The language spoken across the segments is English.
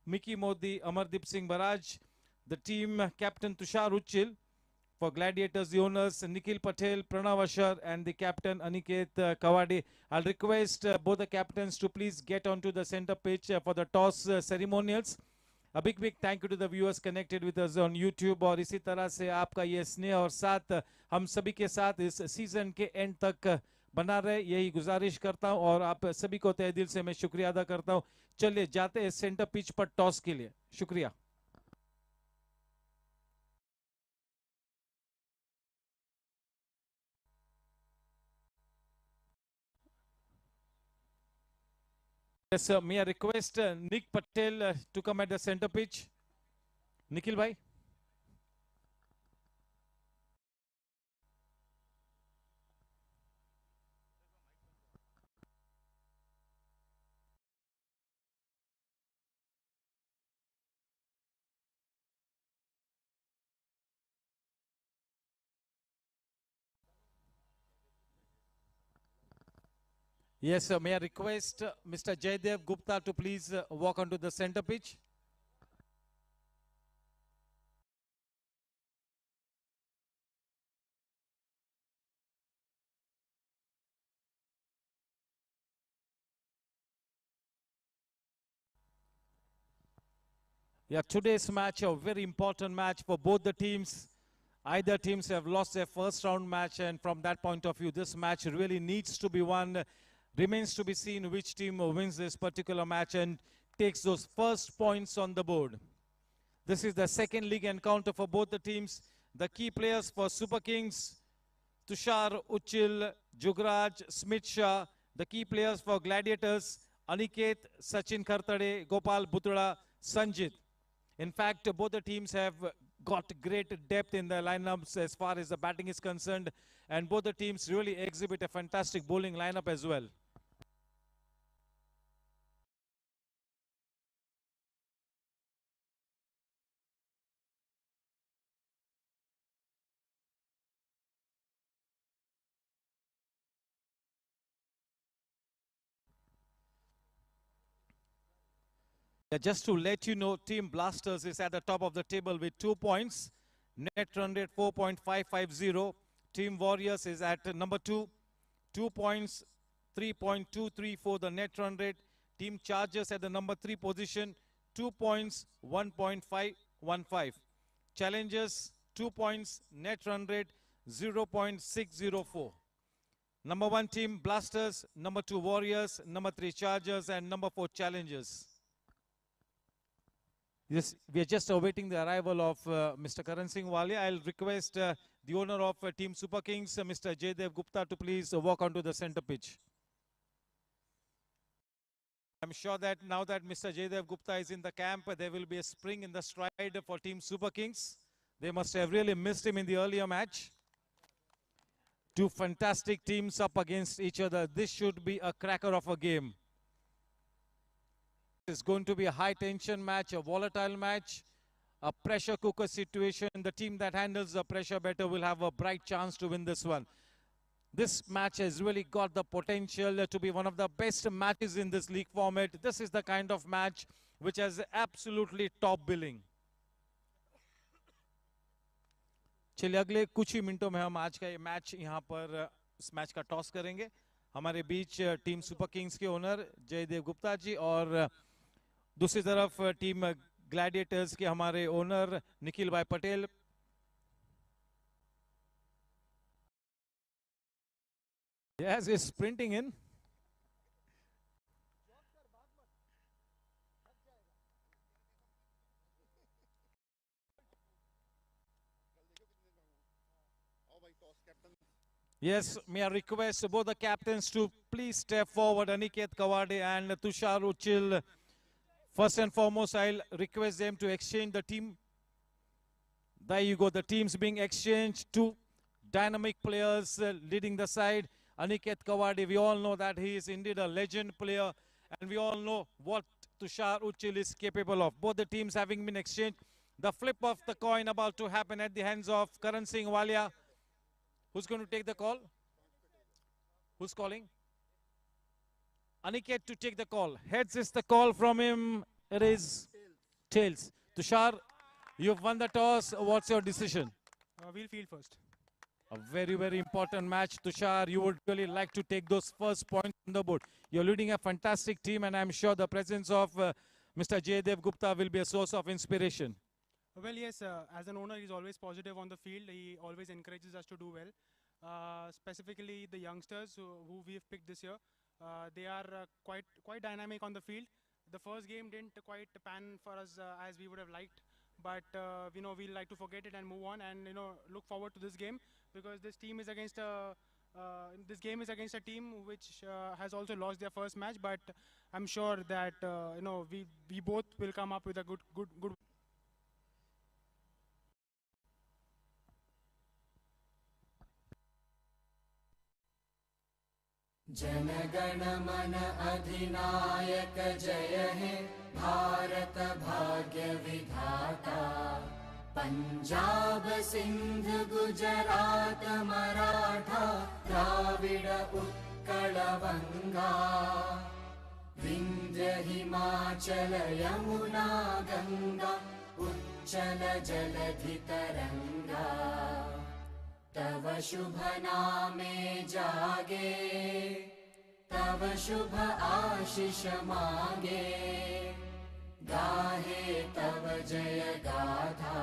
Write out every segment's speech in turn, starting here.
Mickey Modi, Amardeep Singh Baraj, the team captain Tushar Uchil. For Gladiators, the owners Nikhil Patel, Pranav Ashar, and the captain Aniket Kawade. I'll request both the captains to please get onto the center pitch for the toss ceremonials. A big thank you to the viewers connected with us on YouTube, और इसी तरह से आपका ये स्नेह और साथ हम सभी के साथ इस सीजन के एंड तक बना रहे, यही गुजारिश करता हूं और आप सभी को तहे दिल से मैं शुक्रिया अदा करता हूं। चलिए जाते हैं सेंटर पिच पर टॉस के लिए। शुक्रिया। Yes, sir. May I request Nick Patel to come at the center pitch? Nikhil bhai. Yes, sir. May I request Mr. Jaydev Gupta to please walk onto the center pitch? Yeah, today's match, a very important match for both the teams. Either teams have lost their first round match, and from that point of view, this match really needs to be won. Remains to be seen which team wins this particular match and takes those first points on the board. This is the second league encounter for both the teams. The key players for Super Kings, Tushar Uchil, Jugraj, Smith Shah. The key players for Gladiators, Aniket, Sachin Khartade, Gopal Butra, Sanjit. In fact, both the teams have got great depth in their lineups as far as the batting is concerned, and both the teams really exhibit a fantastic bowling lineup as well. Just to let you know, Team Blasters is at the top of the table with 2 points. Net run rate 4.550. Team Warriors is at number 2. 2 points, 3.234 the net run rate. Team Chargers at the number 3 position. 2 points, 1.515. Challengers, 2 points, net run rate 0.604. Number 1 team Blasters, number 2 Warriors, number 3 Chargers, and number 4 Challengers. Yes, we are just awaiting the arrival of Mr. Karan Singh Walia. I'll request the owner of Team Super Kings, Mr. Jaydev Gupta, to please walk onto the center pitch. I'm sure that now that Mr. Jaydev Gupta is in the camp, there will be a spring in the stride for Team Super Kings. They must have really missed him in the earlier match. Two fantastic teams up against each other. This should be a cracker of a game. It's going to be a high tension match, a volatile match, a pressure cooker situation. The team that handles the pressure better will have a bright chance to win this one. This match has really got the potential to be one of the best matches in this league format. This is the kind of match which has absolutely top billing. चलिए अगले कुछ ही मिनटों में हम आज का ये match यहाँ पर इस मैच का टॉस करेंगे. हमारे बीच टीम सुपर किंग्स के ओनर जयदेव गुप्ता जी और दूसरी तरफ टीम ग्लैडिएटर्स के हमारे ओनर निखिल भाई Patel. Yes, is sprinting in. Yes, may I request both the captains to please step forward, Aniket Kawade and Tushar Uchil. First and foremost, I'll request them to exchange the team. There you go, the teams being exchanged. Two dynamic players leading the side. Aniket Kawade, we all know that he is indeed a legend player, and we all know what Tushar Uchil is capable of. Both the teams having been exchanged. The flip of the coin about to happen at the hands of Karan Singh Walia. Who's going to take the call? Who's calling? Aniket to take the call. Heads is the call from him. It is tails. Tushar, you've won the toss. What's your decision? We'll field first. A very, very important match. Tushar, you would really like to take those first points on the board. You're leading a fantastic team, and I'm sure the presence of Mr. Jaydev Gupta will be a source of inspiration. Well, yes, as an owner, he's always positive on the field. He always encourages us to do well. Specifically, the youngsters who we've picked this year, they are quite dynamic on the field. The first game didn't quite pan for us as we would have liked, but we'll like to forget it and move on, and look forward to this game because this game is against a team which has also lost their first match. But I'm sure that we both will come up with a good. जनगण मन अधिनायक जय हे भारत भाग्य विधाता पंजाब सिंध गुजरात मराठा द्राविड उत्कल बंगा विंध्य हिमाचल यमुना गंगा उच्चल जलधि तरंगा तव शुभ नामे जागे तव शुभ आशीष मांगे गाहे तव जय गाथा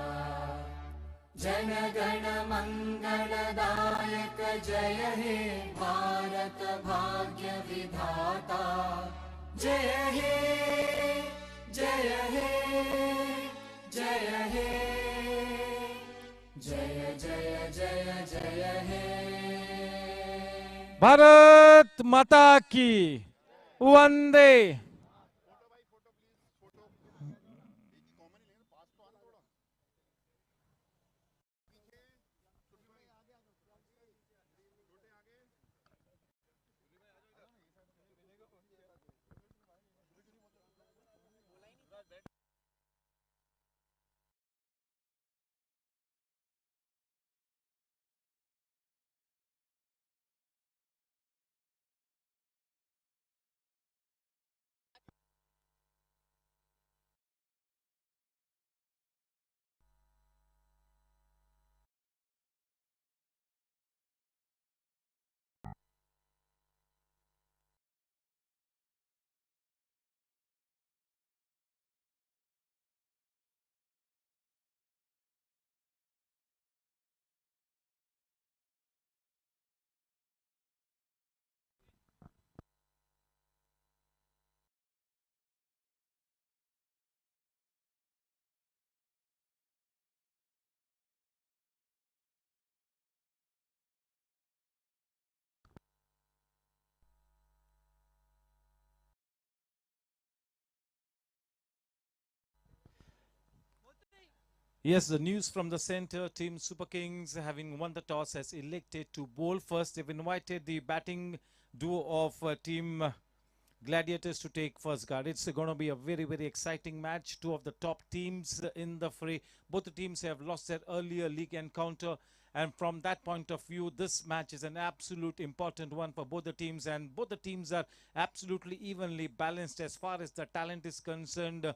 जन गण मंगलदायक जय हे भारत भाग्य विधाता जय हे जय हे जय हे जय जय जय जय हे भारत माता की वंदे। Yes, the news from the center, team Super Kings, having won the toss, has elected to bowl first. They've invited the batting duo of team Gladiators to take first guard. It's going to be a very, very exciting match. Two of the top teams in the fray. Both the teams have lost their earlier league encounter. And from that point of view, this match is an absolute important one for both the teams. And both the teams are absolutely evenly balanced as far as the talent is concerned.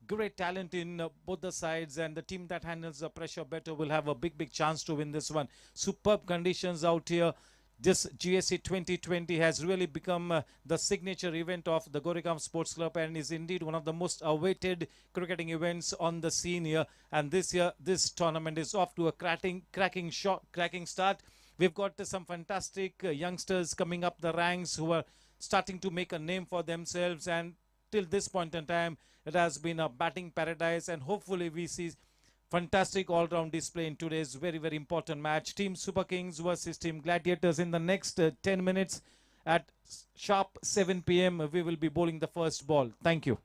Great talent in both the sides, and the team that handles the pressure better will have a big chance to win this one. Superb conditions out here. This GSC 2020 has really become the signature event of the Goregaon Sports Club and is indeed one of the most awaited cricketing events on the scene here. And this year, this tournament is off to a cracking start. We've got some fantastic youngsters coming up the ranks who are starting to make a name for themselves, and till this point in time, it has been a batting paradise, and hopefully we see fantastic all-round display in today's very important match. Team Super Kings versus Team Gladiators. In the next 10 minutes at sharp 7 p.m. we will be bowling the first ball. Thank you.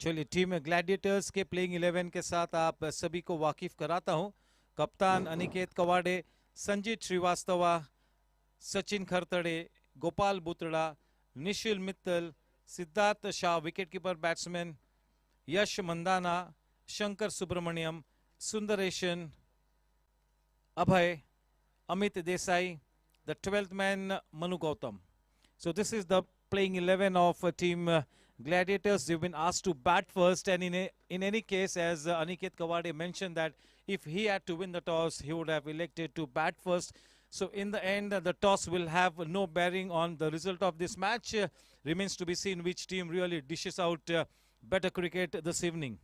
चलिए team Gladiators के playing 11 के साथ आप सभी को वाकिफ कराता हूं। कप्तान Aniket Kawade, Sanjeet Srivastava, Sachin Khartade, Gopal Butada, Nishil Mittal, Siddharth Shah wicket keeper batsman, Yash Mandana, Shankar Subramaniam, Sundaresan, Abhay, Amit Desai, the 12th man Manu Gautam. So this is the playing 11 of team Gladiators. They've been asked to bat first, and in any case, as Aniket Kawade mentioned, that if he had to win the toss, he would have elected to bat first. So in the end, the toss will have no bearing on the result of this match. Remains to be seen which team really dishes out better cricket this evening.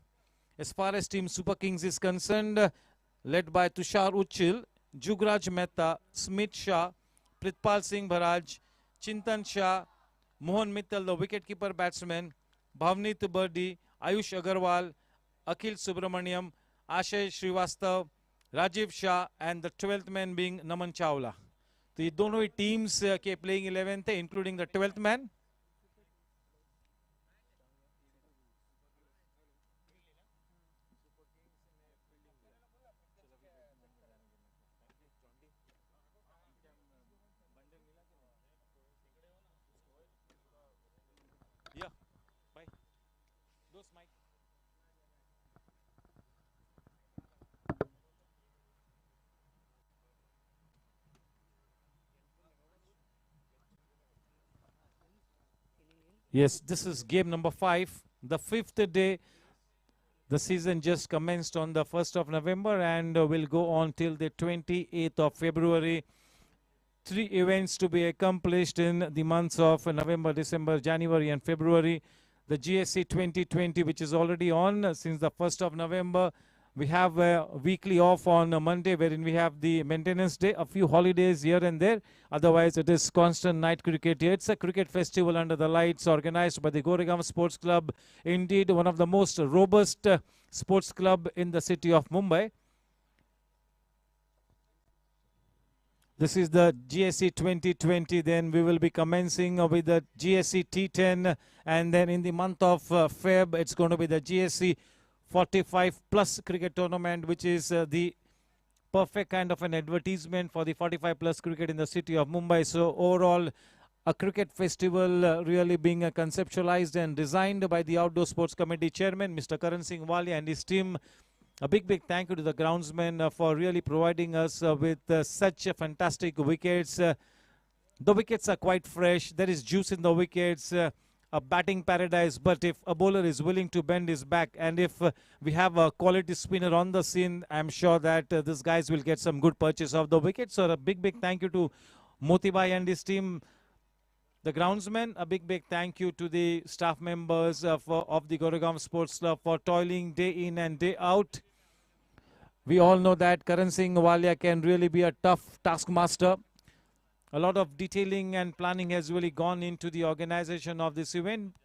As far as team Super Kings is concerned, led by Tushar Uchil, Jugraj Mehta, Smith Shah, Pritpal Singh Bharaj, Chintan Shah, Mohan Mittal, the wicketkeeper batsman, Bhavneet Birdi, Ayush Agarwal, Akhil Subramaniam, Ashay Srivastav, Rajiv Shah, and the 12th man being Naman Chawla. तो ये दोनों ही teams के playing 11 थे, including the 12th man. Yeah, bye. Those Mike. Yes, this is game number 5, the 5th day. The season just commenced on the 1st of November and will go on till the 28th of February. 3 events to be accomplished in the months of November, December, January and February. The GSC 2020, which is already on since the 1st of November. We have a weekly off on a Monday, wherein we have the maintenance day, a few holidays here and there. Otherwise, it is constant night cricket here. It's a cricket festival under the lights organized by the Goregaon Sports Club. Indeed, one of the most robust sports club in the city of Mumbai. This is the GSC 2020. Then we will be commencing with the GSC T10. And then in the month of Feb, it's going to be the GSC 45 plus cricket tournament, which is the perfect kind of an advertisement for the 45 plus cricket in the city of Mumbai. So overall, a cricket festival really being conceptualized and designed by the Outdoor Sports Committee Chairman, Mr. Karan Singh Walia, and his team. A big thank you to the groundsmen for really providing us with such fantastic wickets. The wickets are quite fresh. There is juice in the wickets. A batting paradise, but if a bowler is willing to bend his back, and if we have a quality spinner on the scene, I'm sure that these guys will get some good purchase of the wicket. So a big thank you to Motibai and his team, the groundsmen. A big thank you to the staff members of the Goregaon Sports Club for toiling day in and day out. We all know that Karan Singh Walia can really be a tough taskmaster. A lot of detailing and planning has really gone into the organization of this event.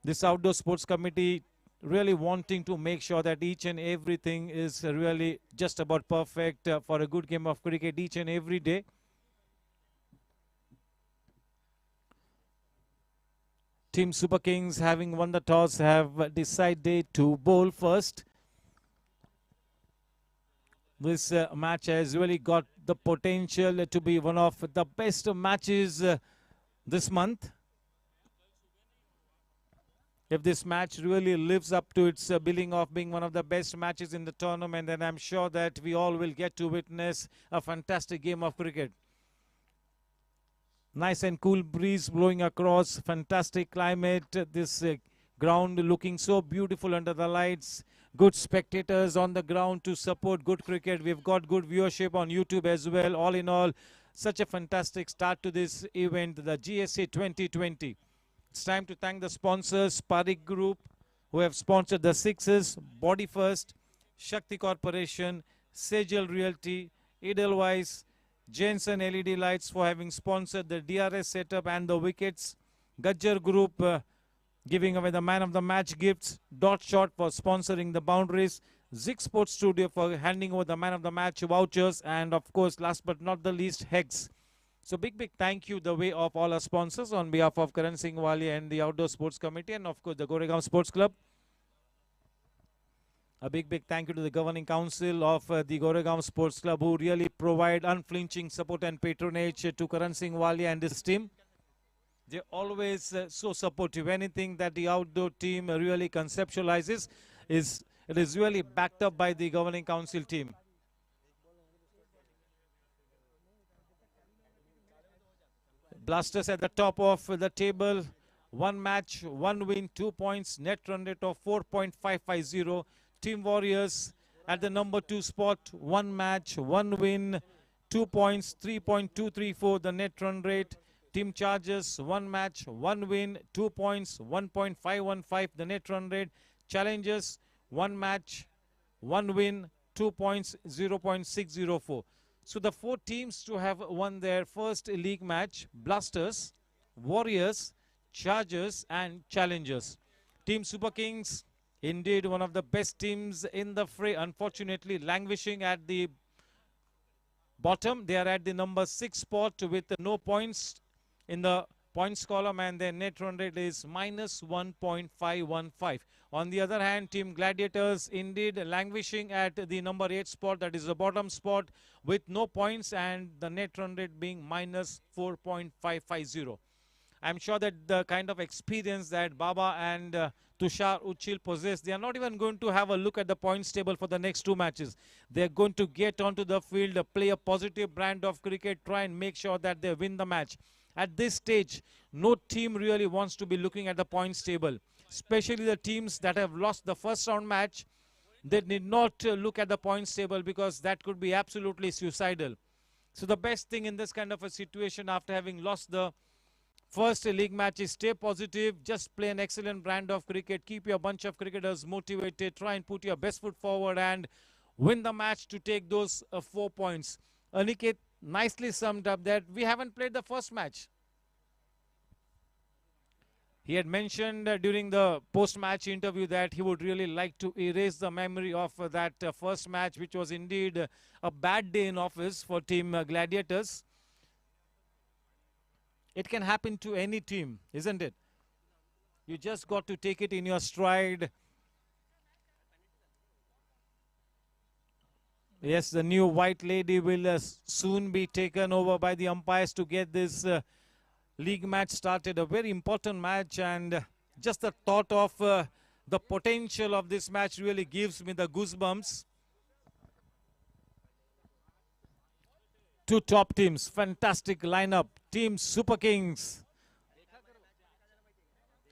This Outdoor Sports Committee really wanting to make sure that each and everything is really just about perfect for a good game of cricket each and every day. Team Super Kings, having won the toss, have decided to bowl first. This match has really got the potential to be one of the best matches this month. If this match really lives up to its billing of being one of the best matches in the tournament, then I'm sure that we all will get to witness a fantastic game of cricket. Nice and cool breeze blowing across, fantastic climate. This ground looking so beautiful under the lights. Good spectators on the ground to support good cricket. We've got good viewership on YouTube as well. All in all, such a fantastic start to this event, the GSC 2020. It's time to thank the sponsors, Parik Group, who have sponsored the Sixes, Body First, Shakti Corporation, Sejal Realty, Edelweiss, Jensen LED Lights for having sponsored the DRS setup and the wickets, Gajjar Group giving away the man of the match gifts, Dot Shot for sponsoring the boundaries, Zig Sports Studio for handing over the man of the match vouchers, and of course, last but not the least, Hex. So big thank you the way of all our sponsors on behalf of Karan Singh Walia and the Outdoor Sports Committee, and of course the Goregaon Sports Club. A big thank you to the governing council of the Goregaon Sports Club, who really provide unflinching support and patronage to Karan Singh Walia and his team. They're always so supportive. Anything that the outdoor team really conceptualizes it is really backed up by the governing council team. Blasters at the top of the table. 1 match, 1 win, 2 points, net run rate of 4.550. Team Warriors at the number 2 spot. 1 match, 1 win, 2 points, 3.234 the net run rate. Team Chargers, 1 match, 1 win, 2 points, 1.515 the net run rate. Challengers, 1 match, 1 win, 2 points, 0.604. So the 4 teams to have won their first league match: Blasters, Warriors, Chargers and Challengers. Team Super Kings, indeed one of the best teams in the fray, unfortunately languishing at the bottom. They are at the number 6 spot with no points in the points column, and their net run rate is minus 1.515. On the other hand, Team Gladiators indeed languishing at the number 8 spot, that is the bottom spot, with no points and the net run rate being minus 4.550. I'm sure that the kind of experience that Baba and Tushar Uchil possess, they are not even going to have a look at the points table for the next 2 matches. They're going to get onto the field, play a positive brand of cricket, try and make sure that they win the match. At this stage, no team really wants to be looking at the points table, especially the teams that have lost the first round match. They need not look at the points table, because that could be absolutely suicidal. So the best thing in this kind of a situation, after having lost the first league match, is stay positive, just play an excellent brand of cricket, keep your bunch of cricketers motivated, try and put your best foot forward and win the match to take those 4 points. Aniket nicely summed up that we haven't played the first match. He had mentioned during the post-match interview that he would really like to erase the memory of that first match, which was indeed a bad day in office for Team Gladiators. It can happen to any team, isn't it? You just got to take it in your stride. Yes, the new white lady will soon be taken over by the umpires to get this league match started. A very important match, and just the thought of the potential of this match really gives me the goosebumps. 2 top teams, fantastic lineup. Team Super Kings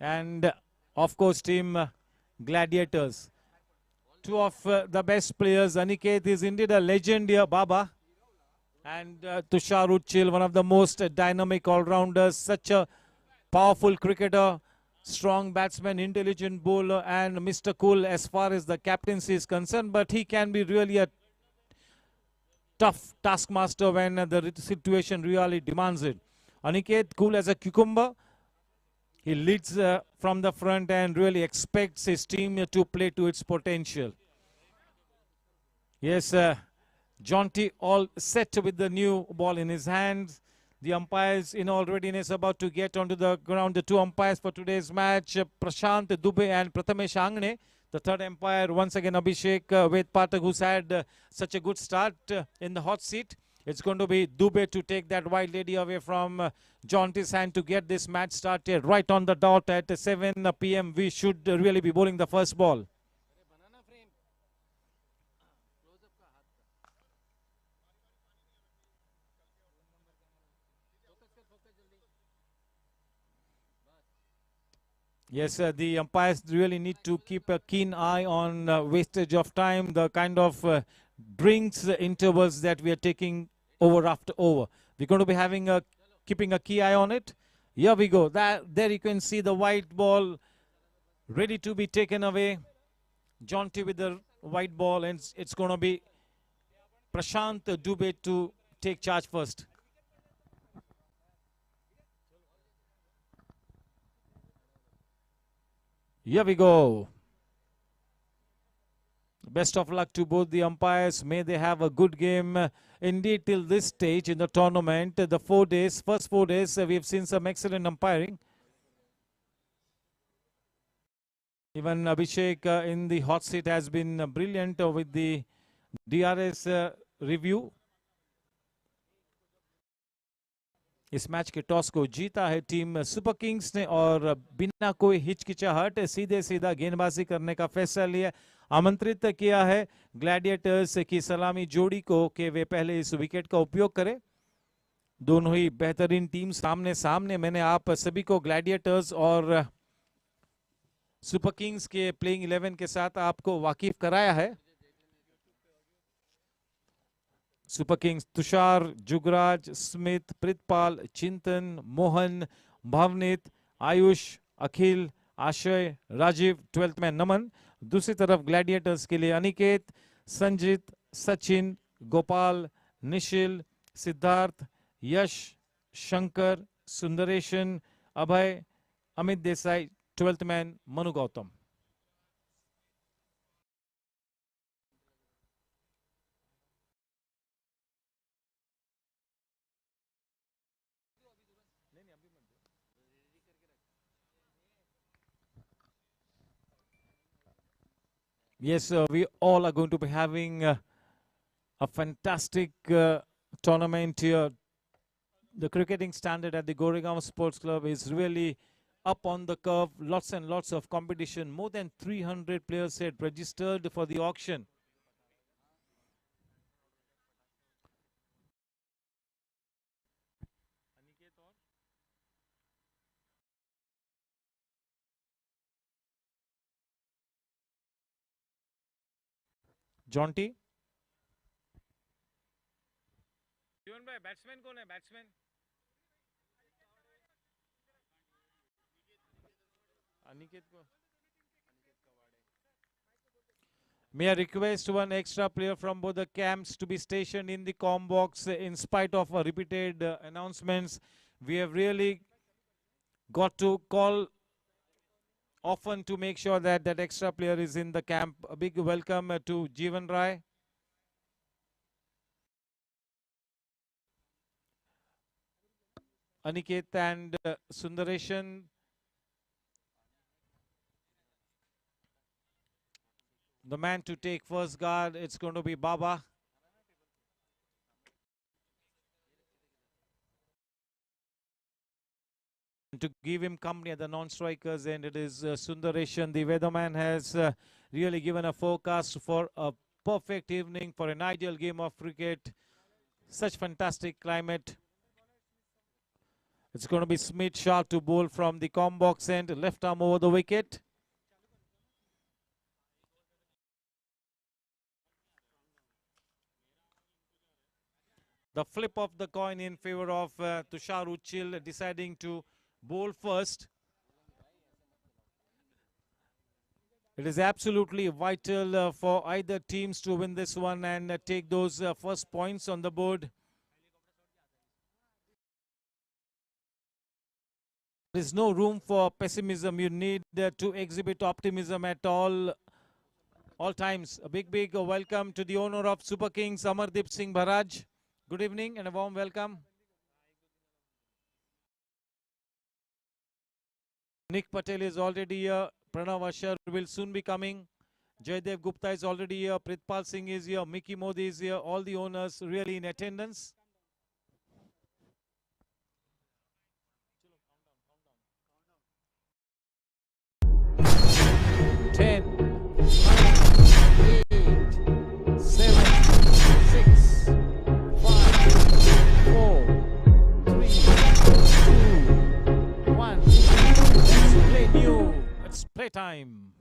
and of course Team Gladiators. 2 of the best players. Aniket is indeed a legend here, Baba. And Tushar Uchil, one of the most dynamic all-rounders, such a powerful cricketer, strong batsman, intelligent bowler, and Mr. Cool as far as the captaincy is concerned. But he can be really a tough taskmaster when the situation really demands it. Aniket, cool as a cucumber. He leads from the front and really expects his team to play to its potential. Yes, Jonty all set with the new ball in his hands. The umpires in all readiness, about to get onto the ground. The 2 umpires for today's match, Prashant Dubey and Prathamesh Angne. The 3rd umpire, once again, Abhishek Ved Pathak, who's had such a good start in the hot seat. It's going to be Dubey to take that white lady away from Jonty's hand to get this match started. Right on the dot at 7 p.m. We should really be bowling the first ball. Yes, the umpires really need to keep a keen eye on wastage of time, the kind of drinks intervals that we are taking over after over. We're going to be having keeping a key eye on it. Here we go. There you can see the white ball ready to be taken away. Jonty with the white ball, and it's going to be Prashant Dubey to take charge first. Here we go. Best of luck to both the umpires. May they have a good game. Indeed, till this stage in the tournament, the 4 days, first 4 days, we've seen some excellent umpiring. Even Abhishek in the hot seat has been brilliant with the DRS review. इस match के toss को जीता है team super Kings ने और बिना कोई हिचकिचाहट सीधे सीधा गेंदबाजी करने का फैसला लिया। आमंत्रित किया है ग्लैडिएटर्स की सलामी जोड़ी को कि वे पहले इस विकेट का उपयोग करें। दोनों ही बेहतरीन टीम सामने सामने। मैंने आप सभी को ग्लैडिएटर्स और सुपर किंग्स के प्लेइंग 11 के साथ आपको वाकिफ कराया है। Super Kings Tushar, Jugraj, Smith, Pritpal, चिंतन, मोहन, भावनीत, आयुष, अखिल, आशय, राजीव, 12th मैन नमन। दूसरी तरफ ग्लैडिएटर्स के लिए Aniket, Sanjit, Sachin, Gopal, Nishil, Siddharth, Yash, Shankar, Sundaresan, Abhay, Amit Desai, 12th man Manu Gautam. Yes, we all are going to be having a fantastic tournament here. The cricketing standard at the Goregaon Sports Club is really up on the curve. Lots and lots of competition. More than 300 players had registered for the auction. Jonty जीवन भाई batsman कौन है? Batsman Aniket को। May I request one extra player from both the camps to be stationed in the comm box in spite of repeated announcements. We have really got to call often to make sure that that extra player is in the camp. A big welcome to Jeevan Rai. Aniket and Sundareshan. The man to take first guard, it's going to be Baba. To give him company at the non-strikers, and it is Sundareshan. The weatherman has really given a forecast for a perfect evening, for an ideal game of cricket. Such fantastic climate. It's going to be Smith Shah to bowl from the comm box end, left arm over the wicket. The flip of the coin in favor of Tushar Uchil, deciding to bowl first. It is absolutely vital for either teams to win this one and take those first points on the board. There is no room for pessimism. You need to exhibit optimism at all times. A big welcome to the owner of Super Kings, Amardeep Singh Bharaj. Good evening and a warm welcome. Nick Patel is already here. Pranav Ashar will soon be coming. Jaydev Gupta is already here. Pritpal Singh is here. Mickey Modi is here. All the owners really in attendance. Ten, 9, 8, 7, 6, 5, 4, 3, 2, 1. Let's play new. It's playtime.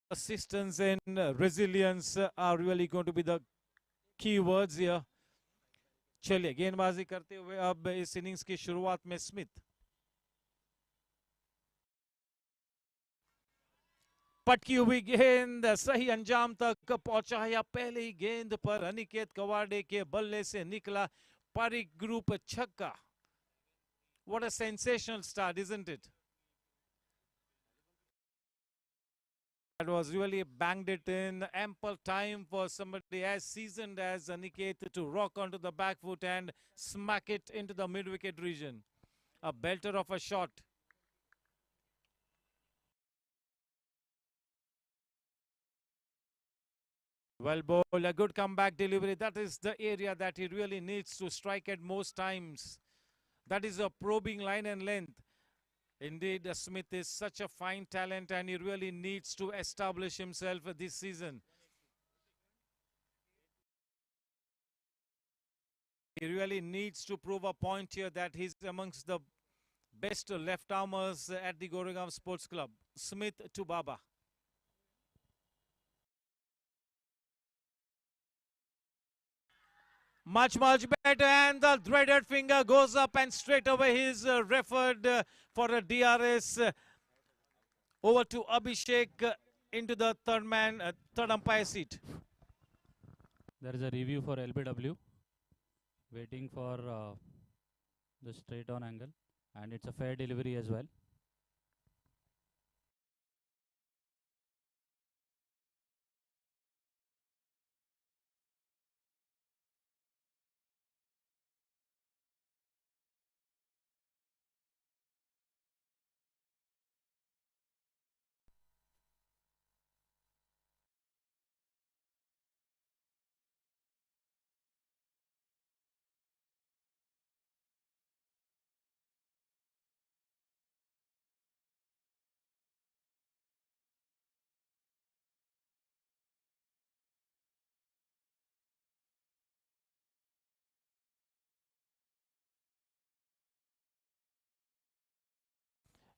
Persistence and resilience are really going to be the key words here. चलिए गेंदबाजी करते हुए अब इस innings की शुरुआत में Smith. पटकी हुई गेंद सही अंजाम तक पहुंचा या पहले ही गेंद पर अनिकेत कवाड़े के बल्ले से निकला पारिक ग्रुप छक्का। What a sensational start, isn't it? That was really banged it in. Ample time for somebody as seasoned as Aniket to rock onto the back foot and smack it into the mid-wicket region. A belter of a shot. Well bowled, a good comeback delivery. That is the area that he really needs to strike at most times. That is a probing line and length. Indeed, Smith is such a fine talent and he really needs to establish himself this season. He really needs to prove a point here that he's amongst the best left armers at the Goregaon Sports Club. Smith to Baba. Much better, and the dreaded finger goes up and straight away he's referred for a DRS. Over to Abhishek into the third umpire seat. There is a review for LBW, waiting for the straight on angle, and it's a fair delivery as well.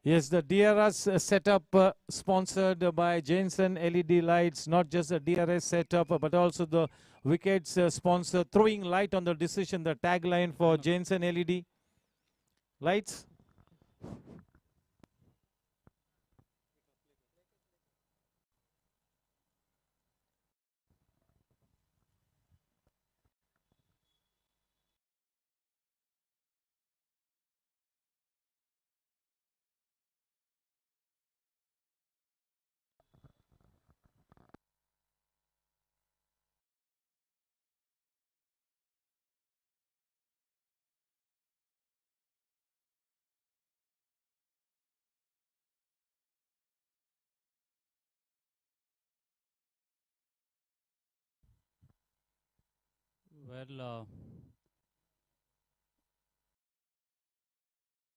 Yes, the DRS setup sponsored by Jensen LED lights, not just the DRS setup, but also the wickets sponsor, throwing light on the decision, the tagline for Jensen LED lights. Well,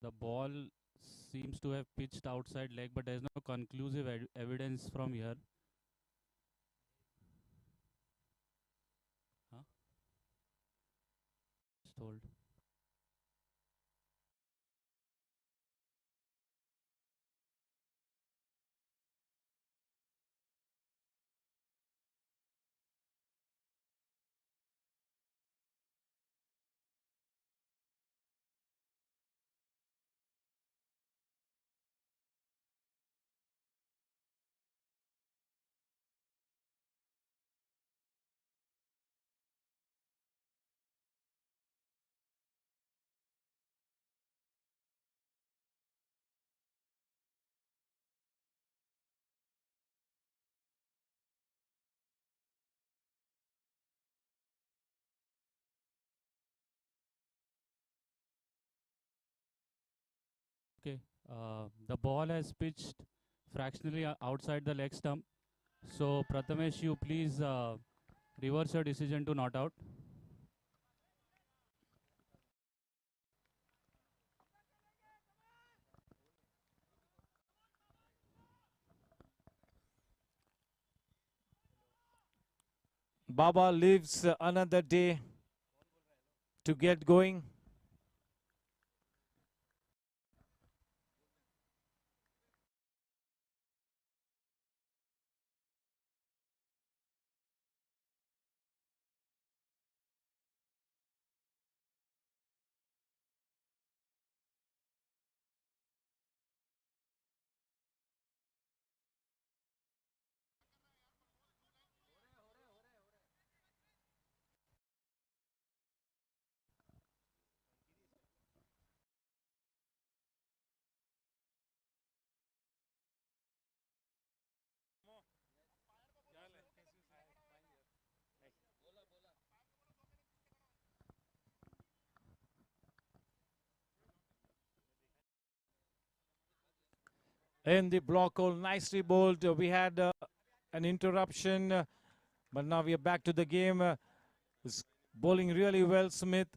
the ball seems to have pitched outside leg, but there is no conclusive evidence from here. Huh? Just hold. Okay, the ball has pitched fractionally outside the leg stump. So, Prathamesh, you please reverse your decision to not out. Baba lives another day to get going. in the block hole. Nicely bowled. We had an interruption, but now we are back to the game. Is bowling really well, Smith.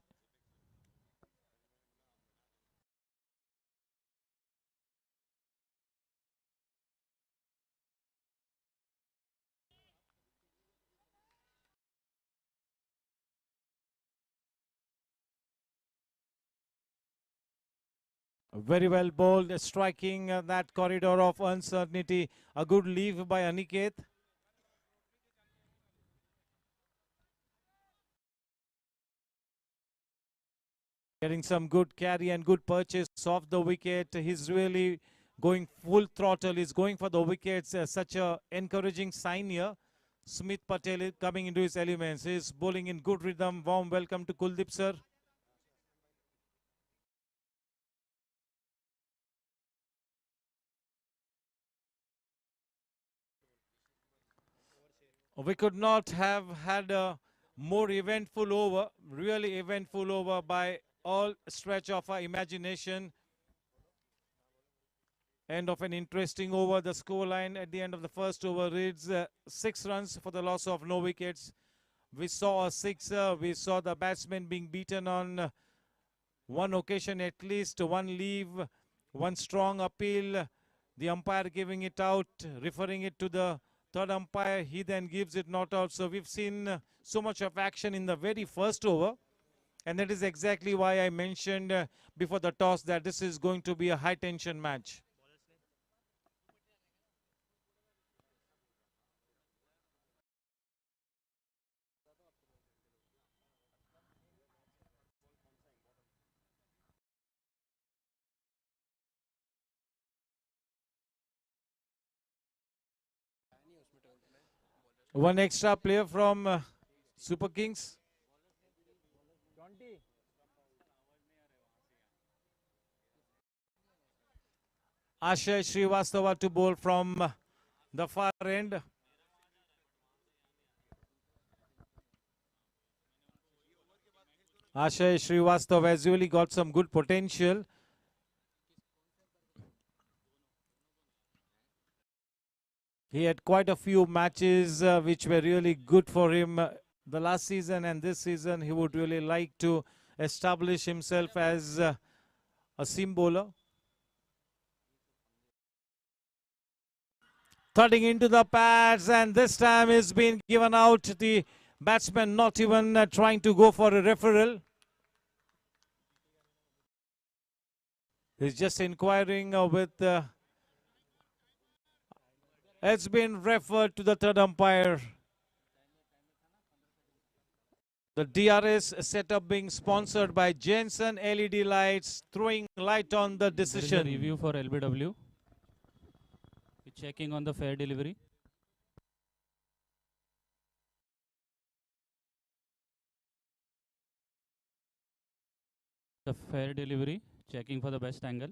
Very well bowled, striking that corridor of uncertainty. A good leave by Aniket. Getting some good carry and good purchase off the wicket. He's really going full throttle. He's going for the wickets. Such a encouraging sign here. Smith Patel is coming into his elements. He's bowling in good rhythm. Warm welcome to Kuldeep sir. We could not have had a more eventful over, really eventful over by all stretch of our imagination. End of an interesting over. The scoreline at the end of the first over reads 6 runs for the loss of no wickets. We saw a sixer. We saw the batsman being beaten on one occasion at least, one leave, one strong appeal. The umpire giving it out, referring it to the third umpire. He then gives it not out. So we've seen so much of action in the very first over. And that is exactly why I mentioned before the toss that this is going to be a high tension match. One extra player from Super Kings. Ashay Srivastava to bowl from the far end. Ashay Srivastava has really got some good potential. He had quite a few matches which were really good for him the last season, and this season he would really like to establish himself as a seam bowler. Thudding into the pads, and this time he's been given out. The batsman not even trying to go for a referral. He's just inquiring with it's been referred to the third umpire. The DRS setup being sponsored by Jensen LED lights, throwing light on the decision. There is a review for LBW. Checking on the fair delivery. The fair delivery, checking for the best angle.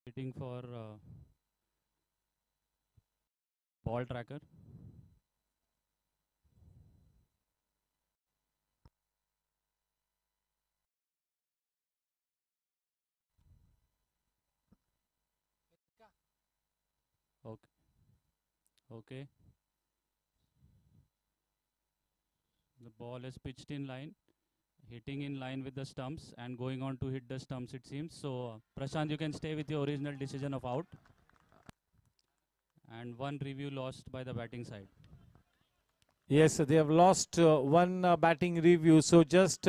Waiting for ball tracker. Okay. Okay. The ball is pitched in line, hitting in line with the stumps and going on to hit the stumps, it seems. So, Prashant, you can stay with your original decision of out. And one review lost by the batting side. Yes, they have lost one batting review. So just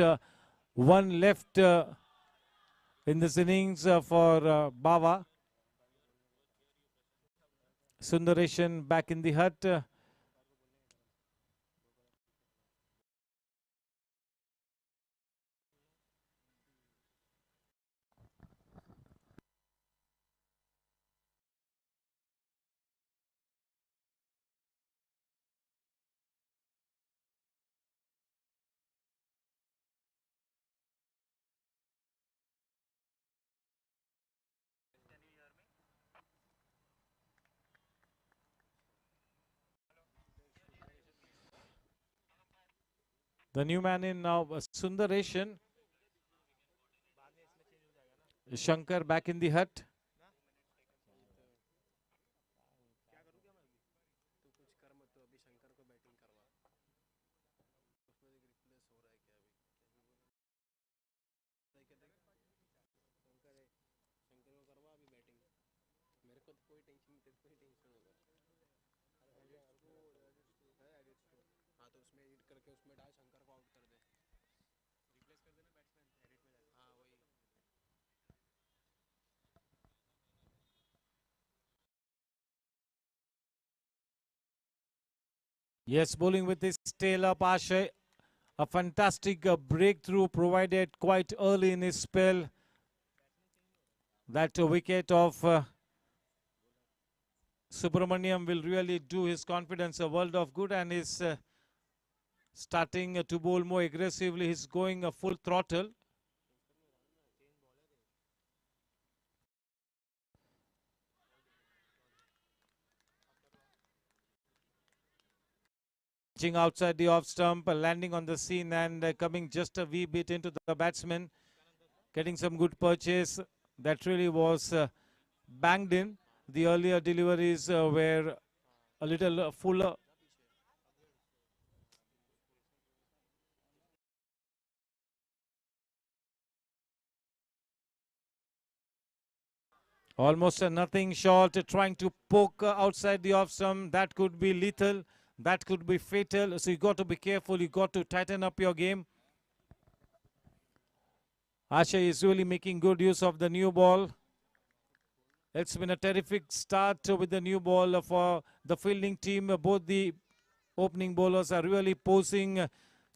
one left in this innings for Bava. Sundareshan back in the hut. The new man in now, Sundareshan. Shankar back in the hut. Yes, bowling with his tail up, Ashay. A fantastic breakthrough provided quite early in his spell. That wicket of Subramaniam will really do his confidence a world of good, and is starting to bowl more aggressively. He's going full throttle. Outside the off stump, landing on the scene and coming just a wee bit into the batsman, getting some good purchase. That really was banged in. The earlier deliveries were a little fuller. Almost a nothing shot, trying to poke outside the off stump. That could be lethal. That could be fatal. So you got to be careful. You got to tighten up your game. Ashay is really making good use of the new ball. It's been a terrific start with the new ball for the fielding team. Both the opening bowlers are really posing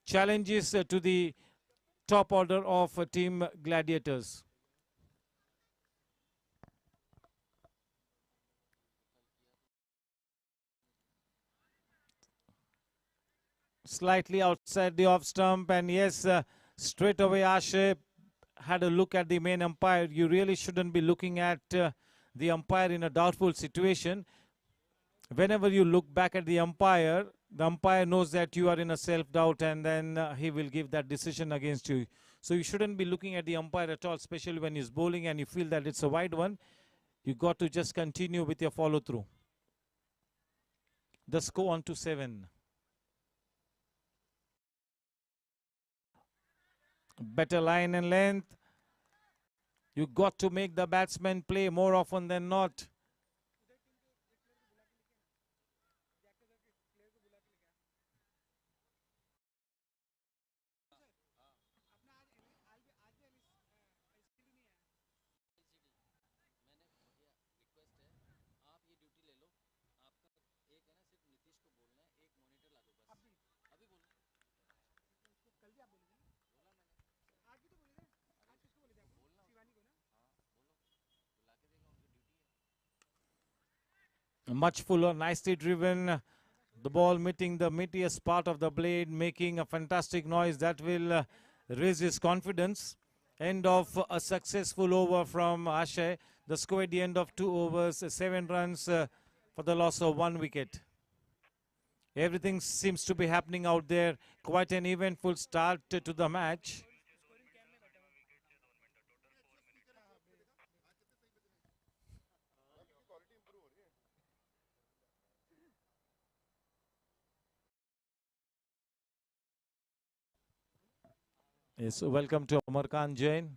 challenges to the top order of team Gladiators. Slightly outside the off stump, and yes, straight away Ashay had a look at the main umpire. You really shouldn't be looking at the umpire in a doubtful situation. Whenever you look back at the umpire knows that you are in a self-doubt, and then he will give that decision against you. So you shouldn't be looking at the umpire at all, especially when he's bowling and you feel that it's a wide one. You got to just continue with your follow-through. The score on to 7. Better line and length. You got to make the batsman play more often than not. Much fuller, nicely driven. The ball meeting the meatiest part of the blade, making a fantastic noise that will raise his confidence. End of a successful over from Ashay. The score at the end of 2 overs, 7 runs for the loss of 1 wicket. Everything seems to be happening out there. Quite an eventful start to the match. Yes, welcome to Amar Khan Jain.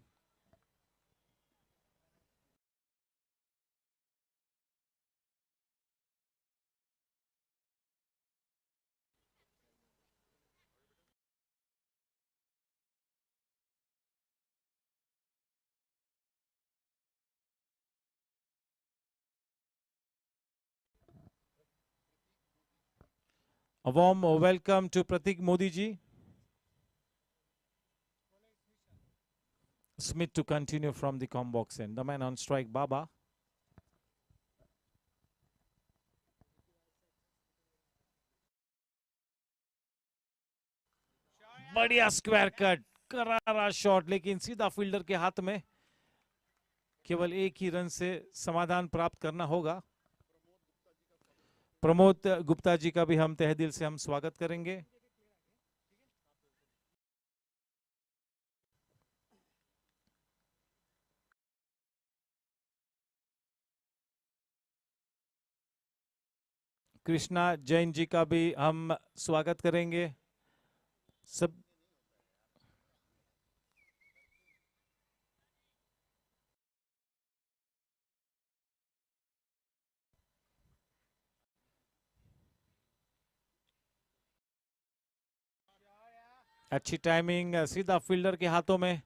A warm welcome to Pratik Modi ji. Smith to continue from the com box end. The man on strike, Baba. बढ़िया square cut, करारा shot, लेकिन सीधा fielder के हाथ में. केवल एक ही run से समाधान प्राप्त करना होगा. प्रमोद गुप्ता जी का भी हम तहे दिल से हम स्वागत करेंगे. कृष्णा जैन जी का भी हम स्वागत करेंगे। सब अच्छी टाइमिंग, सीधा फील्डर के हाथों में।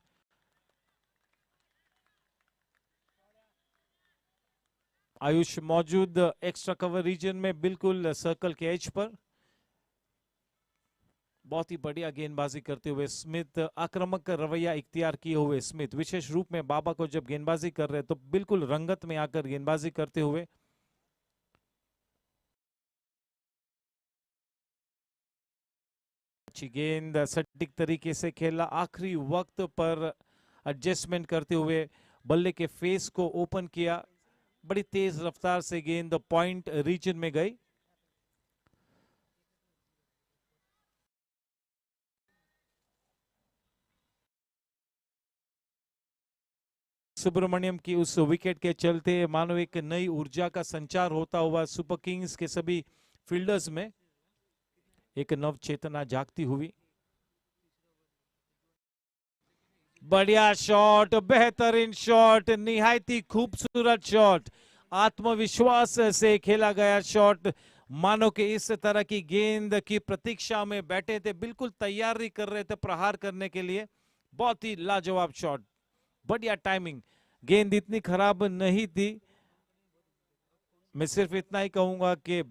आयुष मौजूद एक्स्ट्रा कवर रीजन में, बिल्कुल सर्कल के एज पर। बहुत ही बढ़िया गेंदबाजी करते हुए स्मिथ, आक्रामक रवैया इख्तियार किए हुए स्मिथ, विशेष रूप में बाबा को जब गेंदबाजी कर रहे तो बिल्कुल रंगत में आकर गेंदबाजी करते हुए। अच्छी गेंद, सटीक तरीके से खेला, आखिरी वक्त पर एडजस्टमेंट करते हुए बल्ले के फेस को ओपन किया। बड़ी तेज रफ्तार से गेंद पॉइंट रीजन में गई। सुब्रमण्यम की उस विकेट के चलते मानो एक नई ऊर्जा का संचार होता हुआ सुपर किंग्स के सभी फील्डर्स में एक नव चेतना जागती हुई। बढ़िया शॉट, बेहतरीन शॉट, निहायती खूबसूरत शॉट, आत्मविश्वास से खेला गया शॉट। मानो कि इस तरह की गेंद की प्रतीक्षा में बैठे थे, बिल्कुल तैयारी कर रहे थे प्रहार करने के लिए। बहुत ही लाजवाब शॉट, बढ़िया टाइमिंग। गेंद इतनी खराब नहीं थी। मैं सिर्फ इतना ही कहूंगा कि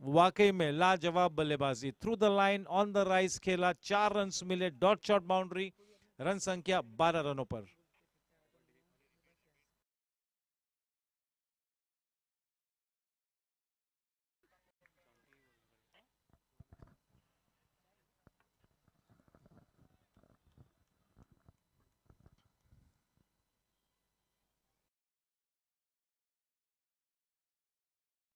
वाकई में लाजवाब बल्लेबाजी। Through the line, on the rise खेला, 4 रन मिले, डॉट शॉट बाउंड्री, रन संख्या 12 रनों पर।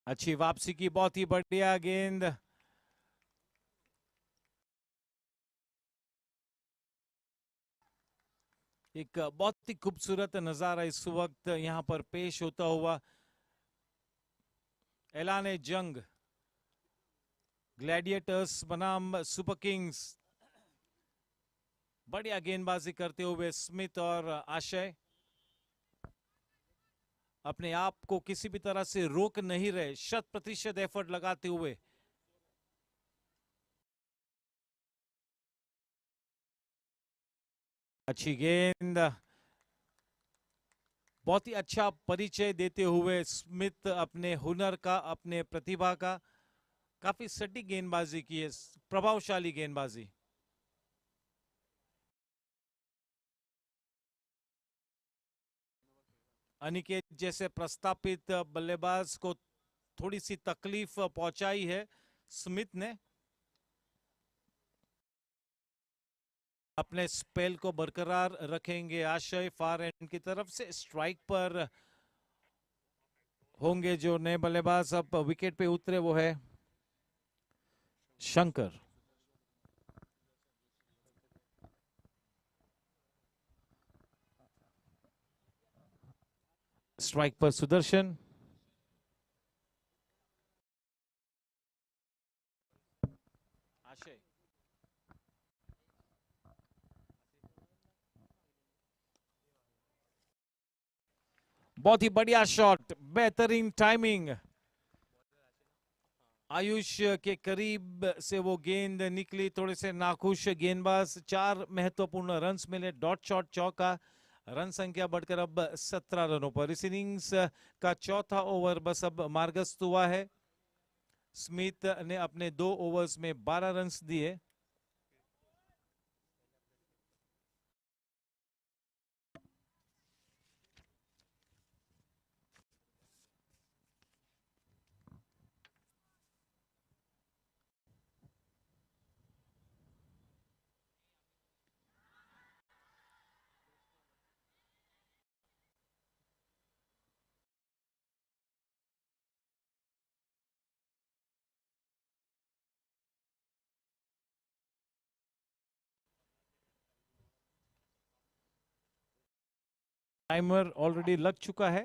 अच्छी वापसी की, बहुत ही बढ़िया गेंद। एक बहुत ही खूबसूरत नजारा इस वक्त यहां पर पेश होता हुआ। ऐलान जंग, ग्लैडिएटर्स बनाम सुपर किंग्स। बढ़िया गेंदबाजी करते हुए स्मिथ और आशय अपने आप को किसी भी तरह से रोक नहीं रहे, 100% एफर्ट लगाते हुए। अच्छी गेंद, बहुत ही अच्छा परिचय देते हुए स्मिथ अपने हुनर का, अपने प्रतिभा का। काफी सटीक गेंदबाजी की है, प्रभावशाली गेंदबाजी। अनिकेत जैसे प्रस्तापित बल्लेबाज को थोड़ी सी तकलीफ पहुंचाई है स्मिथ ने। अपने स्पेल को बरकरार रखेंगे आशय, फार एंड की तरफ से। स्ट्राइक पर होंगे जो नए बल्लेबाज अब विकेट पे उतरे, वो है शंकर। स्ट्राइक पर सुदर्शन। आशय, बहुत ही बढ़िया शॉट, बेहतरीन टाइमिंग। आयुष के करीब से वो गेंद निकली, थोड़े से नाखुश गेंदबाज। 4 महत्वपूर्ण रन्स मिले, डॉट शॉट, चौका। रन संख्या बढ़कर अब 17 रनों पर। इस इनिंग्स का चौथा ओवर बस अब मार्गस्थ हुआ है। स्मिथ ने अपने 2 ओवर्स में 12 रन्स दिए। टाइमर ऑलरेडी लग चुका है।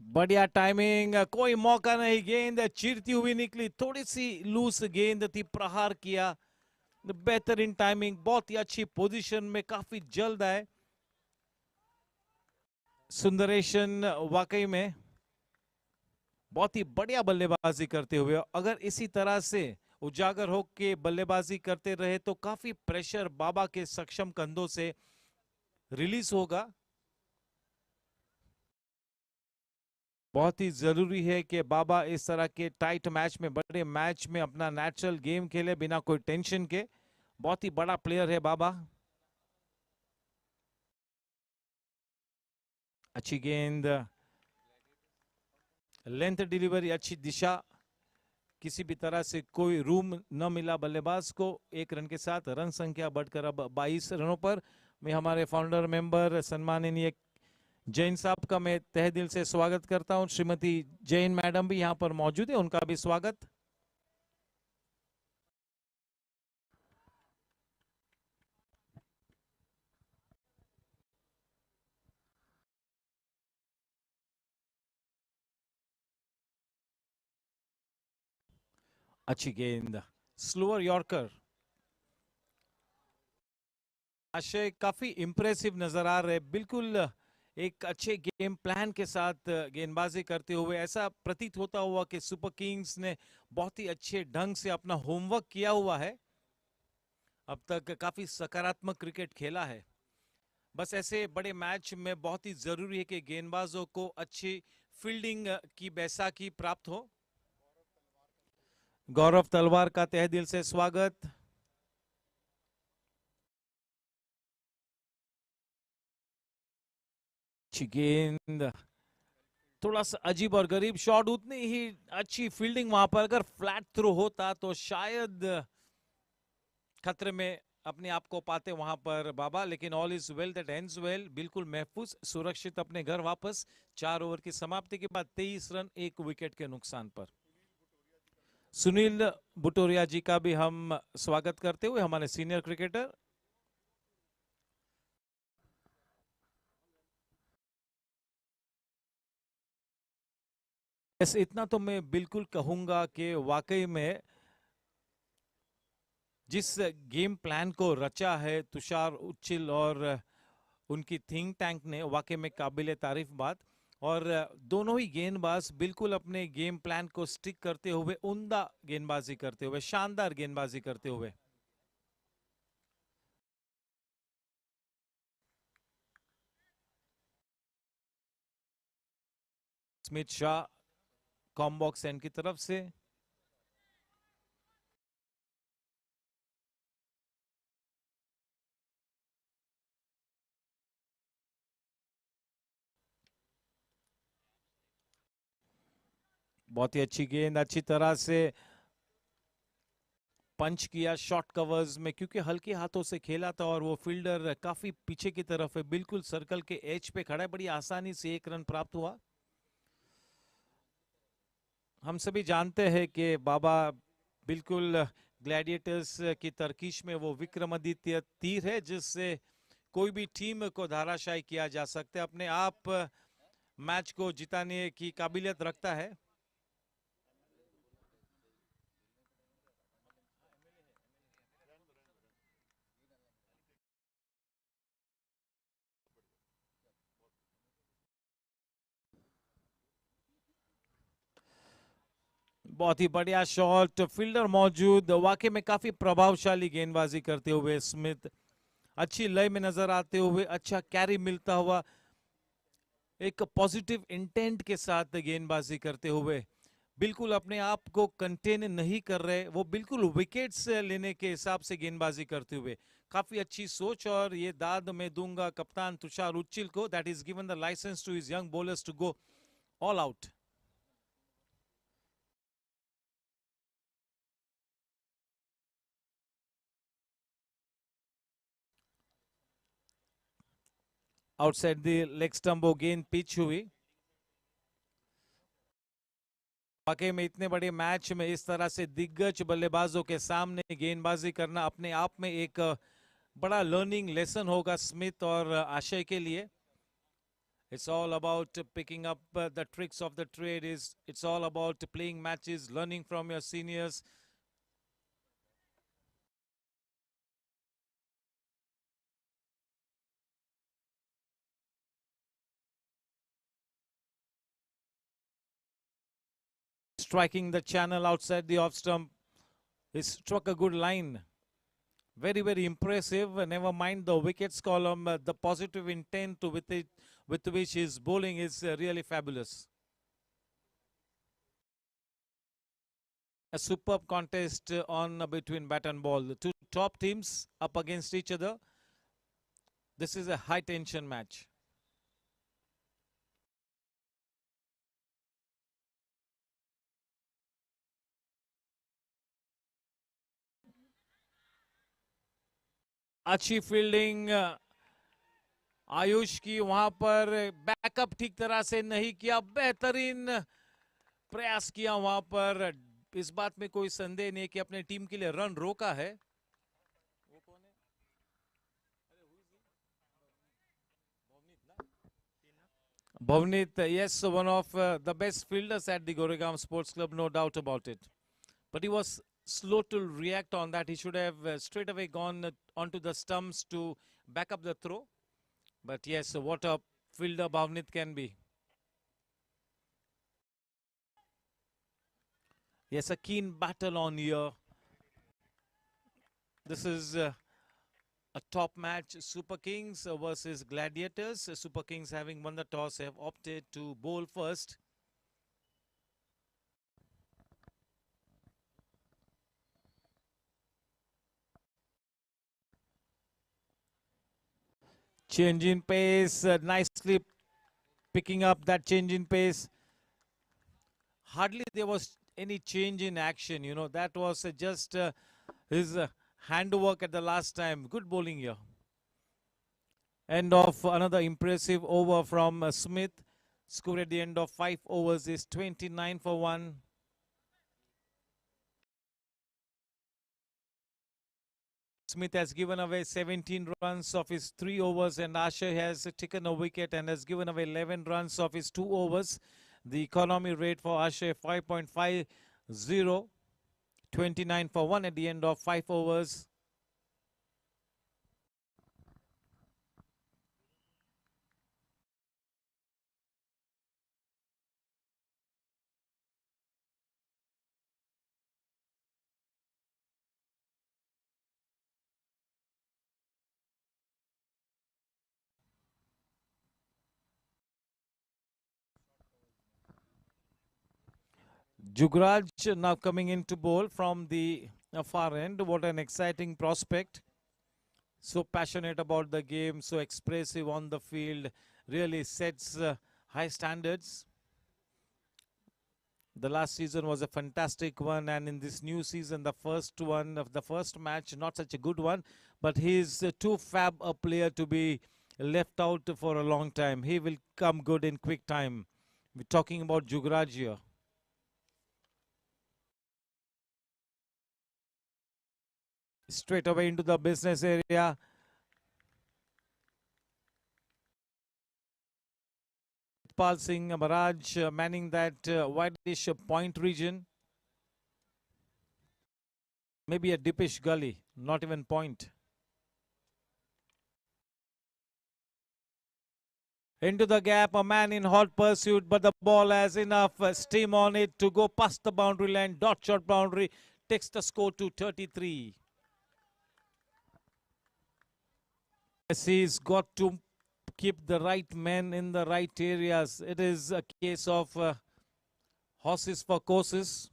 बढ़िया टाइमिंग, कोई मौका नहीं, गेंद चिरती हुई निकली, थोड़ी सी लूज गेंद थी, प्रहार किया, बेहतरीन टाइमिंग, बहुत ही अच्छी पोजीशन में, काफी जल्द आए सुंदरेशन, वाकई में बहुत ही बढ़िया बल्लेबाजी करते हुए। अगर इसी तरह से उजागर होकर बल्लेबाजी करते रहे तो काफी प्रेशर बाबा के सक्षम कंधों से रिलीज होगा। बहुत ही जरूरी है कि बाबा इस तरह के टाइट मैच में, बड़े मैच में अपना नेचुरल गेम खेले बिना कोई टेंशन के। बहुत ही बड़ा प्लेयर है बाबा। अच्छी गेंद, लेंथ डिलीवरी, अच्छी दिशा, किसी भी तरह से कोई रूम न मिला बल्लेबाज को। 1 रन के साथ रन संख्या बढ़कर अब 22 रनों पर। मैं हमारे फाउंडर मेंबर सम्माननीय जैन साहब का मैं तहे दिल से स्वागत करता हूं। श्रीमती जैन मैडम भी यहां पर मौजूद है, उनका भी स्वागत। अच्छी गेंद, स्लोअर यॉर्कर। आशय काफी इंप्रेसिव नजर आ रहे, बिल्कुल एक अच्छे गेम प्लान के साथ गेंदबाजी करते हुए। ऐसा प्रतीत होता हुआ कि सुपर किंग्स ने बहुत ही अच्छे ढंग से अपना होमवर्क किया हुआ है, अब तक काफी सकारात्मक क्रिकेट खेला है। बस ऐसे बड़े मैच में बहुत ही जरूरी है कि गेंदबाजों को अच्छी फील्डिंग की बैसाखी प्राप्त हो। गौरव तलवार का तहे दिल से स्वागत। अच्छी गेंद, थोड़ा सा अजीब और गरीब शॉट, उतनी ही अच्छी फील्डिंग वहां पर। अगर फ्लैट थ्रो होता तो शायद खतरे में अपने आप को पाते वहां पर बाबा, लेकिन all is well that ends well, बिल्कुल महफूज सुरक्षित अपने घर वापस। 4 ओवर की समाप्ति के बाद 23 रन 1 विकेट के नुकसान पर। सुनील बुटोरिया जी का भी हम स्वागत करते हुए, हमारे सीनियर क्रिकेटर। बस इतना तो मैं बिल्कुल कहूंगा कि वाकई में जिस गेम प्लान को रचा है तुषार उच्चिल और उनकी थिंक टैंक ने, वाकई में काबिल तारीफ बात। और दोनों ही गेंदबाज बिल्कुल अपने गेम प्लान को स्टिक करते हुए, उम्दा गेंदबाजी करते हुए, शानदार गेंदबाजी करते हुए। स्मिथ शाह कॉम्बॉक्स एंड की तरफ से। बहुत ही अच्छी गेंद, अच्छी तरह से पंच किया शॉर्ट कवर्स में, क्योंकि हल्के हाथों से खेला था और वो फील्डर काफी पीछे की तरफ है, बिल्कुल सर्कल के एज पे खड़ा है। बड़ी आसानी से 1 रन प्राप्त हुआ। हम सभी जानते हैं कि बाबा बिल्कुल ग्लैडिएटर्स की तरकीश में वो विक्रमादित्य तीर है, जिससे कोई भी टीम को धाराशायी किया जा सकता है, अपने आप मैच को जिताने की काबिलियत रखता है। बहुत ही बढ़िया शॉट, फील्डर मौजूद, वाकई में काफी प्रभावशाली गेंदबाजी करते हुए स्मिथ, अच्छी लय में नजर आते हुए, अच्छा कैरी मिलता हुआ, एक पॉजिटिव इंटेंट के साथ गेंदबाजी करते हुए, बिल्कुल अपने आप को कंटेन नहीं कर रहे, वो बिल्कुल विकेट्स लेने के हिसाब से गेंदबाजी करते हुए। काफी अच्छी सोच, और ये दाद मैं दूंगा कप्तान तुषार उच्चिल को, that is given the licence to his young bowlers to go all out. Outside the leg stump वो गेंद पिच हुई। वाकई में इतने बड़े मैच में इस तरह से दिग्गज बल्लेबाजों के सामने गेंदबाजी करना अपने आप में एक बड़ा लर्निंग लेसन होगा स्मिथ और आशय के लिए। It's all about picking up the tricks of the trade. It's all about playing matches, learning from your seniors. Striking the channel outside the off stump. He struck a good line. Very, very impressive. Never mind the wickets column. The positive intent with which his bowling is really fabulous. A superb contest on between bat and ball. The two top teams up against each other. This is a high tension match. अच्छी fielding Ayush की, वहां पर backup ठीक तरह से नहीं किया, बेहतरीन प्रयास किया वहां पर. इस बात में कोई संदेह नहीं कि अपने टीम के लिए रन रोका है. वो कौन है? Bhavnit, yes, one of the best fielders at the Goregaon Sports Club, no doubt about it. But he was slow to react on that. He should have straight away gone onto the stumps to back up the throw. But yes, what a fielder Bhavnit can be. Yes, a keen battle on here. This is a top match. Super Kings versus Gladiators. Super Kings, having won the toss, have opted to bowl first. Change in pace, nicely picking up that change in pace. Hardly there was any change in action, you know. That was just his handwork at the last time. Good bowling here. End of another impressive over from Smith. Score at the end of 5 overs is 29 for 1. Smith has given away 17 runs of his 3 overs, and Asher has taken a wicket and has given away 11 runs of his 2 overs. The economy rate for Asher 5.50, 29 for 1 at the end of 5 overs. Jugraj now coming into bowl from the far end. What an exciting prospect. So passionate about the game, so expressive on the field, really sets high standards. The last season was a fantastic one, and in this new season, the first one of the first match, not such a good one, but he is too fab a player to be left out for a long time. He will come good in quick time. We're talking about Jugraj here. Straight away into the business area. Pal Singh Maharaj manning that wideish point region. Maybe a dippish gully, not even point. Into the gap, a man in hot pursuit, but the ball has enough steam on it to go past the boundary line. Dot shot boundary takes the score to 33. Yes, he's got to keep the right men in the right areas. It is a case of horses for courses.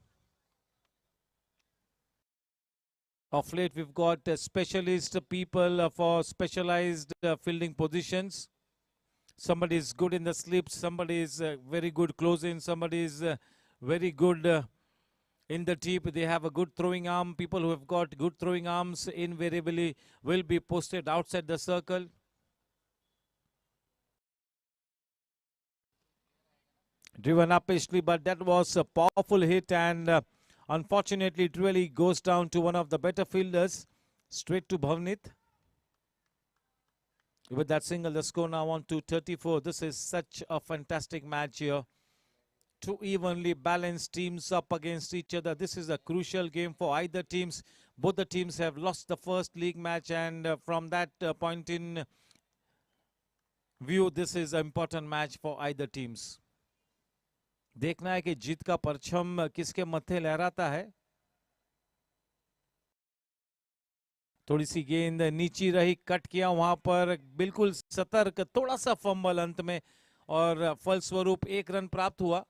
Of late, we've got specialist people for specialized fielding positions. Somebody is good in the slips, somebody is very good close-in, somebody is very good in the deep. They have a good throwing arm. People who have got good throwing arms invariably will be posted outside the circle. Driven uppishly, but that was a powerful hit, and unfortunately it really goes down to one of the better fielders, straight to Bhavnit. With that single, the score now on to 34. This is such a fantastic match here. Two evenly balanced teams up against each other. This is a crucial game for either teams. Both the teams have lost the first league match, and from that point in view, this is an important match for either teams. देखना है कि जीत का परचम किसके मत्थे लहराता है. थोड़ी सी गेंद नीची रही, कट किया वहां पर, बिल्कुल सतर्क, थोड़ा सा फंबल अंत में और फलस्वरूप 1 रन प्राप्त हुआ.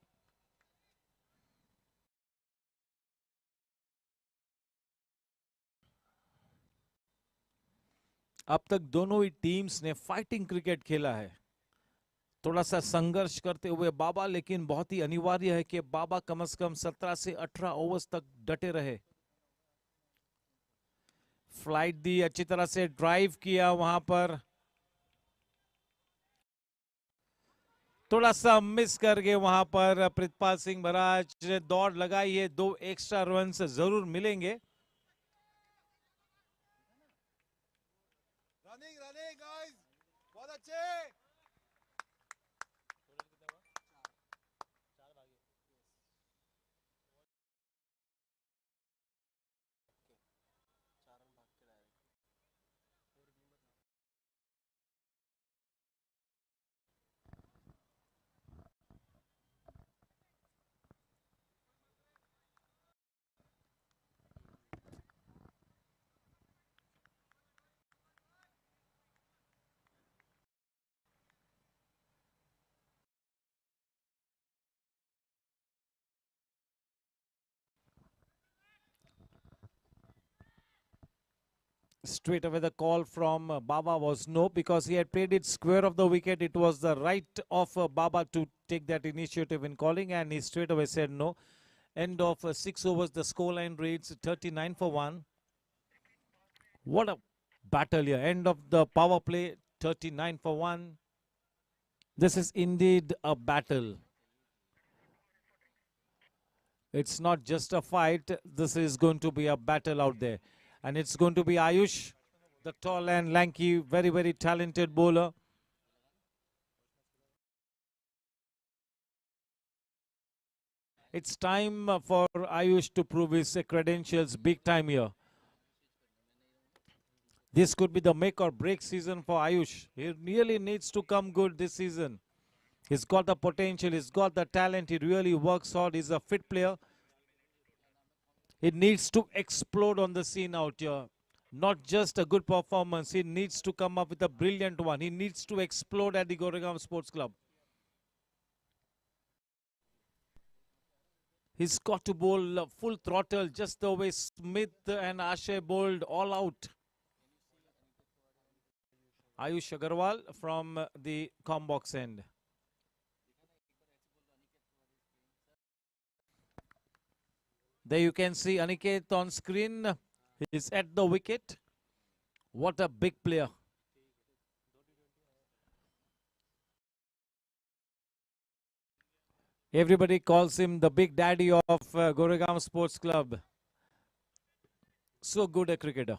अब तक दोनों ही टीम्स ने फाइटिंग क्रिकेट खेला है. थोड़ा सा संघर्ष करते हुए बाबा, लेकिन बहुत ही अनिवार्य है कि बाबा कम से कम 17 से 18 ओवर्स तक डटे रहे. फ्लाइट दी, अच्छी तरह से ड्राइव किया वहां पर, थोड़ा सा मिस कर गए वहां पर प्रितपाल सिंह महाराज ने दौड़ लगाई है. 2 एक्स्ट्रा रन जरूर मिलेंगे. रनिंग गाइस, बहुत अच्छे. Straight away the call from Baba was no, because he had played it square of the wicket. It was the right of Baba to take that initiative in calling, and he straight away said no. End of 6 overs, the scoreline reads 39 for 1. What a battle here. End of the power play, 39 for 1. This is indeed a battle. It's not just a fight. This is going to be a battle out there. And it's going to be Ayush, the tall and lanky, very, very talented bowler. It's time for Ayush to prove his credentials big time here. This could be the make or break season for Ayush. He really needs to come good this season. He's got the potential, he's got the talent, he really works hard, he's a fit player. He needs to explode on the scene out here. Not just a good performance, he needs to come up with a brilliant one. He needs to explode at the Goregaon Sports Club. He's got to bowl full throttle, just the way Smith and Ashay bowled all out. Ayush Agarwal from the Combox end. There you can see Aniket on screen. He's at the wicket. What a big player. Everybody calls him the big daddy of Goregaon Sports Club. So good a cricketer.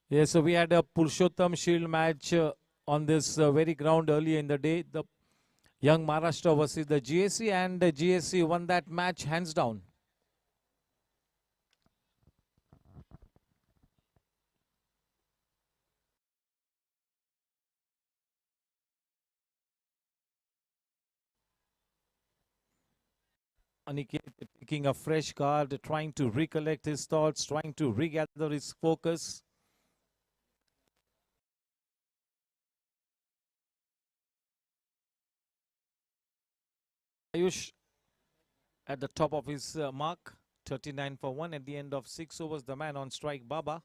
Yeah, so we had a Purushottam Shield match on this very ground earlier in the day. The Young Maharashtra versus the GSC, and the GSC won that match hands down. Aniket taking a fresh card, trying to recollect his thoughts, trying to regather his focus. Ayush at the top of his mark, 39 for 1 at the end of 6 overs. The man on strike, Baba.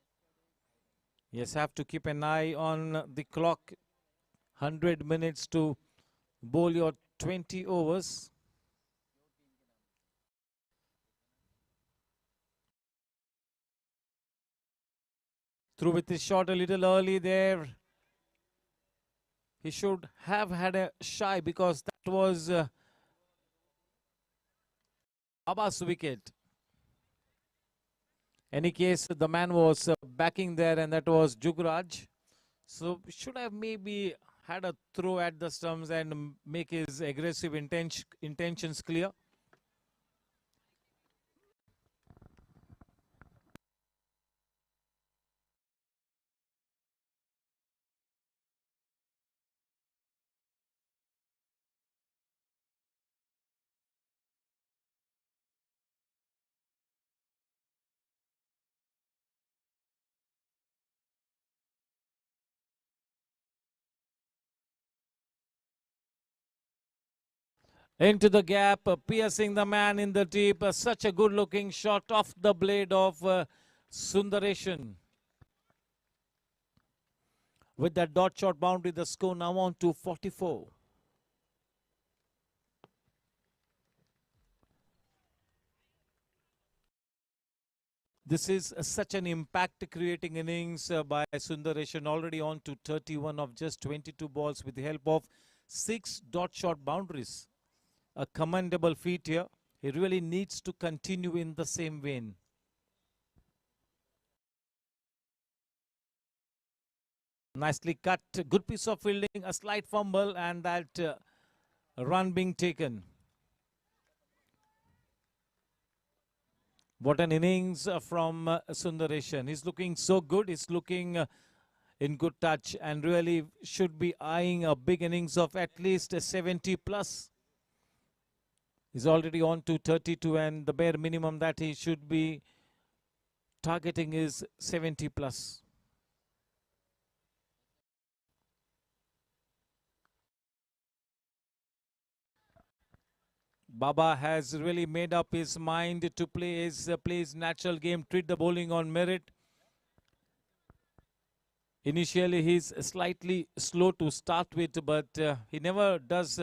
Yes, have to keep an eye on the clock. 100 minutes to bowl your 20 overs. Through with his shot a little early there. He should have had a shy because that was Baba's wicket. Any case, the man was backing there, and that was Jugraj. So should have maybe had a throw at the stumps and make his aggressive intentions clear. Into the gap, piercing the man in the deep. Such a good looking shot off the blade of Sundaresan. With that dot shot boundary, the score now on to 44. This is such an impact-creating innings by Sundaresan, already on to 31 of just 22 balls with the help of 6 dot shot boundaries. A commendable feat here. He really needs to continue in the same vein. Nicely cut, good piece of fielding, a slight fumble, and that run being taken. What an innings from Sundaresan. He's looking so good. He's looking in good touch and really should be eyeing a big innings of at least a 70 plus. He's already on to 32, and the bare minimum that he should be targeting is 70 plus. Baba has really made up his mind to play his natural game, treat the bowling on merit. Initially, he's slightly slow to start with, but he never does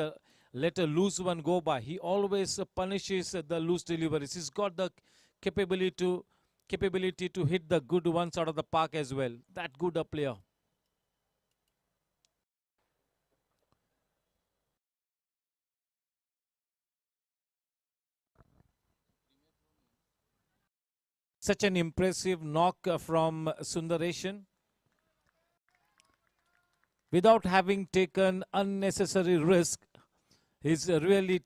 let a loose one go by. He always punishes the loose deliveries. He's got the capability to hit the good ones out of the park as well. That good a player. Such an impressive knock from Sundaresan. Without having taken unnecessary risk, he's really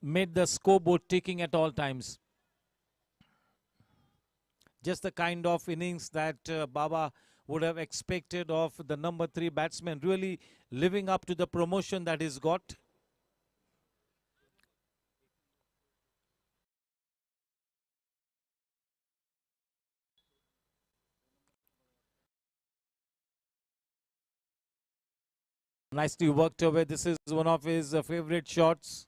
made the scoreboard ticking at all times. Just the kind of innings that Baba would have expected of the number 3 batsman, really living up to the promotion that he's got. Nicely worked away. This is one of his favorite shots.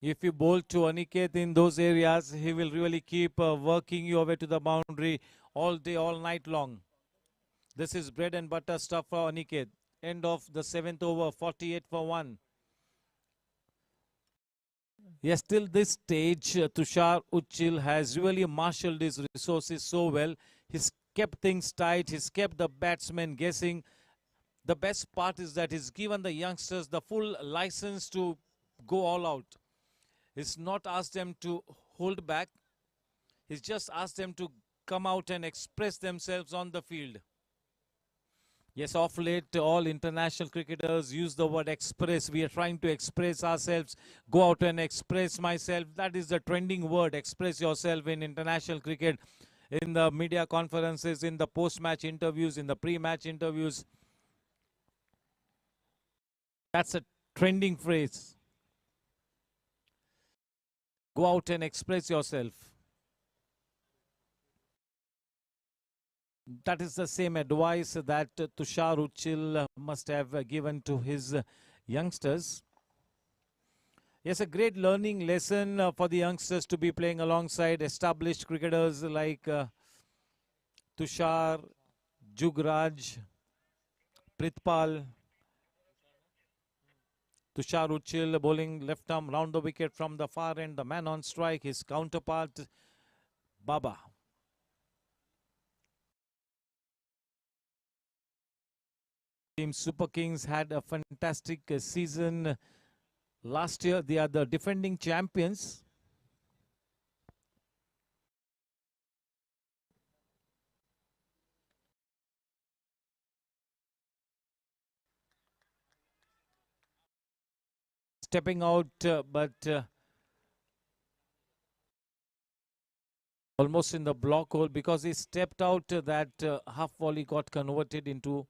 If you bowl to Aniket in those areas, he will really keep working you away to the boundary all day, all night long. This is bread and butter stuff for Aniket. End of the 7th over, 48 for 1. Yes, till this stage, Tushar Uchil has really marshaled his resources so well. He's kept things tight. He's kept the batsmen guessing. The best part is that he's given the youngsters the full license to go all out. He's not asked them to hold back. He's just asked them to come out and express themselves on the field. Yes, off late, all international cricketers use the word express. We are trying to express ourselves, go out and express myself. That is the trending word, express yourself in international cricket, in the media conferences, in the post-match interviews, in the pre-match interviews. That's a trending phrase. Go out and express yourself. That is the same advice that Tushar Uchil must have given to his youngsters. Yes, a great learning lesson for the youngsters to be playing alongside established cricketers like Tushar, Jugraj, Prithpal. Tushar Uchil bowling left arm round the wicket from the far end. The man on strike, his counterpart, Baba. Team Super Kings had a fantastic season last year. They are the defending champions. Stepping out, but almost in the block hole because he stepped out. That half volley got converted into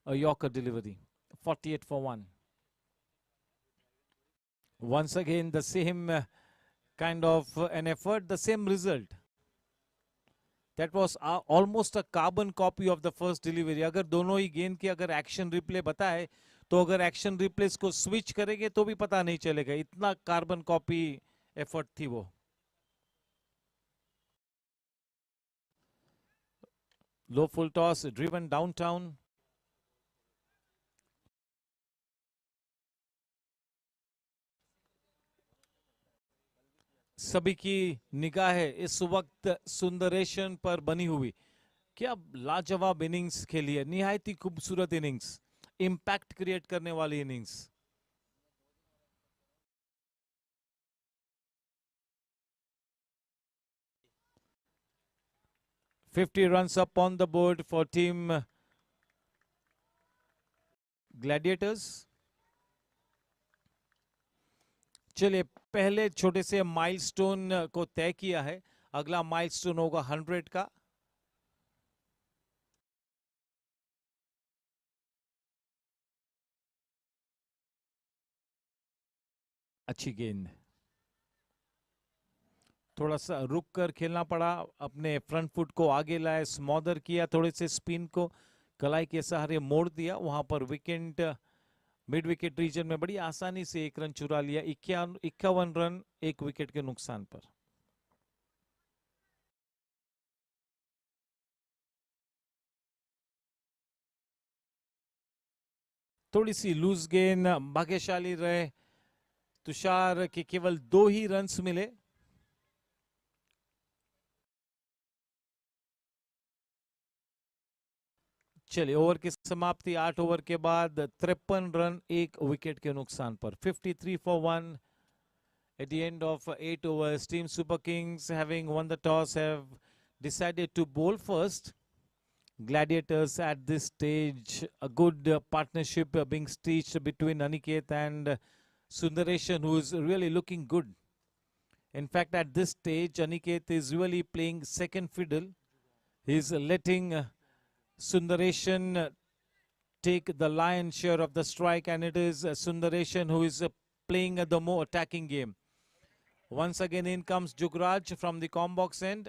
a Yorker delivery. 48 for 1. Once again, the same kind of an effort, the same result. That was almost a carbon copy of the first delivery. अगर दोनों ही गेंद की अगर action replay बताए तो अगर action replace को switch करेंगे तो भी पता नहीं चलेगा. इतना कार्बन कॉपी एफर्ट थी वो. Low full toss driven downtown. सभी की निगाहें इस वक्त सुंदरेशन पर बनी हुई. क्या लाजवाब इनिंग्स खेली है. निहायत ही खूबसूरत इनिंग्स. इम्पैक्ट क्रिएट करने वाली innings. $50 runs up on the board for team Gladiators. चलिए पहले छोटे से माइलस्टोन को तय किया है. अगला माइलस्टोन होगा 100 का. अच्छी गेंद. थोड़ा सा रुक कर खेलना पड़ा. अपने फ्रंट फुट को आगे लाए, स्मॉदर किया, थोड़े से स्पिन को कलाई के सहारे मोड़ दिया. वहां पर विकेट मिड विकेट रीजन में बड़ी आसानी से 1 रन चुरा लिया. 51 रन 1 विकेट के नुकसान पर. थोड़ी सी लूज गेंद. भाग्यशाली रहे तुषार के केवल 2 ही रन्स मिले. चलिए ओवर की समाप्ति. 8 ओवर के बाद 53 रन 1 विकेट के नुकसान पर. 53 for 1 at the end of 8 overs. Team Super Kings, having won the toss, have decided to bowl first. Gladiators at this stage, a good partnership being stitched between Aniket and Sundareshan, who is really looking good. In fact, at this stage, Aniket is really playing second fiddle. He is letting Sundareshan take the lion's share of the strike, and it is Sundareshan who is playing the more attacking game. Once again, in comes Jugraj from the combox end.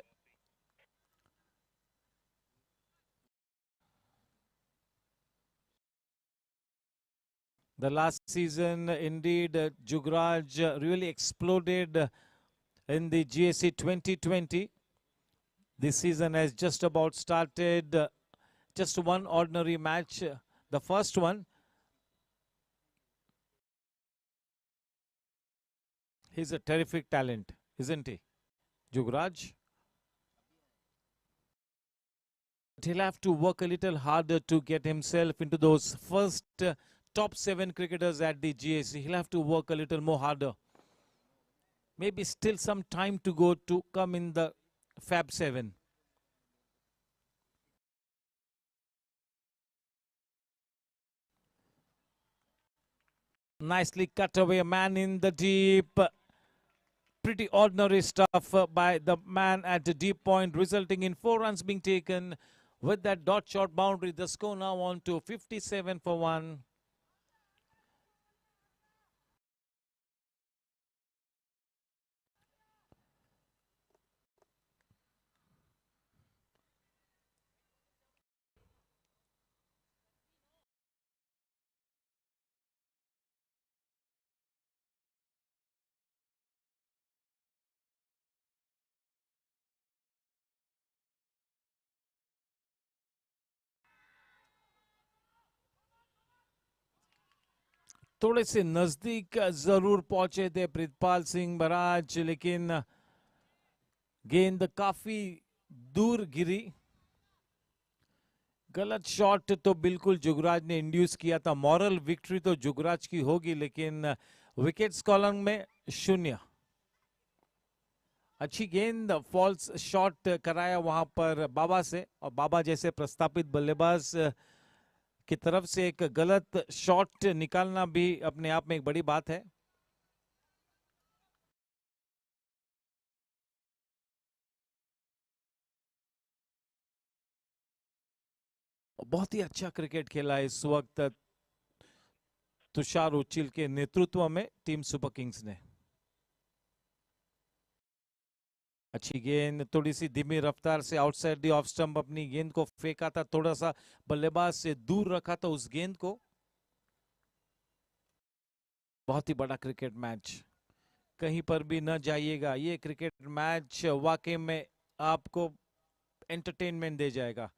The last season, indeed, Jugraj really exploded in the GAC 2020. This season has just about started. Just one ordinary match, the first one. He's a terrific talent, isn't he, Jugraj? But he'll have to work a little harder to get himself into those first top 7 cricketers at the GAC. He'll have to work a little more harder. Maybe still some time to go to come in the Fab 7. Nicely cut away, a man in the deep. Pretty ordinary stuff by the man at the deep point, resulting in 4 runs being taken. With that dot shot boundary, the score now on to 57 for 1. थोड़े से नजदीक जरूर पहुंचे थे Pritpal Singh barrage, लेकिन गेंद काफी दूर गिरी. गलत शॉट तो बिल्कुल जुगराज ने इंड्यूस किया था। मॉरल विक्ट्री तो जुगराज की होगी, लेकिन विकेट्स कॉलम में 0। अच्छी गेंद, फॉल्स शॉट कराया वहां पर बाबा से, और बाबा जैसे प्रस्तापित बल्लेबाज की तरफ से एक गलत शॉट निकालना भी अपने आप में एक बड़ी बात है। बहुत ही अच्छा क्रिकेट खेला इस वक्त तुषार उचिल के नेतृत्व में टीम सुपर किंग्स ने। अच्छी गेंद, थोड़ी सी धीमी रफ्तार से आउटसाइड दी ऑफ स्टंप अपनी गेंद को फेंका था, थोड़ा सा बल्लेबाज से दूर रखा था उस गेंद को। बहुत ही बड़ा क्रिकेट मैच, कहीं पर भी न जाइएगा, ये क्रिकेट मैच वाकई में आपको एंटरटेनमेंट दे जाएगा।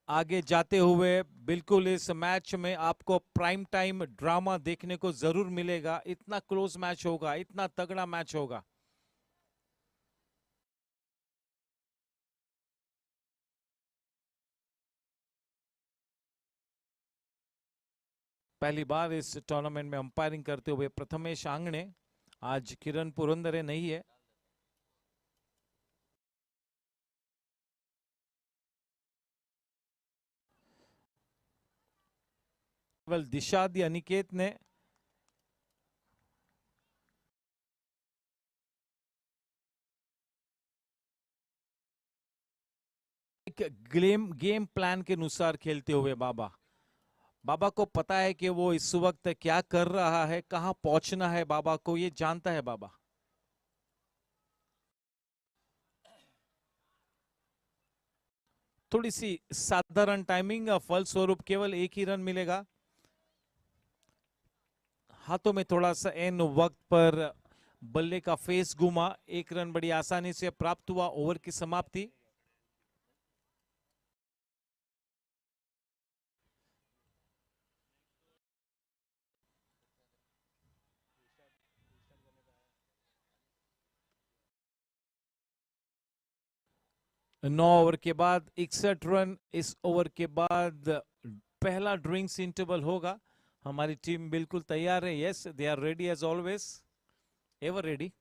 आगे जाते हुए बिल्कुल इस मैच में आपको प्राइम टाइम ड्रामा देखने को जरूर मिलेगा। इतना क्लोज मैच होगा, इतना तगड़ा मैच होगा। पहली बार इस टूर्नामेंट में अंपायरिंग करते हुए प्रथमेश आंगणे, आज किरण पुरंदरे नहीं है। केवल दिशादी अनिकेत ने एक गेम प्लान के अनुसार खेलते हुए बाबा को पता है कि वो इस वक्त क्या कर रहा है, कहां पहुंचना है, बाबा को ये जानता है बाबा। थोड़ी सी साधारण टाइमिंग, फलस्वरूप केवल एक ही रन मिलेगा। हाथों में थोड़ा सा एन वक्त पर बल्ले का फेस घुमा, एक रन बड़ी आसानी से प्राप्त हुआ। ओवर की समाप्ति। नौ ओवर के बाद 61 रन। इस ओवर के बाद पहला ड्रिंक्स इंटरवल होगा। हमारी टीम बिल्कुल तैयार है। Yes, they are ready as always, ever ready.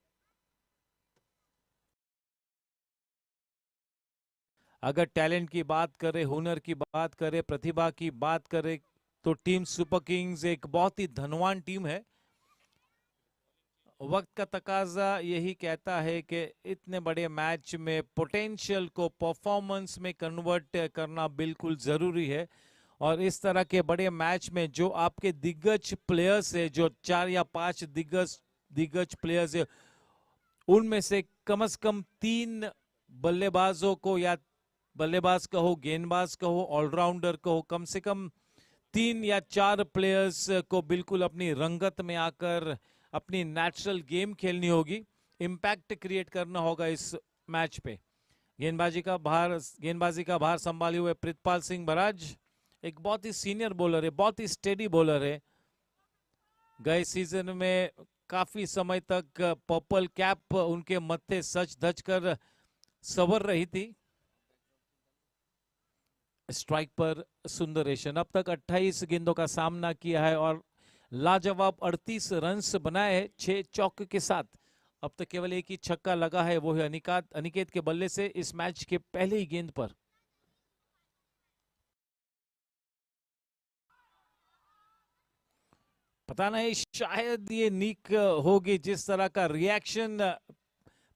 अगर टैलेंट की बात करें, हुनर की बात करें, प्रतिभा की बात करें, तो टीम सुपर किंग्स एक बहुत ही धनवान टीम है। वक्त का तकाजा यही कहता है कि इतने बड़े मैच में पोटेंशियल को परफॉर्मेंस में कन्वर्ट करना बिल्कुल जरूरी है। और इस तरह के बड़े मैच में जो आपके दिग्गज प्लेयर्स है, जो 4 या 5 दिग्गज प्लेयर्स है, उनमें से कम 3 बल्लेबाजों को, या बल्लेबाज कहो, गेंदबाज कहो, ऑलराउंडर कहो, कम से कम 3 या 4 प्लेयर्स को बिल्कुल अपनी रंगत में आकर अपनी नेचुरल गेम खेलनी होगी, इम्पैक्ट क्रिएट करना होगा इस मैच पे। गेंदबाजी का भार संभाले हुए प्रितपाल सिंह बराज एक बहुत ही सीनियर बॉलर है, बहुत ही स्टेडी बॉलर है। गए सीजन में काफी समय तक पर्पल कैप उनके मत्थे सच धज कर सवर रही थी। स्ट्राइक पर सुंदरेशन, अब तक 28 गेंदों का सामना किया है और लाजवाब 38 रन्स बनाए हैं 6 चौके के साथ। अब तक केवल एक ही छक्का लगा है, वो है अनिकेत के बल्ले से इस मैच के पहले ही गेंद पर। पता नहीं, शायद ये नीक होगी, जिस तरह का रिएक्शन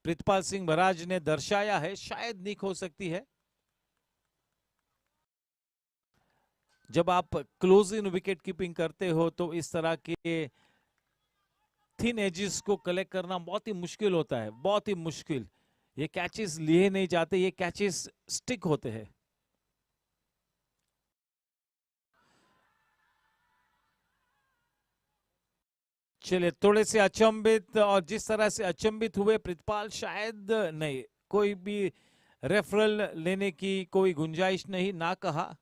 प्रितपाल सिंह बराज ने दर्शाया है, शायद नीक हो सकती है। जब आप क्लोज इन विकेट कीपिंग करते हो तो इस तरह के थिन एजेस को कलेक्ट करना बहुत ही मुश्किल होता है, बहुत ही मुश्किल। ये कैचेस लिए नहीं जाते, ये कैचेस स्टिक होते हैं। चलिए, थोड़े से अचंभित, और जिस तरह से अचंभित हुए प्रितपाल, शायद नहीं, कोई भी रेफरल लेने की कोई गुंजाइश नहीं, ना कहा।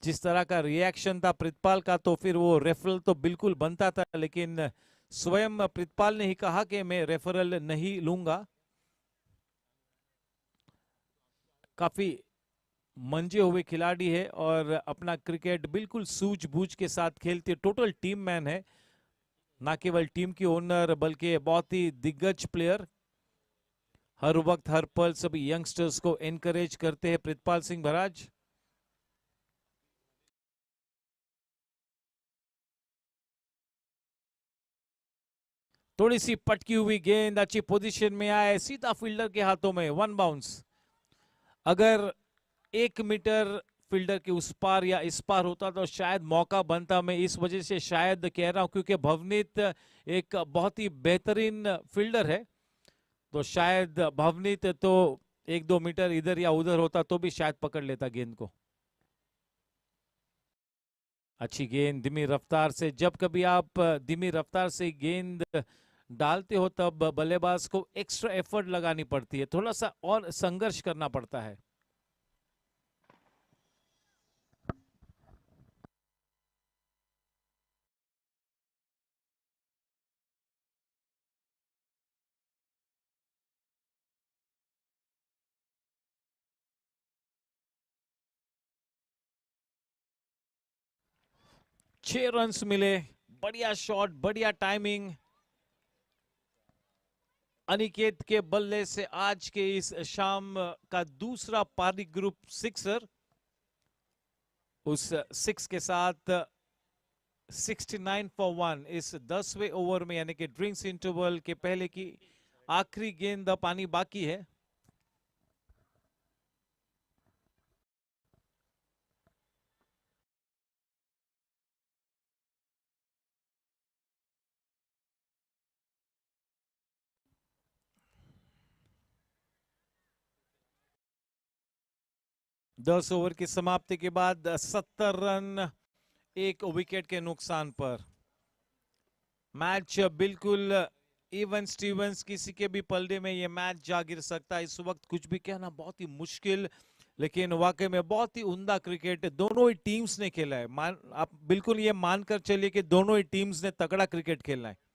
जिस तरह का रिएक्शन था प्रितपाल का, तो फिर वो रेफरल तो बिल्कुल बनता था, लेकिन स्वयं प्रितपाल ने ही कहा कि मैं रेफरल नहीं लूंगा। काफी मंजे हुए खिलाड़ी है और अपना क्रिकेट बिल्कुल सूझबूझ के साथ खेलते, टोटल टीम मैन है, ना केवल टीम की ओनर बल्कि बहुत ही दिग्गज प्लेयर। हर वक्त हर पल सभी यंगस्टर्स को एनकरेज करते हैं प्रितपाल सिंह भराज। थोड़ी सी पटकी हुई गेंद, अच्छी पोजीशन में आए, सीधा फील्डर के हाथों में, वन बाउंस। अगर 1 मीटर फील्डर के उस पार या इस पार होता तो शायद मौका बनता। मैं इस वजह से शायद कह रहा हूं क्योंकि भवनीत एक बहुत ही बेहतरीन फील्डर है, तो शायद भवनीत तो 1-2 मीटर इधर या उधर होता तो भी शायद पकड़ लेता गेंद को। अच्छी गेंद धीमी रफ्तार से, जब कभी आप धीमी रफ्तार से गेंद डालते हो तब बल्लेबाज को एक्स्ट्रा एफर्ट लगानी पड़ती है, थोड़ा सा और संघर्ष करना पड़ता है। छह रन्स मिले, बढ़िया शॉट, बढ़िया टाइमिंग। अनिकेत के बल्ले से आज के इस शाम का दूसरा पारी ग्रुप सिक्सर। उस सिक्स के साथ 69 फॉर 1 इस 10वें ओवर में, यानी कि ड्रिंक्स इंटरवल के पहले की आखिरी गेंद पानी बाकी है। दस ओवर की समाप्ति के बाद 70 रन, 1 विकेट के नुकसान पर मैच बिल्कुल इवन स्टीवंस, किसी के भी पलड़े में ये मैच जा गिर सकता है। इस वक्त कुछ भी कहना बहुत ही मुश्किल, लेकिन वाकई में बहुत ही उम्दा क्रिकेट दोनों ही टीम्स ने खेला है। आप बिल्कुल ये मानकर चलिए कि दोनों ही टीम्स ने तगड़ा क्रिकेट खेला है।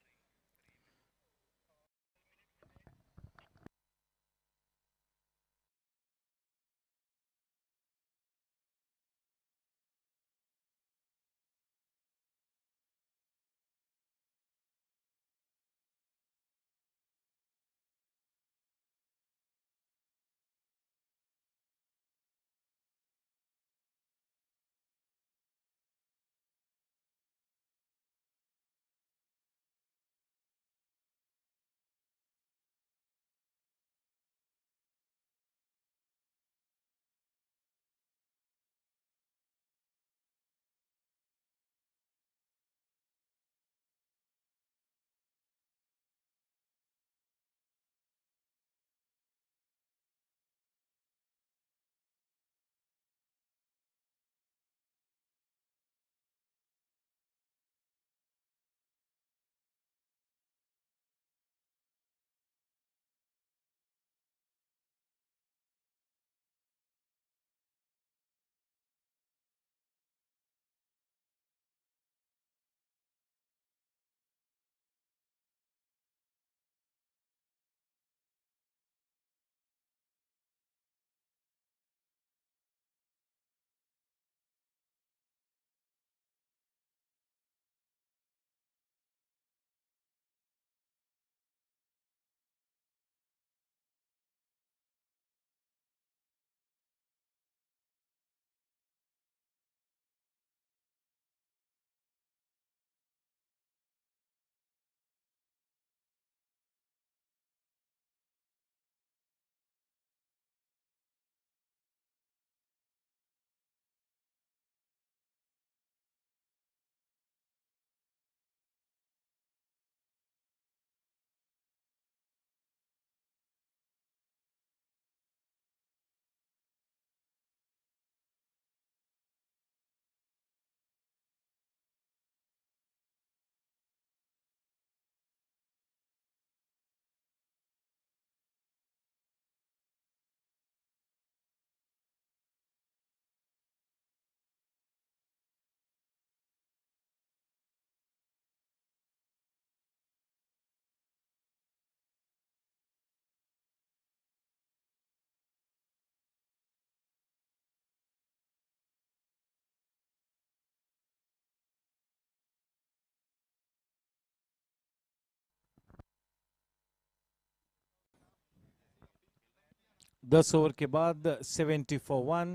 10 ओवर के बाद 70 for 1।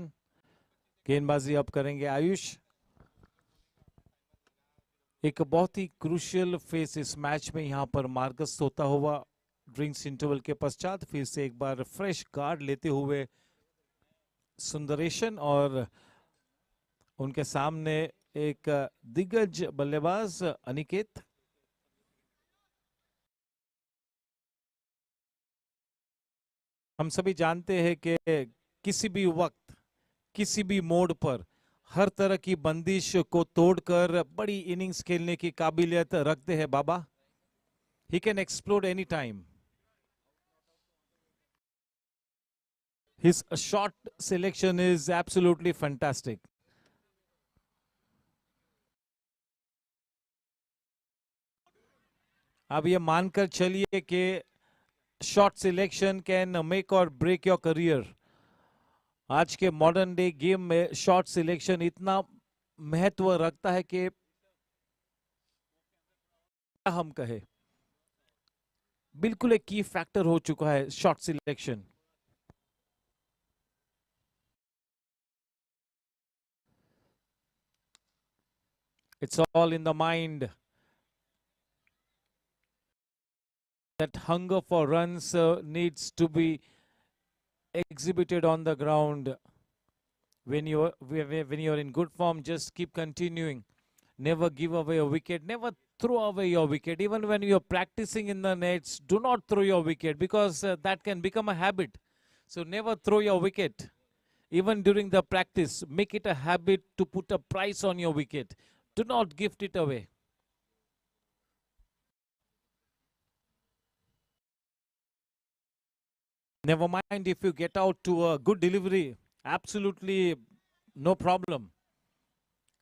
गेंदबाजी अब करेंगे आयुष। एक बहुत ही क्रूशियल फेस इस मैच में यहाँ पर मार्कस होता हुआ ड्रिंक्स इंटरवल के पश्चात फिर से एक बार फ्रेश गार्ड लेते हुए सुंदरेशन और उनके सामने एक दिग्गज बल्लेबाज अनिकेत। हम सभी जानते हैं कि किसी भी वक्त किसी भी मोड़ पर हर तरह की बंदिश को तोड़कर बड़ी इनिंग्स खेलने की काबिलियत रखते हैं बाबा। He can explode any time. His shot selection is absolutely fantastic. अब ये मानकर चलिए कि शॉट सिलेक्शन कैन मेक और ब्रेक योर करियर। आज के मॉडर्न डे गेम में शॉट सिलेक्शन इतना महत्व रखता है कि हम कहे बिल्कुल एक की फैक्टर हो चुका है shot selection. It's all in the mind. That hunger for runs needs to be exhibited on the ground. When you're in good form, just keep continuing. Never give away a wicket. Never throw away your wicket. Even when you're practicing in the nets, do not throw your wicket because that can become a habit. So never throw your wicket. Even during the practice, make it a habit to put a price on your wicket. Do not gift it away. Never mind if you get out to a good delivery. Absolutely no problem.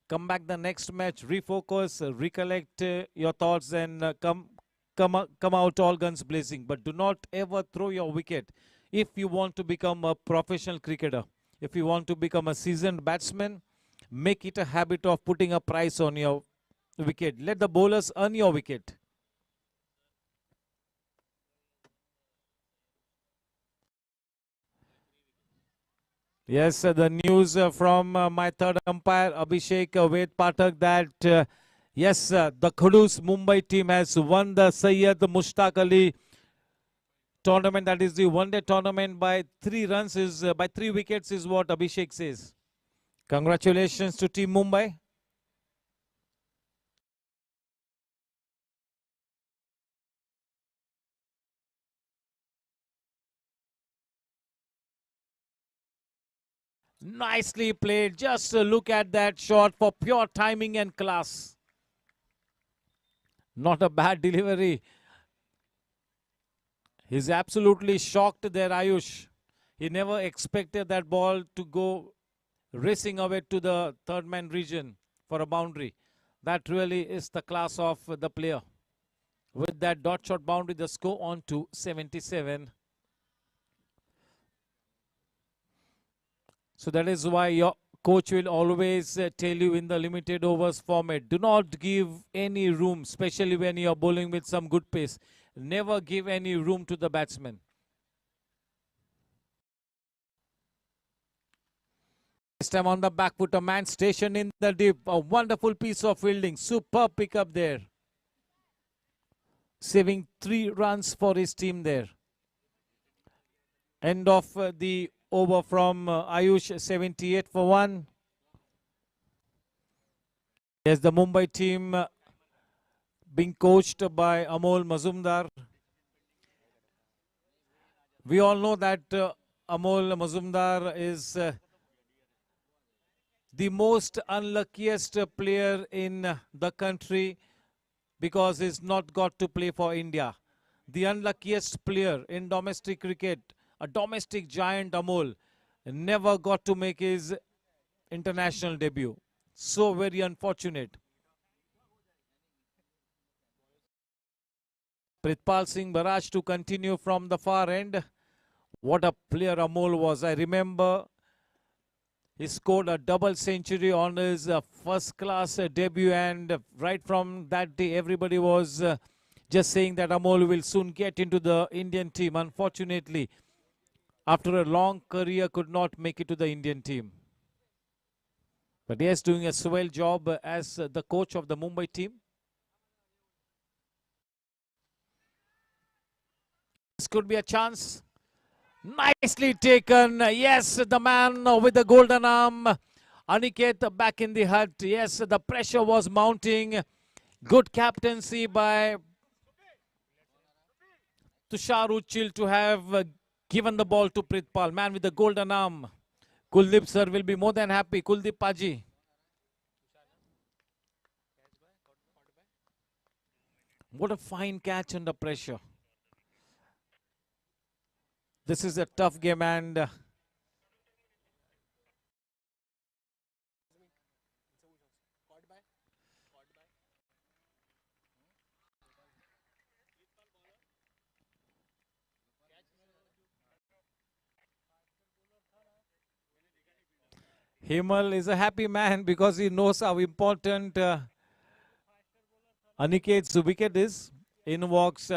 Come back the next match, refocus, recollect your thoughts and come out all guns blazing. But do not ever throw your wicket if you want to become a professional cricketer. If you want to become a seasoned batsman, make it a habit of putting a price on your wicket. Let the bowlers earn your wicket. Yes, the news from my third umpire, Abhishek Ved Pathak, that yes, the Khudus Mumbai team has won the Syed Mushtaq Ali tournament. That is the one-day tournament by 3 runs, by 3 wickets is what Abhishek says. Congratulations to Team Mumbai. Nicely played. Just look at that shot for pure timing and class. Not a bad delivery. He's absolutely shocked there, Ayush. He never expected that ball to go racing away to the third man region for a boundary. That really is the class of the player. With that dot shot boundary, the score on to 77. So that is why your coach will always tell you in the limited overs format, do not give any room, especially when you are bowling with some good pace. Never give any room to the batsman. This time on the back foot, a man stationed in the deep. A wonderful piece of fielding. Superb pickup there. Saving 3 runs for his team there. End of the over from Ayush, 78 for 1. Yes, the Mumbai team being coached by Amol Mazumdar. We all know that Amol Mazumdar is the most unluckiest player in the country because he's not got to play for India. The unluckiest player in domestic cricket, a domestic giant Amol, never got to make his international debut. So very unfortunate. Pritpal Singh Barrage to continue from the far end. What a player Amol was. I remember he scored a double century on his first class debut, and right from that day everybody was just saying that Amol will soon get into the Indian team. Unfortunately, after a long career could not make it to the Indian team. But he is doing a swell job as the coach of the Mumbai team. This could be a chance. Nicely taken. Yes, the man with the golden arm. Aniket back in the hut. Yes, the pressure was mounting. Good captaincy by Tushar Uchil to have given the ball to Pritpal. Man with the golden arm. Kuldeep sir will be more than happy. Kuldeep Paji. What a fine catch under pressure. This is a tough game and Himal is a happy man because he knows how important Aniket's wicket is. In walks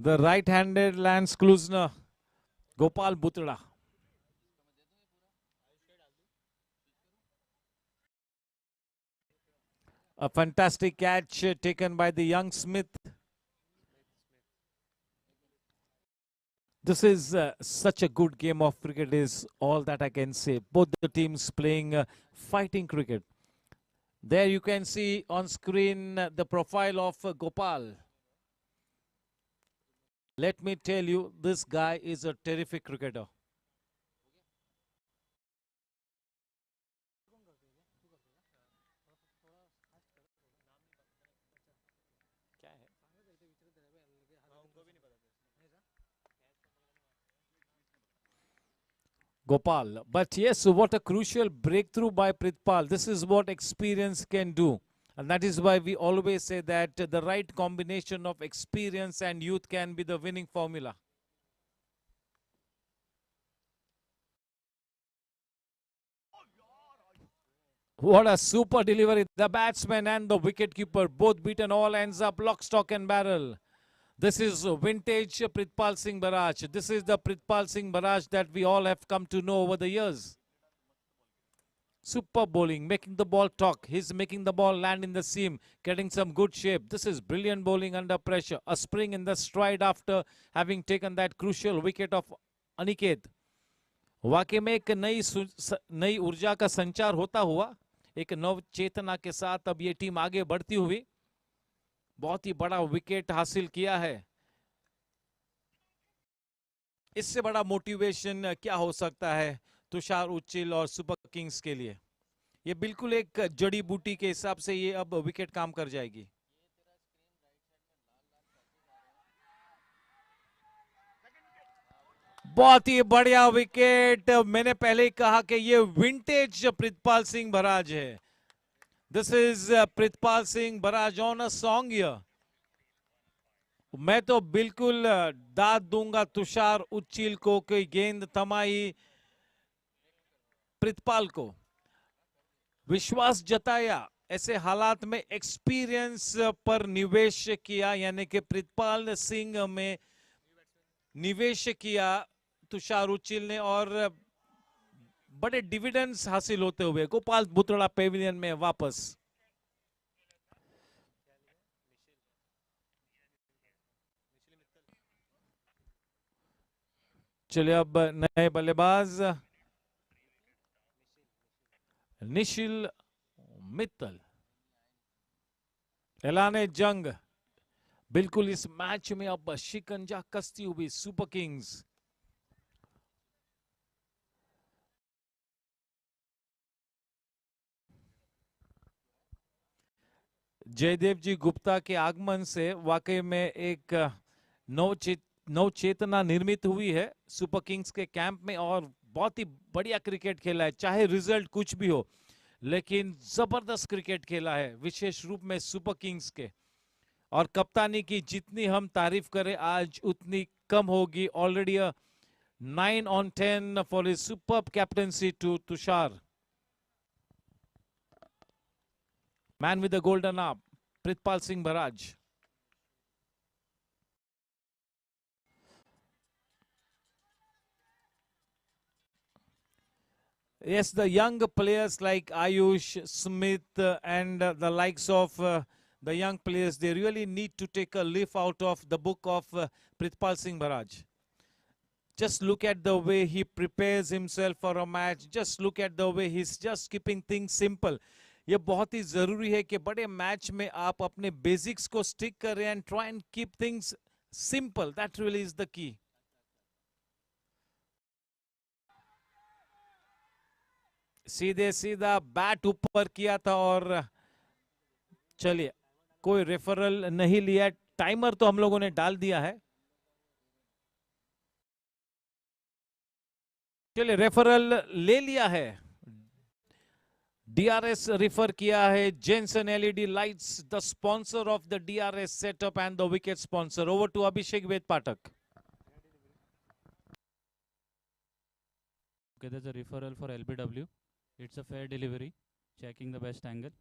the right-handed Lance Klusner, Gopal Bhutra. A fantastic catch taken by the young Smith. This is such a good game of cricket is all that I can say. Both the teams playing fighting cricket. There you can see on screen the profile of Gopal. Let me tell you, this guy is a terrific cricketer. Gopal. But yes, what a crucial breakthrough by Pritpal. This is what experience can do. And that is why we always say that the right combination of experience and youth can be the winning formula. What a super delivery. The batsman and the wicketkeeper both beaten, all ends up lock, stock and barrel. This is vintage Pritpal Singh Barrage. This is the Pritpal Singh Barrage that we all have come to know over the years. Super bowling, making the ball talk. He's making the ball land in the seam, getting some good shape. This is brilliant bowling under pressure. A spring in the stride after having taken that crucial wicket of Aniket. वाकई में एक नई ऊर्जा का संचार होता हुआ, एक नव चेतना के साथ अब ये टीम आगे बढ़ती हुई बहुत ही बड़ा विकेट हासिल किया है. इससे बड़ा मोटिवेशन क्या हो सकता है तुषार उच्चिल और सुपर किंग्स के लिए. ये बिल्कुल एक जड़ी बूटी के हिसाब से ये अब विकेट काम कर जाएगी. बहुत ही बढ़िया विकेट. मैंने पहले ही कहा कि ये विंटेज प्रितपाल सिंह बराज है. This is Pritpal Singh barrage on a song here. मैं तो बिल्कुल दाद दूंगा तुषार उच्चिल को कि गेंद थमाई प्रितपाल को. विश्वास जताया, ऐसे हालात में एक्सपीरियंस पर निवेश किया, यानी कि प्रितपाल सिंह में निवेश किया तुषार उच्चिल ने और बड़े डिविडेंड्स हासिल होते हुए गोपाल बुतड़ा पेविलियन में वापस. चलिए अब नए बल्लेबाज निशिल मित्तल. ऐलाने जंग. बिल्कुल इस मैच में अब शिकंजा कसती हुई सुपर किंग्स. जयदेव जी गुप्ता के आगमन से वाकई में एक नवचेतना निर्मित हुई है सुपर किंग्स के कैंप में और बहुत ही बढ़िया क्रिकेट खेला है. चाहे रिजल्ट कुछ भी हो, लेकिन जबरदस्त क्रिकेट खेला है, विशेष रूप में सुपर किंग्स के. और कप्तानी की जितनी हम तारीफ करें आज उतनी कम होगी. Already 9 on 10 for his superb captaincy to Tushar. Man with the golden arm Pritpal Singh Baraj. Yes, the young players like Ayush, Smith, and the likes of the young players, they really need to take a leaf out of the book of Pritpal Singh Bharaj. Just look at the way he prepares himself for a match. Just look at the way he's just keeping things simple. ये बहुत ही जरूरी है कि बड़े match में आप अपने basics को स्टिक करें and try and keep things simple. That really is the key. सीधे सीधा बैट ऊपर किया था और चलिए कोई रेफरल नहीं लिया. टाइमर तो हम लोगों ने डाल दिया है. चलिए रेफरल ले लिया है. DRS रेफर किया है. Jenson LED lights, the sponsor of the DRS setup and the wicket sponsor. Over to Abhishek Ved Pathak. Okay, there's a referral for LBW. It's a fair delivery. Checking the best angle.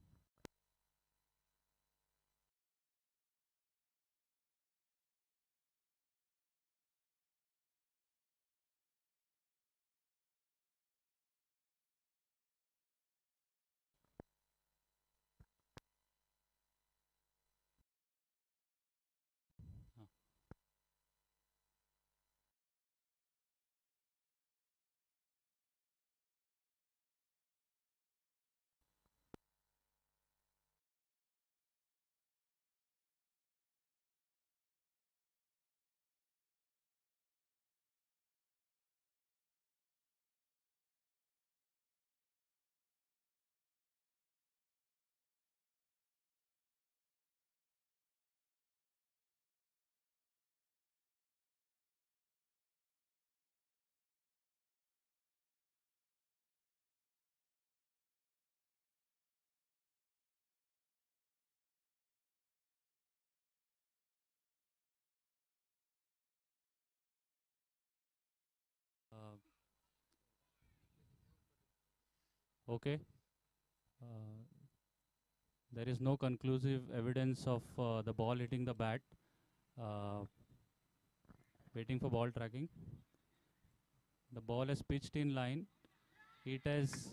Okay. Uh, there is no conclusive evidence of the ball hitting the bat. Uh, Waiting for ball tracking. The ball is pitched in line. It has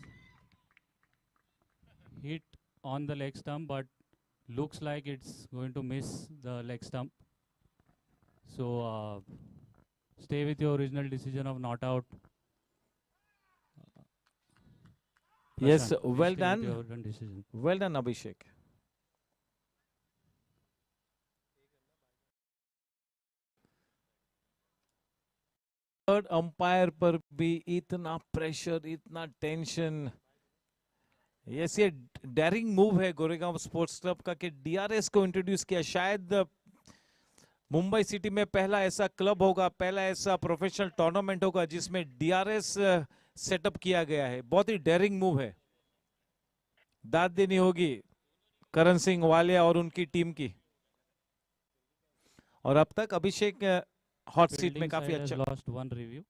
hit on the leg stump, but looks like it's going to miss the leg stump. So stay with your original decision of not out. Yes, Prashant, please well stay with your done. original decision. Well done, Abhishek. Third umpire पर भी इतना pressure, इतना tension. Yes, ये dairying move है Goregaon sports club का कि DRS को introduce किया. शायद मुंबई सिटी में पहला ऐसा क्लब होगा, पहला ऐसा प्रोफेशनल टूर्नामेंट होगा जिसमें DRS सेटअप किया गया है. बहुत ही डेयरिंग मूव है. दाद देनी होगी करण सिंह वालिया और उनकी टीम की. और अब तक अभिषेक हॉट सीट में Fielding काफी side has अच्छा. lost one review.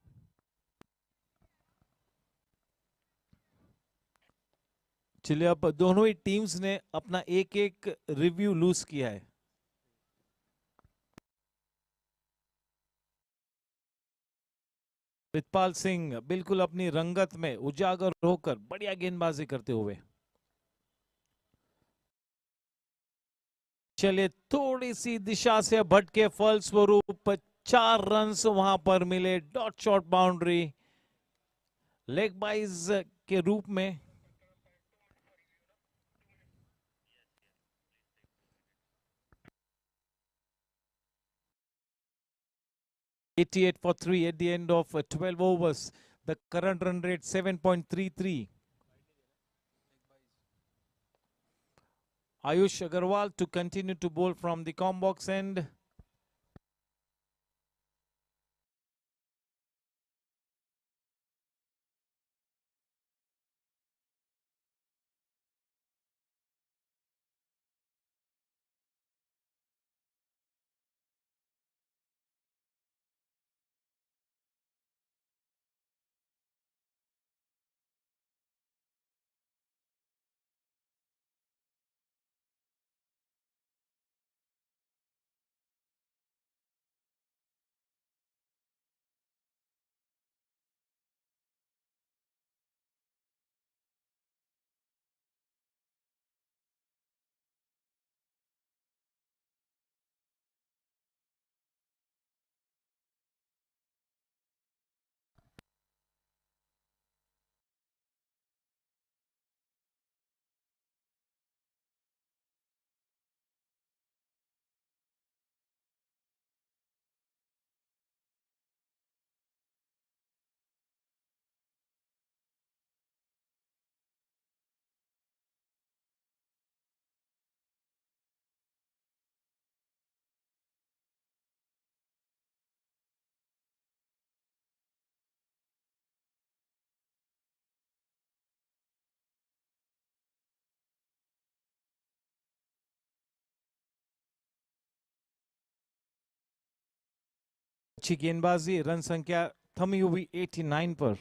चलिए अब दोनों ही टीम्स ने अपना एक एक रिव्यू लूज किया है. प्रितपाल सिंह बिल्कुल अपनी रंगत में उजागर होकर बढ़िया गेंदबाजी करते हुए. चलिए थोड़ी सी दिशा से भटके फलस्वरूप 4 रन्स वहां पर मिले. Dot shot boundary leg byes के रूप में. $88 for 3 at the end of 12 overs. The current run rate 7.33. Ayush Agarwal to continue to bowl from the com box end. अच्छी गेंदबाजी, रन संख्या थमी हुई 89 पर।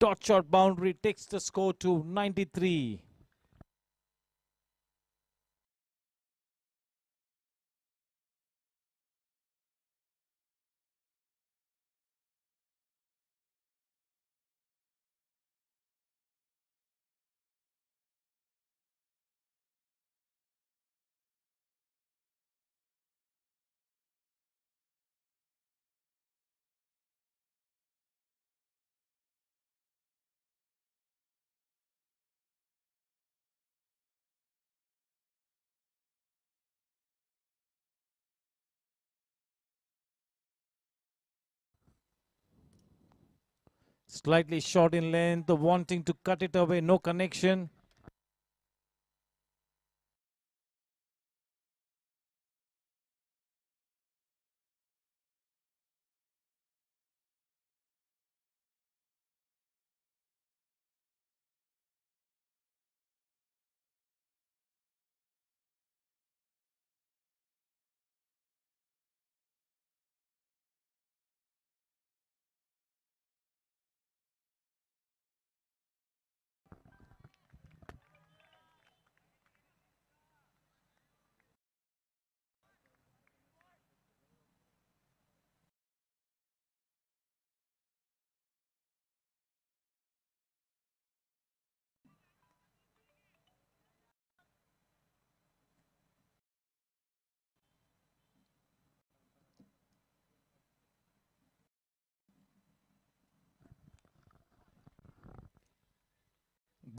Dot shot boundary takes the score to 93. Slightly short in length, wanting to cut it away, no connection.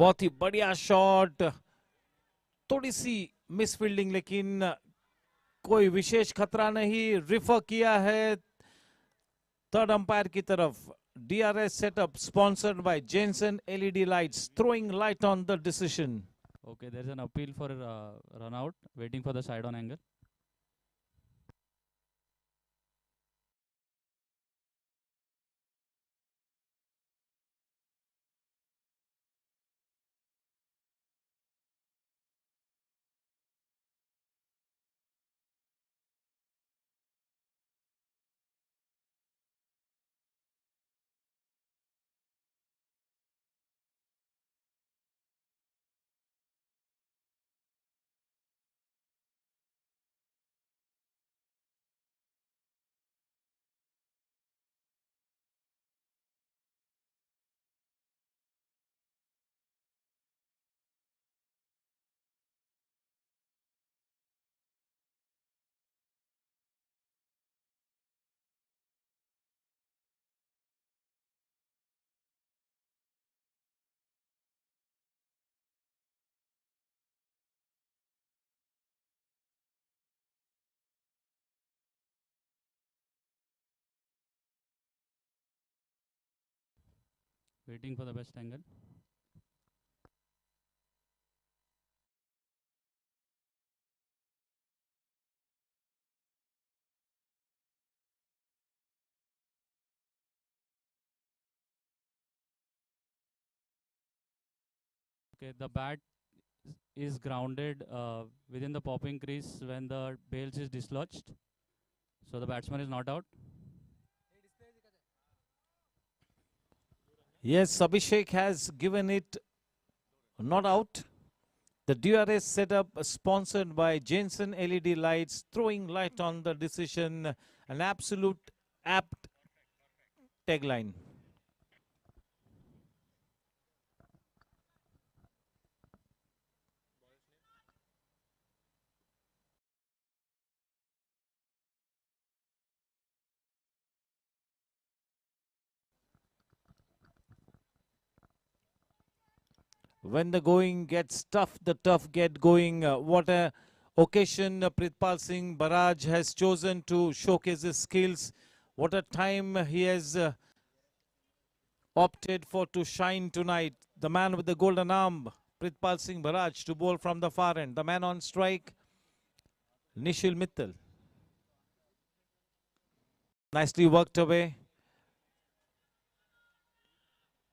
बहुत ही बढ़िया shot, थोड़ी सी मिस फील्डिंग, लेकिन कोई विशेष खतरा नहीं। रिफर किया है थर्ड अंपायर की तरफ। DRS setup sponsored by Jensen LED lights, throwing light on the decision. Okay, there is an appeal for run out, waiting for the side on angle. Waiting for the best angle. Okay, the bat is grounded within the popping crease when the bails is dislodged. So the batsman is not out. Yes, Abhishek has given it not out. The DRS setup sponsored by Jensen LED lights, throwing light on the decision. An absolute apt tagline. When the going gets tough, the tough get going. What a occasion Pritpal Singh Barrage has chosen to showcase his skills. What a time he has opted for to shine tonight. The man with the golden arm, Pritpal Singh Bharaj, to bowl from the far end. The man on strike, Nishil Mittal. Nicely worked away.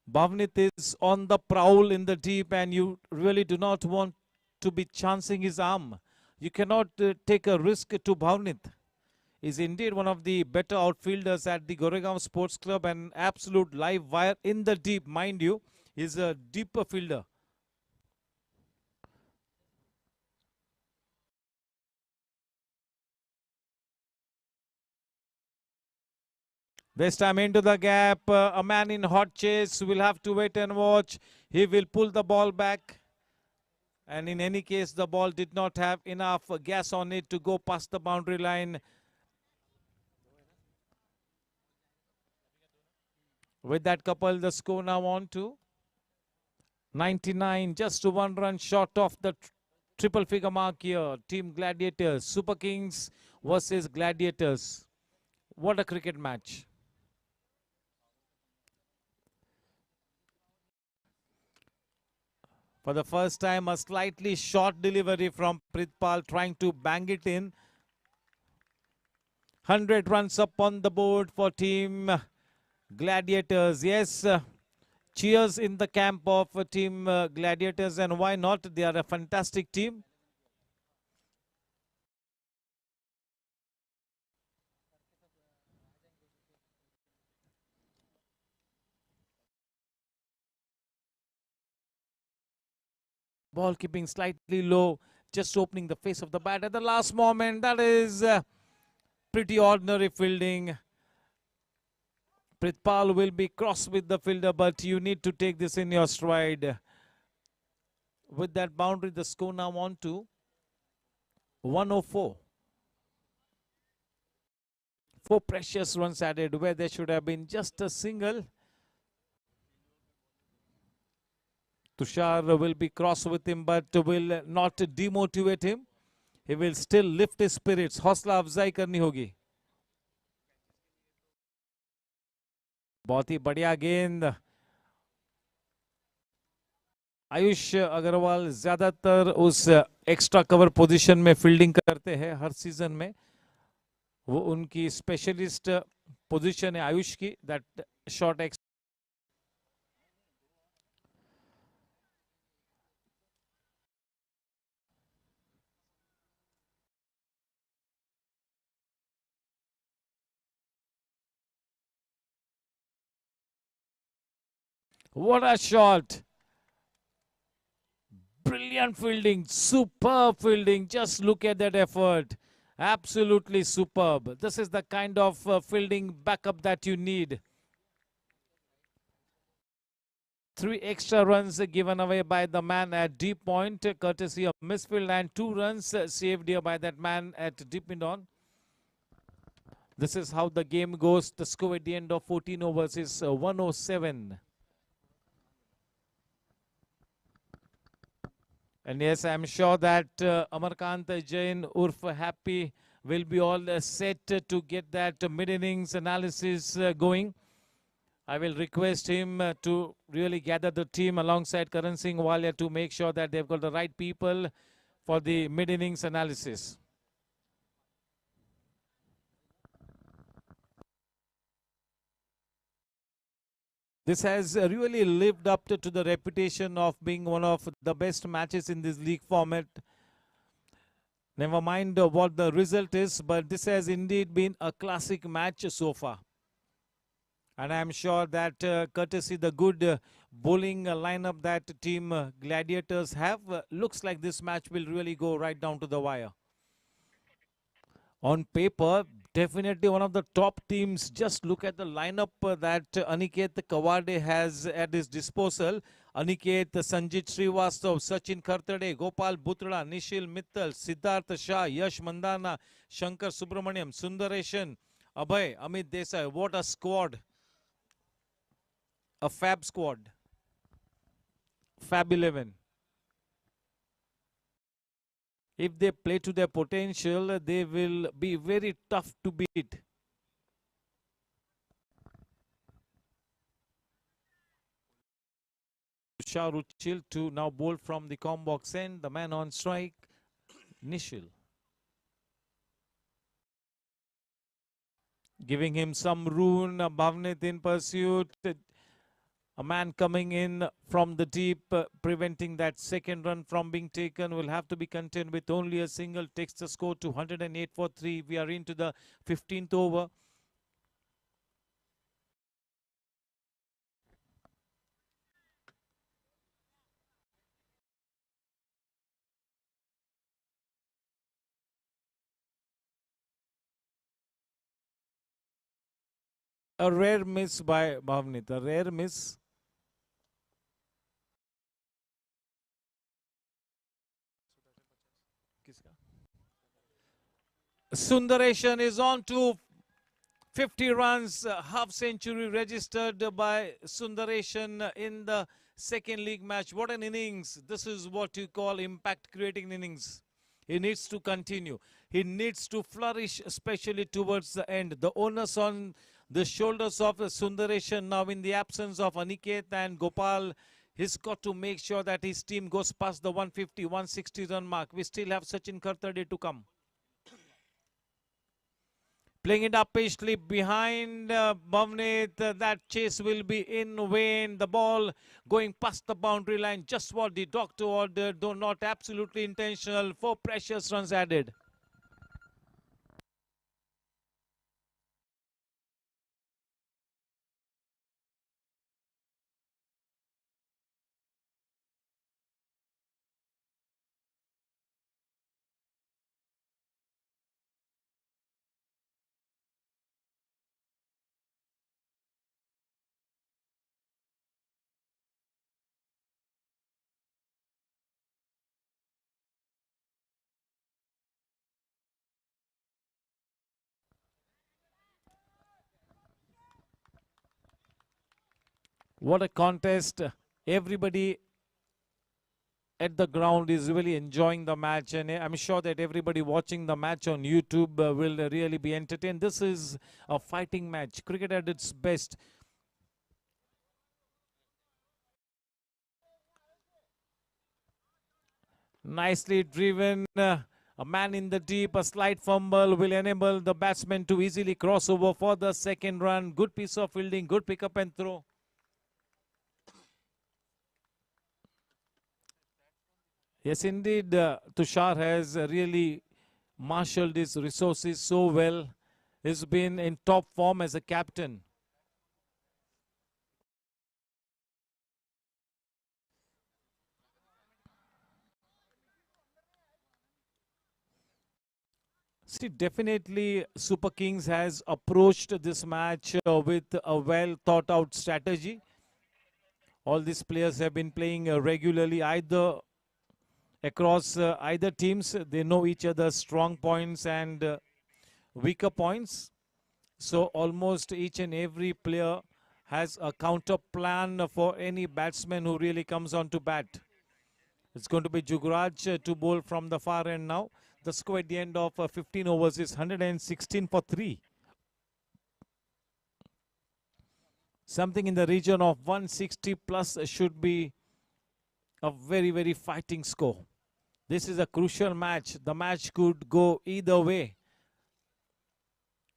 Bhavnit is on the prowl in the deep, and you really do not want to be chancing his arm. You cannot take a risk to Bhavnit. Is indeed one of the better outfielders at the Goregaon Sports Club, and absolute live wire in the deep, mind you. Is a deeper fielder. This time into the gap, a man in hot chase will have to wait and watch. He will pull the ball back. And in any case, the ball did not have enough gas on it to go past the boundary line. With that couple, the score now on to 99, just one run short of the triple figure mark here. Team Gladiators, Super Kings versus Gladiators. What a cricket match. For the first time, a slightly short delivery from Pritpal, trying to bang it in. 100 runs up on the board for Team Gladiators. Yes, cheers in the camp of Team Gladiators, and why not? They are a fantastic team. Ball keeping slightly low, just opening the face of the bat at the last moment. That is pretty ordinary fielding. Pritpal will be cross with the fielder, but you need to take this in your stride. With that boundary, the score now on to 104. 4 precious runs added where there should have been just a single. Tushar will be cross with him, but will not demotivate him. He will still lift his spirits. हौसला अफजाई करनी होगी. बहुत ही बढ़िया गेंद. आयुष अग्रवाल ज्यादातर उस एक्स्ट्रा कवर पोजीशन में फील्डिंग करते हैं हर सीजन में. वो उनकी स्पेशलिस्ट पोजीशन है आयुष की. That short x. What a shot. Brilliant fielding, superb fielding. Just look at that effort. Absolutely superb. This is the kind of fielding backup that you need. 3 extra runs given away by the man at deep point, courtesy of misfield, and 2 runs saved here by that man at deep mid on. This is how the game goes. The score at the end of 14 overs is 107. And yes, I'm sure that Amarkant Jain Urf Happy will be all set to get that mid-innings analysis going. I will request him to really gather the team alongside Karan Singh Walia to make sure that they've got the right people for the mid-innings analysis. This has really lived up to the reputation of being one of the best matches in this league format. Never mind what the result is, but this has indeed been a classic match so far. And I'm sure that courtesy the good bowling lineup that Team Gladiators have, looks like this match will really go right down to the wire. On paper, definitely one of the top teams. Just look at the lineup that Aniket Kawade has at his disposal. Aniket, Sanjit Srivastav, Sachin Khartade, Gopal Butra, Nishil Mittal, Siddharth Shah, Yash Mandana, Shankar Subramaniam, Sundareshan, Abhay, Amit Desai. What a squad. A fab squad. Fab 11. If they play to their potential, they will be very tough to beat. Tushar Uchil to now bowl from the com box end. The man on strike, Nishil. Giving him some room. Bhavnit in pursuit. A man coming in from the deep, preventing that second run from being taken. Will have to be content with only a single. Takes the score to 108 for 3. We are into the 15th over. A rare miss by Bhavnit. A rare miss. Sundareshan is on to 50 runs, half century registered by Sundareshan in the second league match. What an innings. This is what you call impact creating innings. He needs to continue. He needs to flourish, especially towards the end. The onus on the shoulders of Sundareshan now in the absence of Aniket and Gopal. He's got to make sure that his team goes past the 150, 160 run mark. We still have Sachin Kartade to come. Playing it up patiently behind Bhavnit. That chase will be in vain. The ball going past the boundary line. Just what the doctor ordered, though not absolutely intentional. 4 precious runs added. What a contest. Everybody at the ground is really enjoying the match, and I'm sure that everybody watching the match on YouTube will really be entertained. This is a fighting match. Cricket at its best. Nicely driven. A man in the deep, a slight fumble will enable the batsman to easily cross over for the second run. Good piece of fielding, good pick up and throw. Yes, indeed, Tushar has really marshaled his resources so well. He's been in top form as a captain. See, definitely Super Kings has approached this match with a well thought out strategy. All these players have been playing regularly either across either teams. They know each other's strong points and weaker points. So almost each and every player has a counter plan for any batsman who really comes on to bat. It's going to be Jugraj to bowl from the far end now. The score at the end of 15 overs is 116 for 3. Something in the region of 160 plus should be a very, very fighting score. This is a crucial match. The match could go either way.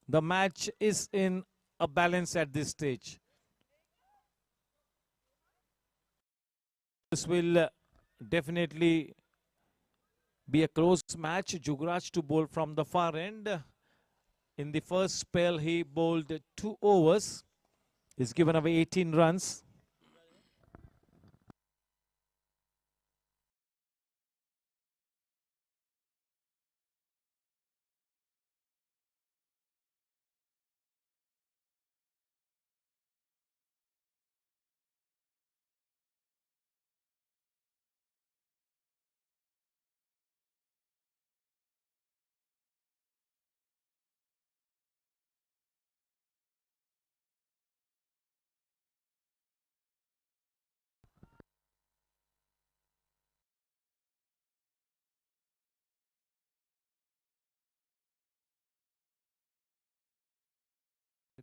The match is in a balance at this stage. This will definitely be a close match. Jugraj to bowl from the far end. In the first spell, he bowled 2 overs. He's given away 18 runs.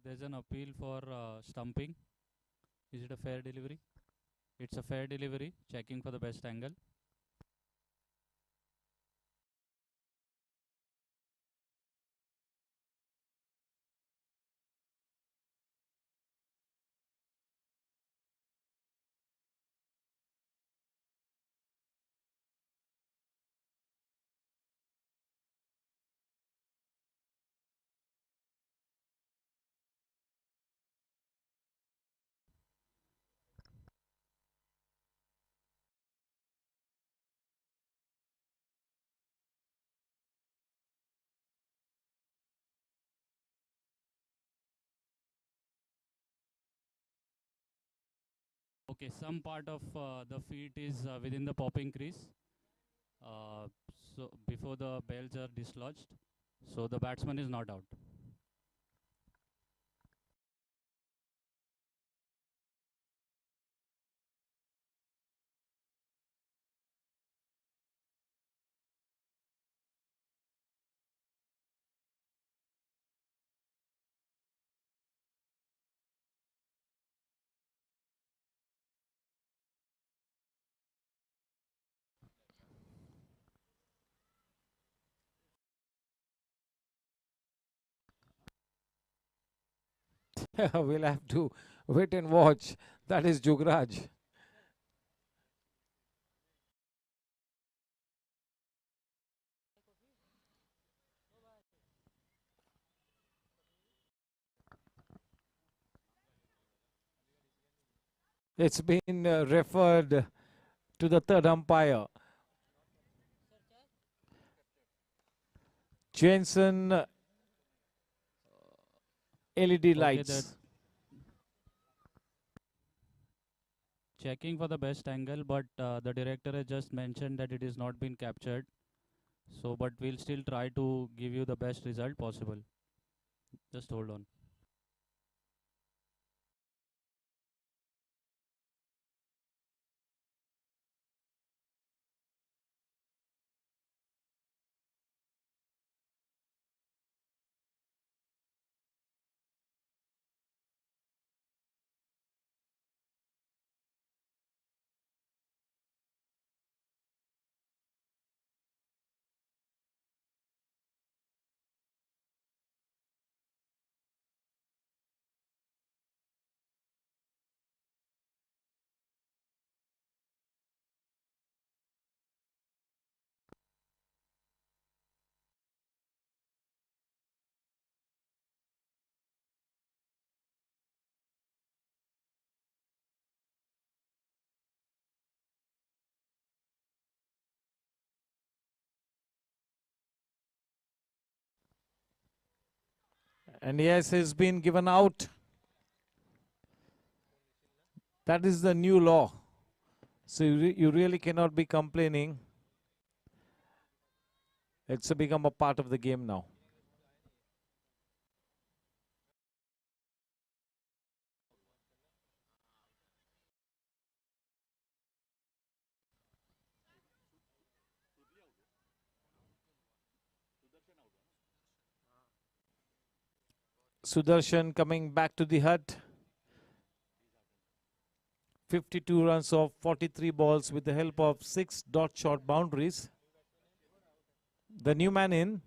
There's an appeal for stumping. Is it a fair delivery? It's a fair delivery, checking for the best angle. Okay, some part of the feet is within the popping crease. So before the bells are dislodged, so the batsman is not out. We'll have to wait and watch. That is Jugraj. It's been referred to the third umpire. Jensen LED lights. Checking for the best angle, but the director has just mentioned that it is not been captured. So, but we'll still try to give you the best result possible. Just hold on. And yes, he's been given out. That is the new law. So you really cannot be complaining. It's become a part of the game now. Sudarshan coming back to the hut. 52 runs off 43 balls with the help of 6 dot shot boundaries. The new man in.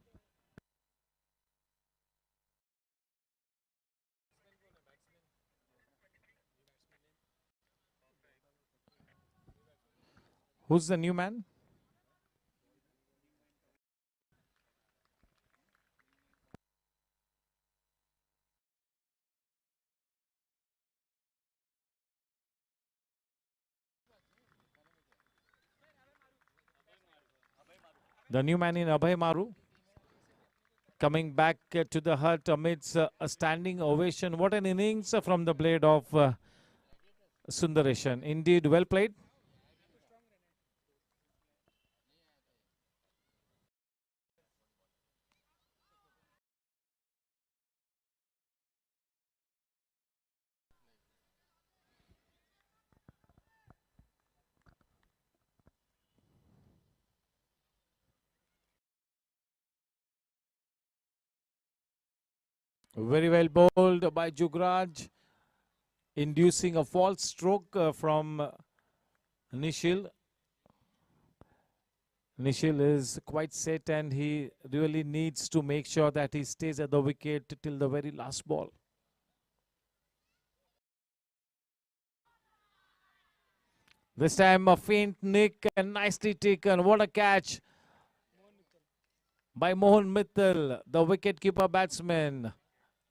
Who's the new man? The new man in Abhay Maru. Coming back to the hut amidst a standing ovation. What an innings from the blade of Sundareshan. Indeed, well played. Very well bowled by Jugraj, inducing a false stroke from Nishil. Nishil is quite set and he really needs to make sure that he stays at the wicket till the very last ball. This time a faint nick and nicely taken. What a catch by Mohan Mittal, the wicketkeeper batsman.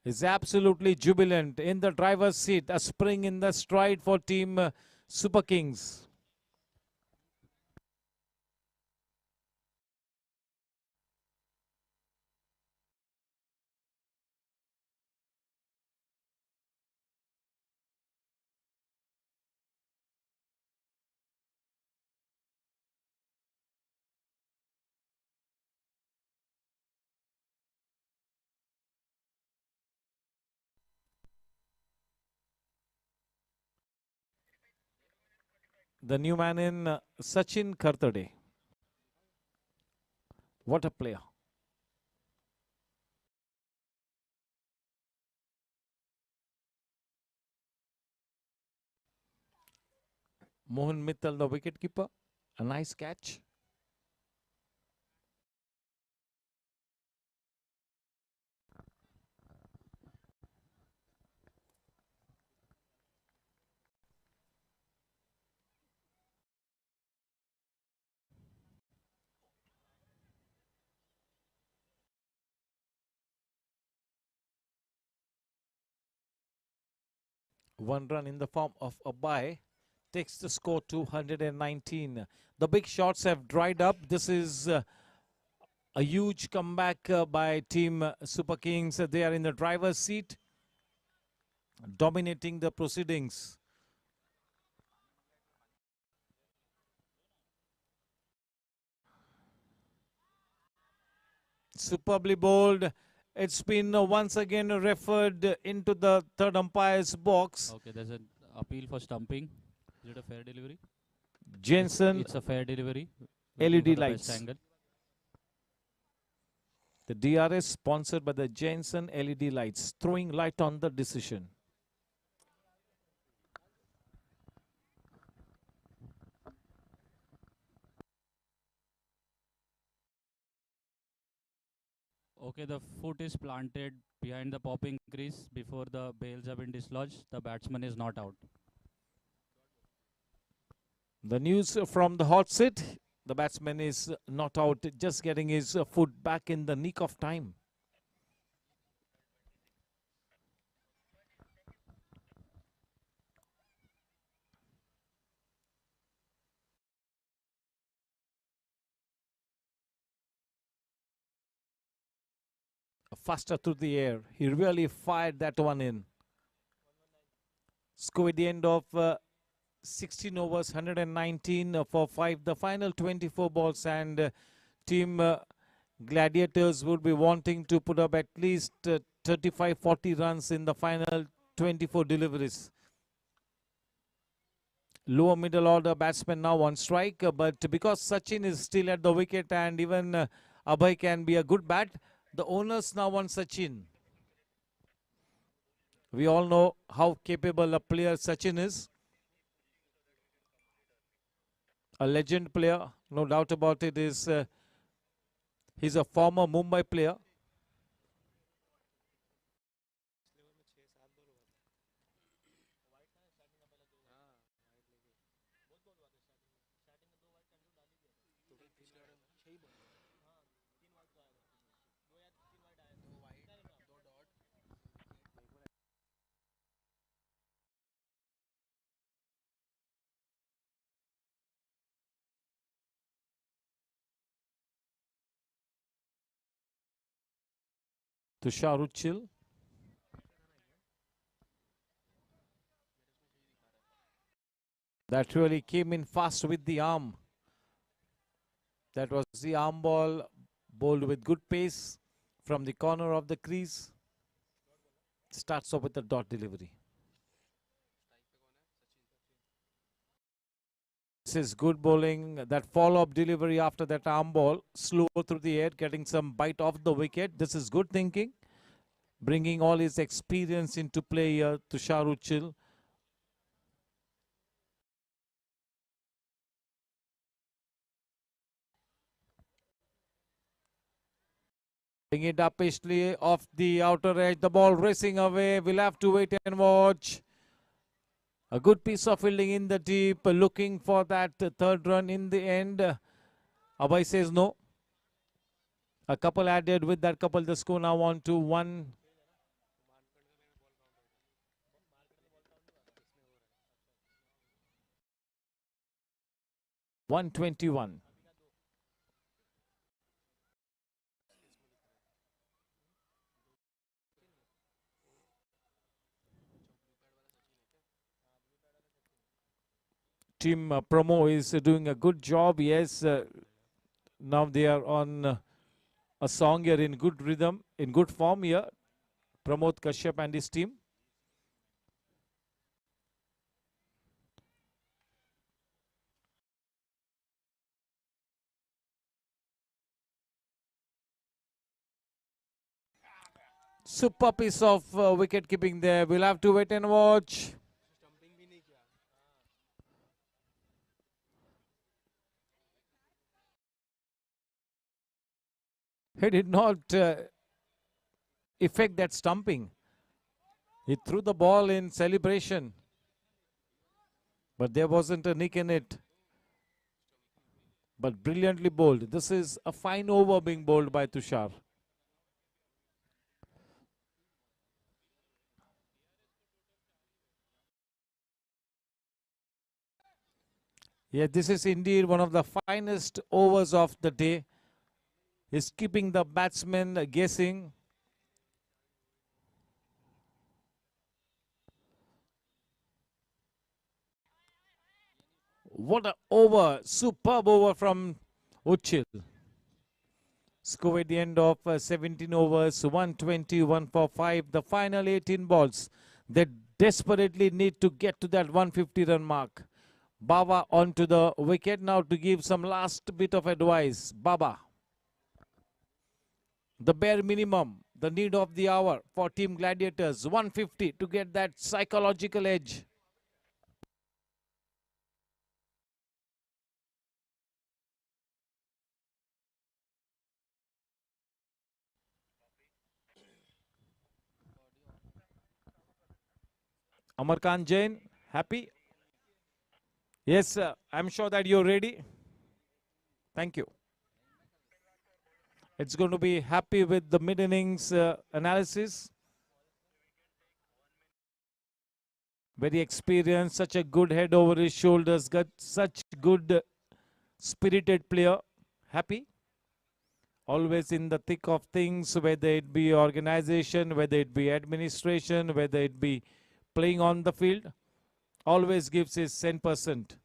Is absolutely jubilant in the driver's seat. A spring in the stride for team Super Kings. The new man in Sachin Kartade. What a player. Mohan Mittal, the wicketkeeper. A nice catch. One run in the form of a bye takes the score to 119. The big shots have dried up. This is a huge comeback by team Super Kings. They are in the driver's seat, dominating the proceedings. Superbly bowled. It's been once again referred into the third umpire's box. Okay, there's an appeal for stumping. Is it a fair delivery? Jensen, It's a fair delivery. LED Looking for the best lights. angle. The DRS sponsored by the Jensen LED lights, throwing light on the decision. Okay, the foot is planted behind the popping crease before the bails have been dislodged. The batsman is not out. The news from the hot seat, the batsman is not out, just getting his foot back in the nick of time. Faster through the air. He really fired that one in. Score at the end of 16 overs, 119 for 5. The final 24 balls, and team Gladiators would be wanting to put up at least 35-40 runs in the final 24 deliveries. Lower middle order batsman now on strike, but because Sachin is still at the wicket and even Abhay can be a good bat, the owners now want Sachin. We all know how capable a player Sachin is. A legend player, no doubt about it. He's a former Mumbai player. Tusharuchil. That really came in fast with the arm. That was the arm ball, bowled with good pace from the corner of the crease. Starts off with the dot delivery. This is good bowling. That follow-up delivery after that arm ball, slow through the air, getting some bite off the wicket. This is good thinking. Bringing all his experience into play here to Tusharuchil. Bring it up Ishley off the outer edge. The ball racing away. We'll have to wait and watch. A good piece of fielding in the deep. Looking for that third run in the end. Abhay says no. A couple added. With that couple, the score now on to 121. Team Promo is doing a good job. Yes, now they are on a song here in good rhythm, in good form here. Pramod Kashyap and his team. Super piece of wicket keeping there. We'll have to wait and watch. He did not effect that stumping. He threw the ball in celebration, but there wasn't a nick in it. But brilliantly bowled. This is a fine over being bowled by Tushar. Yeah, this is indeed one of the finest overs of the day. He's keeping the batsmen guessing. What an over, superb over from Uchil. Score at the end of 17 overs, 121 for 5. The final 18 balls, they desperately need to get to that 150 run mark. Baba onto the wicket now to give some last bit of advice. Baba. The bare minimum, the need of the hour for Team Gladiators, 150 to get that psychological edge. Amarkant Jain, happy? Yes, I'm sure that you're ready. Thank you. It's going to be happy with the mid-innings analysis. Very experienced, such a good head over his shoulders, got such good spirited player. Happy? Always in the thick of things, whether it be organization, whether it be administration, whether it be playing on the field, always gives his 10%.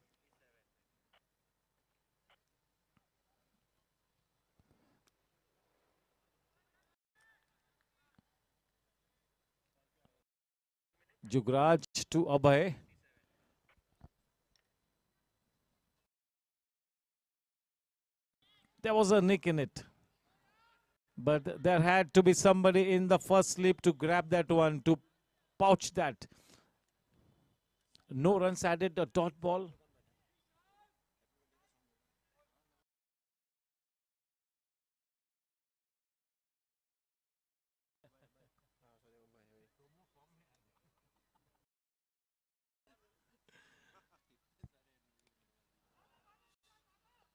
Jugraj to Abhay. There was a nick in it. But there had to be somebody in the first slip to grab that one, to pouch that. No runs added, a dot ball.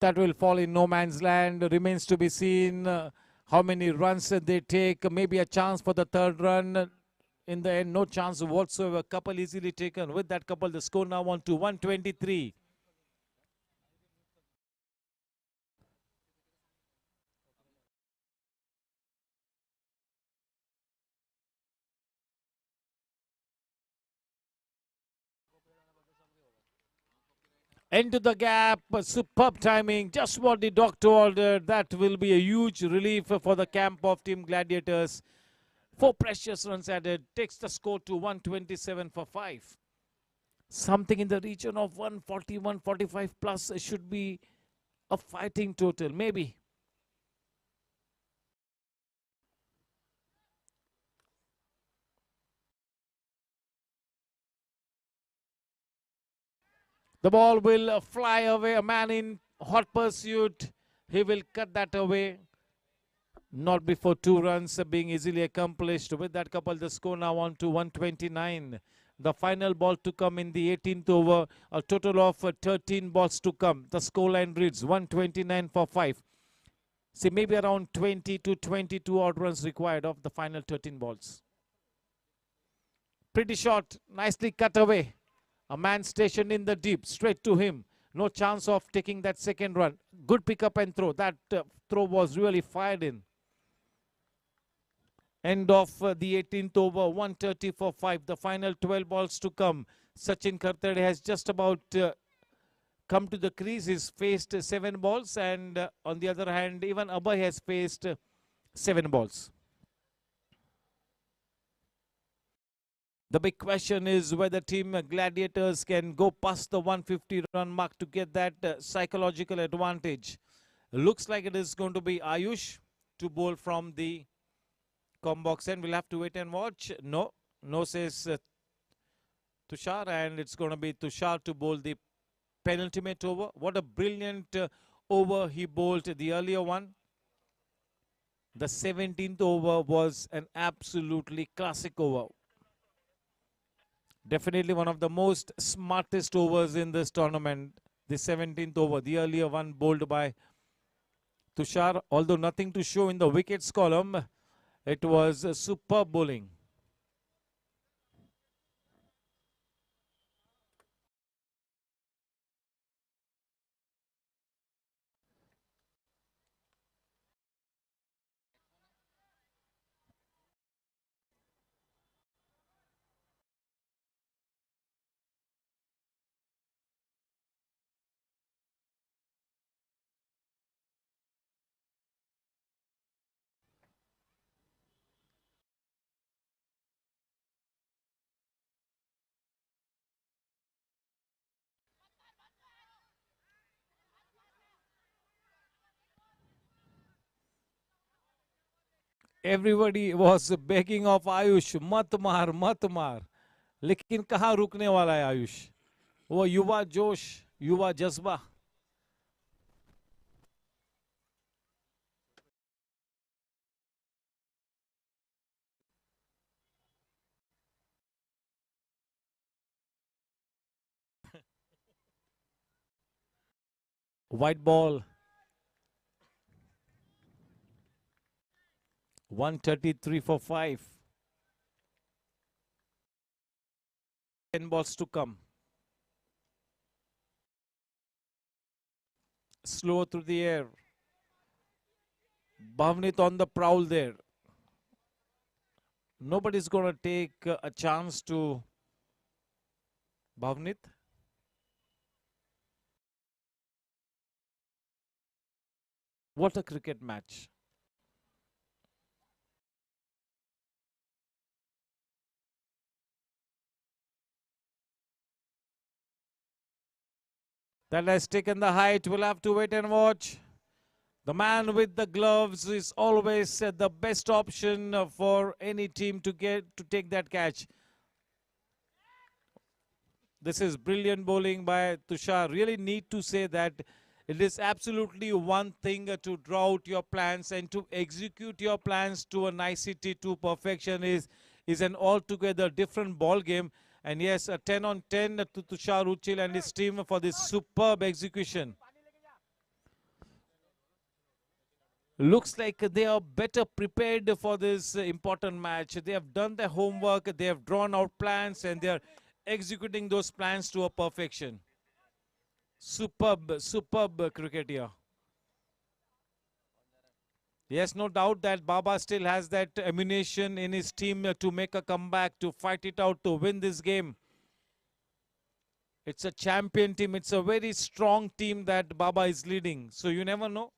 That will fall in no man's land. Remains to be seen how many runs they take. Maybe a chance for the third run. In the end, no chance whatsoever. Couple easily taken. With that couple, the score now on to 123. Into the gap, superb timing, just what the doctor ordered. That will be a huge relief for the camp of Team Gladiators. 4 precious runs added, takes the score to 127 for 5. Something in the region of 140, 145 plus should be a fighting total, maybe. The ball will fly away. A man in hot pursuit. He will cut that away. Not before 2 runs being easily accomplished. With that couple, the score now on to 129. The final ball to come in the 18th over. A total of 13 balls to come. The scoreline reads 129 for 5. See, maybe around 20 to 22 odd runs required of the final 13 balls. Pretty short, nicely cut away. A man stationed in the deep, straight to him. No chance of taking that second run. Good pick up and throw. That throw was really fired in. End of the 18th over, 130 for 5. The final 12 balls to come. Sachin Kartade has just about come to the crease. He's faced 7 balls, and on the other hand, even Abhay has faced 7 balls. The big question is whether Team Gladiators can go past the 150 run mark to get that psychological advantage. Looks like it is going to be Ayush to bowl from the box, and we'll have to wait and watch. No says Tushar, and it's going to be Tushar to bowl the penultimate over. What a brilliant over he bowled the earlier one. The 17th over was an absolutely classic over. Definitely one of the most smartest overs in this tournament. The 17th over, the earlier one bowled by Tushar. Although nothing to show in the wickets column, it was superb bowling. Everybody was begging of Ayush, mat maar. लेकिन कहाँ रुकने वाला है आयुष? वो युवा जोश, युवा जज्बा. White ball. 133 for 5. 10 balls to come. Slow through the air. Bhavnit on the prowl there. Nobody's going to take a chance to Bhavnit. What a cricket match. That has taken the height. We'll have to wait and watch. The man with the gloves is always the best option for any team to take that catch. This is brilliant bowling by Tushar. Really need to say that it is absolutely one thing to draw out your plans, and to execute your plans to a nicety, to perfection is an altogether different ball game. And yes, a 10 on 10 to Tushar Uchil and his team for this superb execution. Looks like they are better prepared for this important match. They have done their homework, they have drawn out plans, and they are executing those plans to a perfection. Superb cricket here. Yes, no doubt that Baba still has that ammunition in his team to make a comeback, to fight it out, to win this game. It's a champion team. It's a very strong team that Baba is leading. So you never know.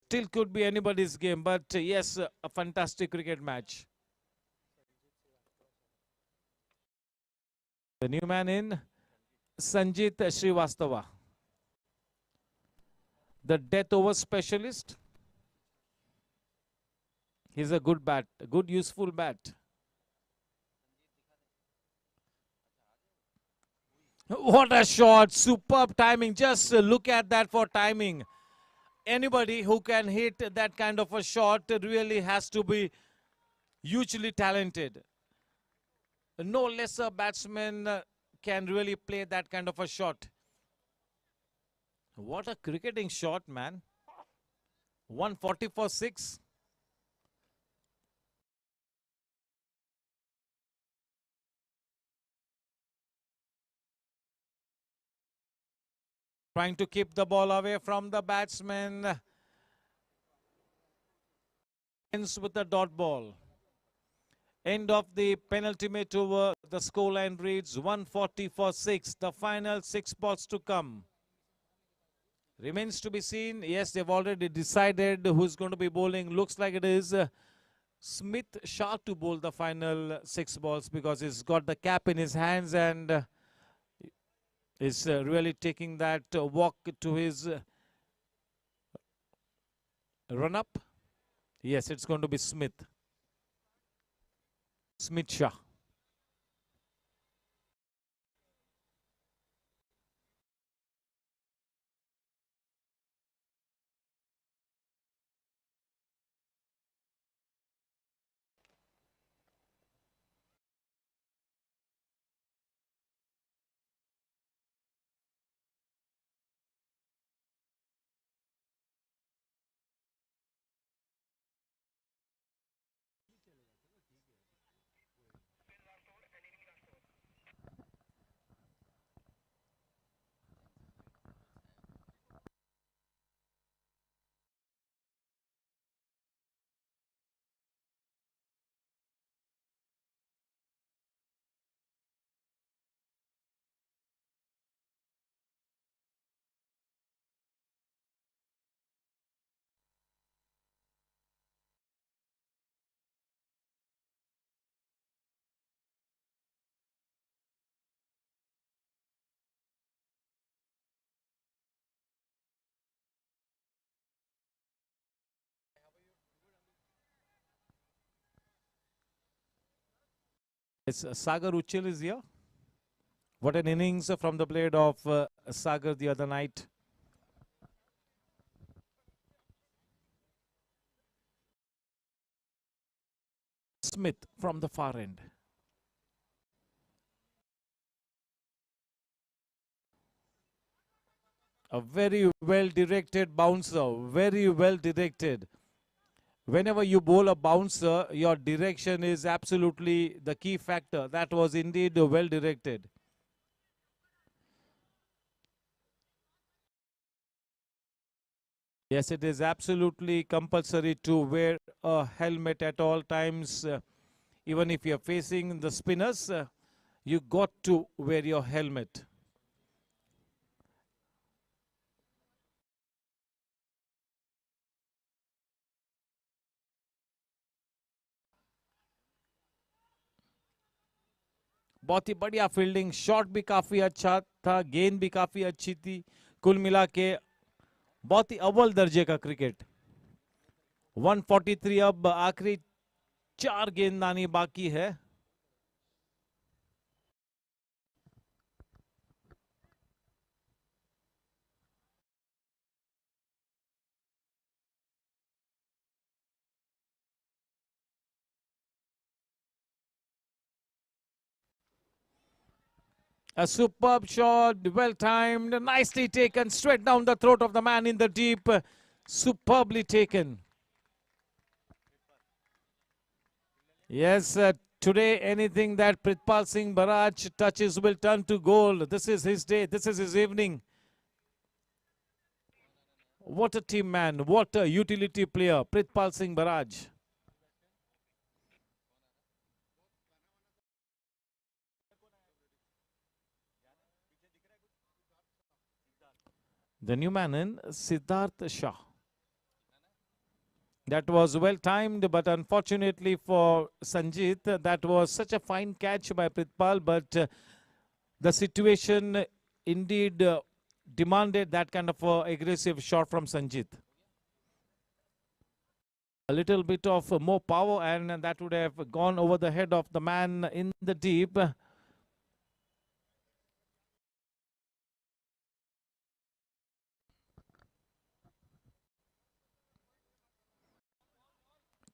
Still could be anybody's game. But yes, a fantastic cricket match. The new man in, Sanjit Srivastava. The death over specialist. He's a good bat, a good useful bat. What a shot, superb timing. Just look at that for timing. Anybody who can hit that kind of a shot really has to be hugely talented. No lesser batsman can really play that kind of a shot. What a cricketing shot, man. 140 for 6. Trying to keep the ball away from the batsman. Ends with the dot ball. End of the penultimate over. The scoreline reads 140 for 6. The final 6 balls to come. Remains to be seen. Yes, they've already decided who's going to be bowling. Looks like it is Smith Shah to bowl the final 6 balls because he's got the cap in his hands and is really taking that walk to his run-up. Yes, it's going to be Smith Shah. It's Sagar Uchil is here. What an innings from the blade of Sagar the other night. Smith from the far end. A very well directed bouncer, very well directed. Whenever you bowl a bouncer, your direction is absolutely the key factor. That was indeed well directed. Yes, it is absolutely compulsory to wear a helmet at all times. Even if you're facing the spinners, you got to wear your helmet. बहुत ही बढ़िया fielding, shot भी काफी अच्छा था, गेंद भी काफी अच्छी थी. कुल मिला के बहुत ही अव्वल दर्जे का क्रिकेट. 143. अब आखिरी 4 गेंदबाजी बाकी है. A superb shot, well timed, nicely taken, straight down the throat of the man in the deep. Superbly taken. Yes, today anything that Pritpal Singh Baraj touches will turn to gold. This is his day, this is his evening. What a team man, what a utility player, Pritpal Singh Baraj. The new man in Siddharth Shah. That was well timed, but unfortunately for Sanjit, that was such a fine catch by Pritpal, but the situation indeed demanded that kind of aggressive shot from Sanjit. A little bit of more power and that would have gone over the head of the man in the deep.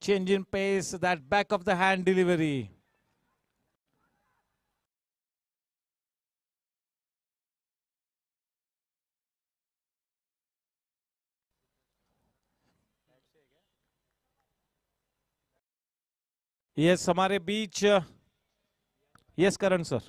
change in pace, that back of the hand delivery. Yes, हमारे बीच yes, Karan sir.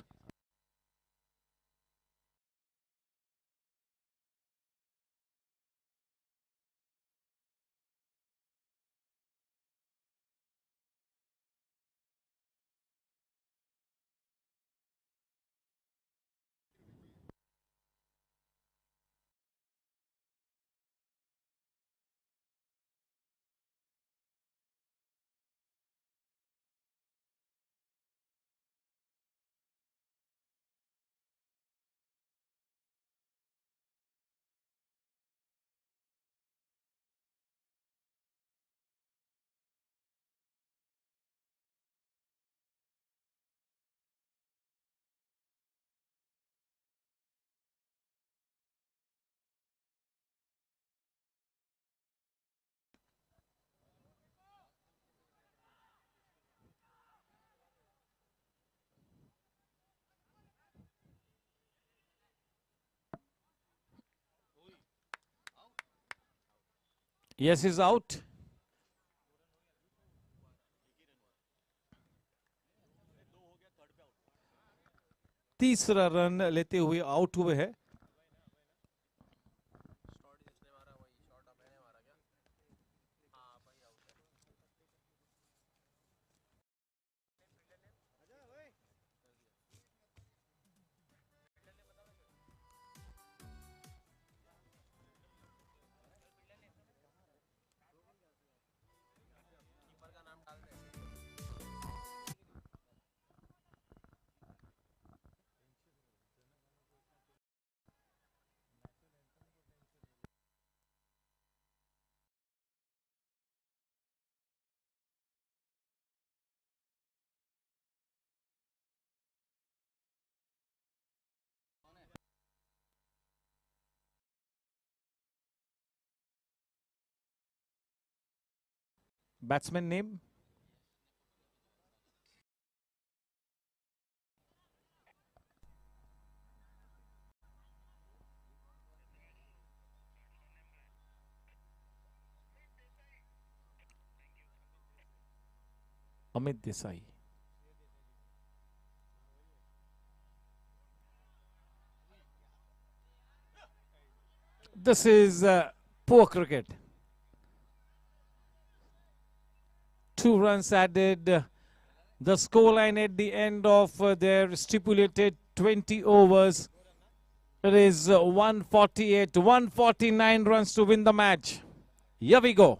Yes, is out. तीसरा run लेते हुए out हुए हैं. Batsman name? Amit Desai. This is poor cricket. 2 runs added. The scoreline at the end of their stipulated 20 overs. It is 148, 149 runs to win the match. Here we go.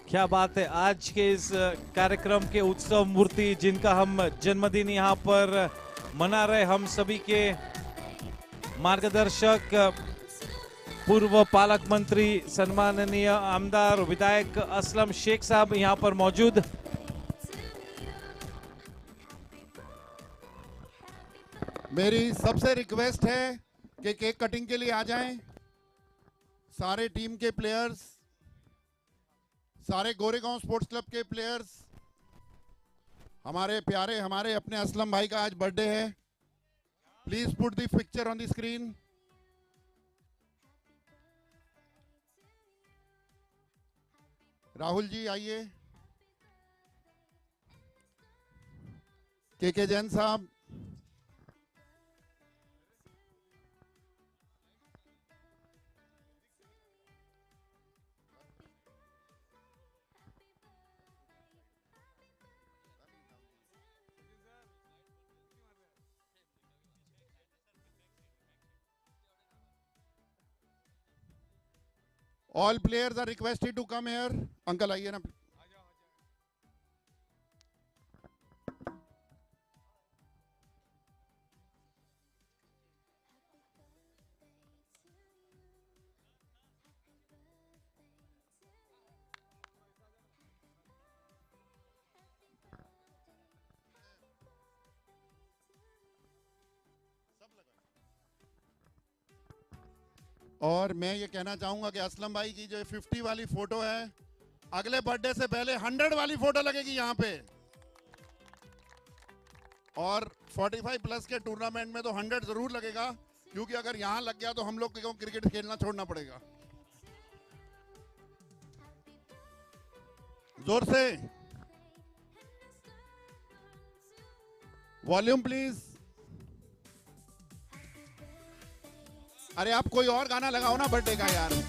क्या बात है. आज के इस कार्यक्रम के उत्सव मूर्ति जिनका हम जन्मदिन यहाँ पर मना रहे, हम सभी के मार्गदर्शक पूर्व पालक मंत्री सम्माननीय आमदार विधायक असलम शेख साहब यहाँ पर मौजूद. मेरी सबसे रिक्वेस्ट है कि केक कटिंग के लिए आ जाएं सारे टीम के प्लेयर्स, सारे गोरेगांव स्पोर्ट्स क्लब के प्लेयर्स. हमारे प्यारे, हमारे अपने असलम भाई का आज बर्थडे है. Please put the picture on the screen. Rahul ji आइए. के जैन साहब. All players are requested to come here. Uncle आइए ना. और मैं ये कहना चाहूंगा कि असलम भाई की जो 50 वाली फोटो है, अगले बर्थडे से पहले 100 वाली फोटो लगेगी यहाँ पे. और 45 प्लस के टूर्नामेंट में तो 100 जरूर लगेगा, क्योंकि अगर यहाँ लग गया तो हम लोग को क्रिकेट खेलना छोड़ना पड़ेगा. जोर से वॉल्यूम प्लीज. अरे आप कोई और गाना लगाओ ना बर्थडे का यार.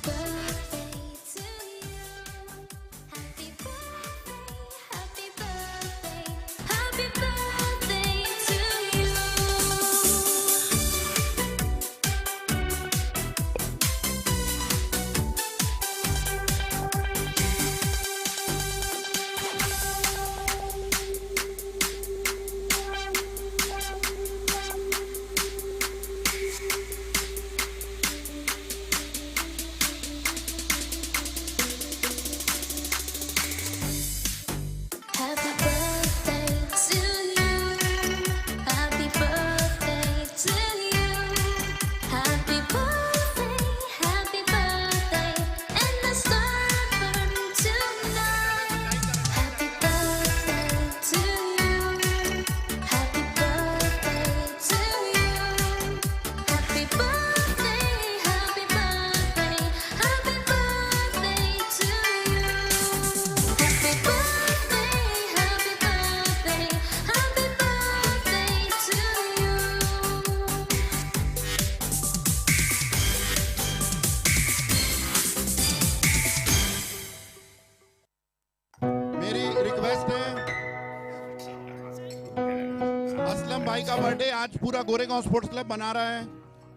भाई का बर्थडे आज पूरा गोरेगांव स्पोर्ट्स क्लब मना रहा है,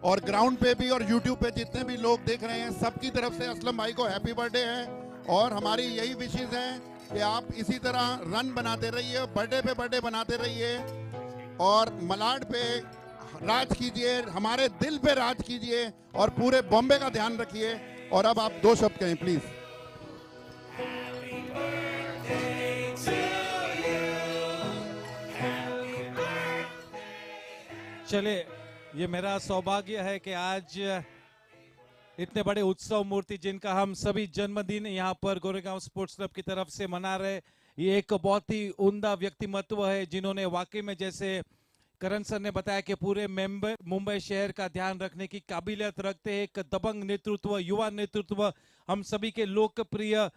और ग्राउंड पे भी और यूट्यूब पे जितने भी लोग देख रहे हैं सबकी तरफ से असलम भाई को हैप्पी बर्थडे है. और हमारी यही विशेष है कि आप इसी तरह रन बनाते रहिए, बर्थडे पे बर्थडे बनाते रहिए, और मलाड पे राज कीजिए, हमारे दिल पे राज कीजिए, और पूरे बॉम्बे का ध्यान रखिए. और अब आप 2 शब्द कहें प्लीज. चले, ये मेरा सौभाग्य है कि आज इतने बड़े उत्सव मूर्ति जिनका हम सभी जन्मदिन यहाँ पर गोरेगांव स्पोर्ट्स क्लब की तरफ से मना रहे, ये एक बहुत ही उम्दा व्यक्तिमत्व है जिन्होंने वाकई में, जैसे करण सर ने बताया कि पूरे मुंबई शहर का ध्यान रखने की काबिलियत रखते हैं. एक दबंग नेतृत्व, युवा नेतृत्व, हम सभी के लोकप्रिय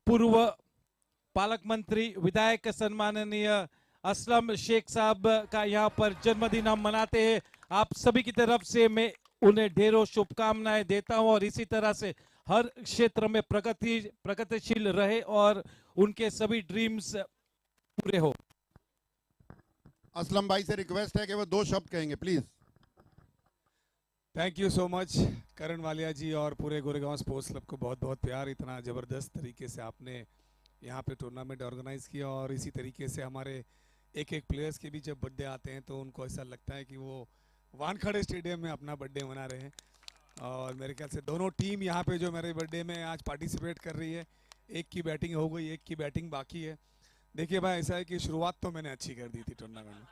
पूर्व पालक मंत्री, विधायक सम्माननीय असलम शेख साहब का यहाँ पर जन्मदिन हम मनाते हैं. आप सभी की तरफ से मैं उन्हें ढेरों शुभकामनाएं देता हूं, और इसी तरह से हर क्षेत्र में प्रगतिशील रहे और उनके सभी ड्रीम्स पूरे हो. असलम भाई से रिक्वेस्ट है कि वो 2 शब्द कहेंगे please. Thank you so much Karan Walia ji और पूरे गोरेगांव स्पोर्ट्स क्लब को बहुत बहुत प्यार. इतना ज़बरदस्त तरीके से आपने यहाँ पे टूर्नामेंट ऑर्गेनाइज किया, और इसी तरीके से हमारे एक प्लेयर्स के भी जब बर्थडे आते हैं तो उनको ऐसा लगता है कि वो वानखेड़े स्टेडियम में अपना बर्थडे मना रहे हैं. और मेरे ख्याल से दोनों टीम यहाँ पे जो मेरे बर्थडे में आज पार्टिसिपेट कर रही है, एक की बैटिंग हो गई, एक की बैटिंग बाकी है. देखिए भाई, ऐसा है कि शुरुआत तो मैंने अच्छी कर दी थी टूर्नामेंट में.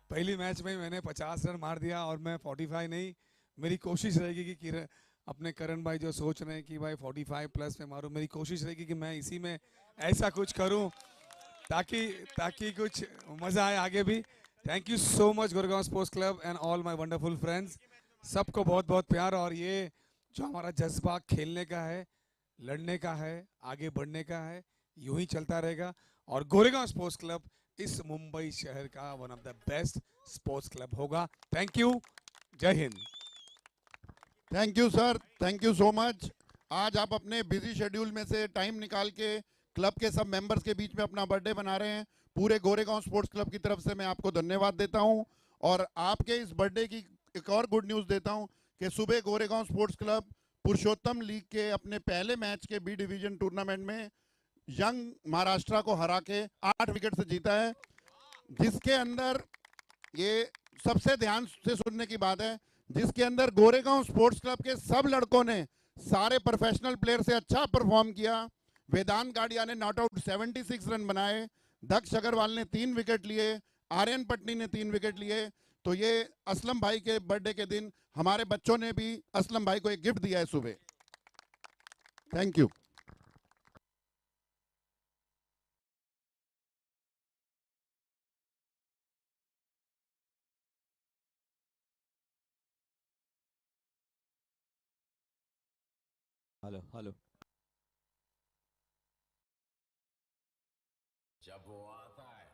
पहली मैच में मैंने 50 रन मार दिया, और मैं 45 नहीं, मेरी कोशिश रहेगी कि अपने करण भाई जो सोच रहे हैं कि भाई 45 प्लस में मारूं, मेरी कोशिश रहेगी कि मैं इसी में ऐसा कुछ करूं ताकि कुछ मज़ा आए आगे भी. Thank you so much Goregaon sports club and all my wonderful friends. सबको बहुत बहुत प्यार. और ये जो हमारा जज्बा खेलने का है, लड़ने का है, आगे बढ़ने का है, यूं ही चलता रहेगा. और गोरेगांव स्पोर्ट्स क्लब इस मुंबई शहर का one of the best sports club होगा. Thank you. Jai Hind. Thank you sir, thank you so much. आज आप अपने बिजी शेड्यूल में से टाइम निकाल के क्लब के सब मेंबर्स के बीच में अपना बर्थडे बना रहे हैं. पूरे गोरेगांव स्पोर्ट्स क्लब की तरफ से मैं आपको धन्यवाद देता हूं. और आपके इस बर्थडे की एक और गुड न्यूज़ देता हूं कि सुबह गोरेगांव स्पोर्ट्स क्लब पुरुषोत्तम लीग के अपने पहले मैच के बी डिवीजन टूर्नामेंट में यंग महाराष्ट्र को हरा के 8 विकेट से जीता है, जिसके अंदर ये सबसे ध्यान से सुनने की बात है, जिसके अंदर गोरेगांव स्पोर्ट्स क्लब के सब लड़कों ने सारे प्रोफेशनल प्लेयर से अच्छा परफॉर्म किया। वेदांत गाड़िया ने नॉट आउट 76 रन बनाए, दक्ष अग्रवाल ने 3 विकेट लिए, आर्यन पटनी ने 3 विकेट लिए। तो ये असलम भाई के बर्थडे के दिन हमारे बच्चों ने भी असलम भाई को एक गिफ्ट दिया है सुबह। Thank you. Hello hello. जब वो आता है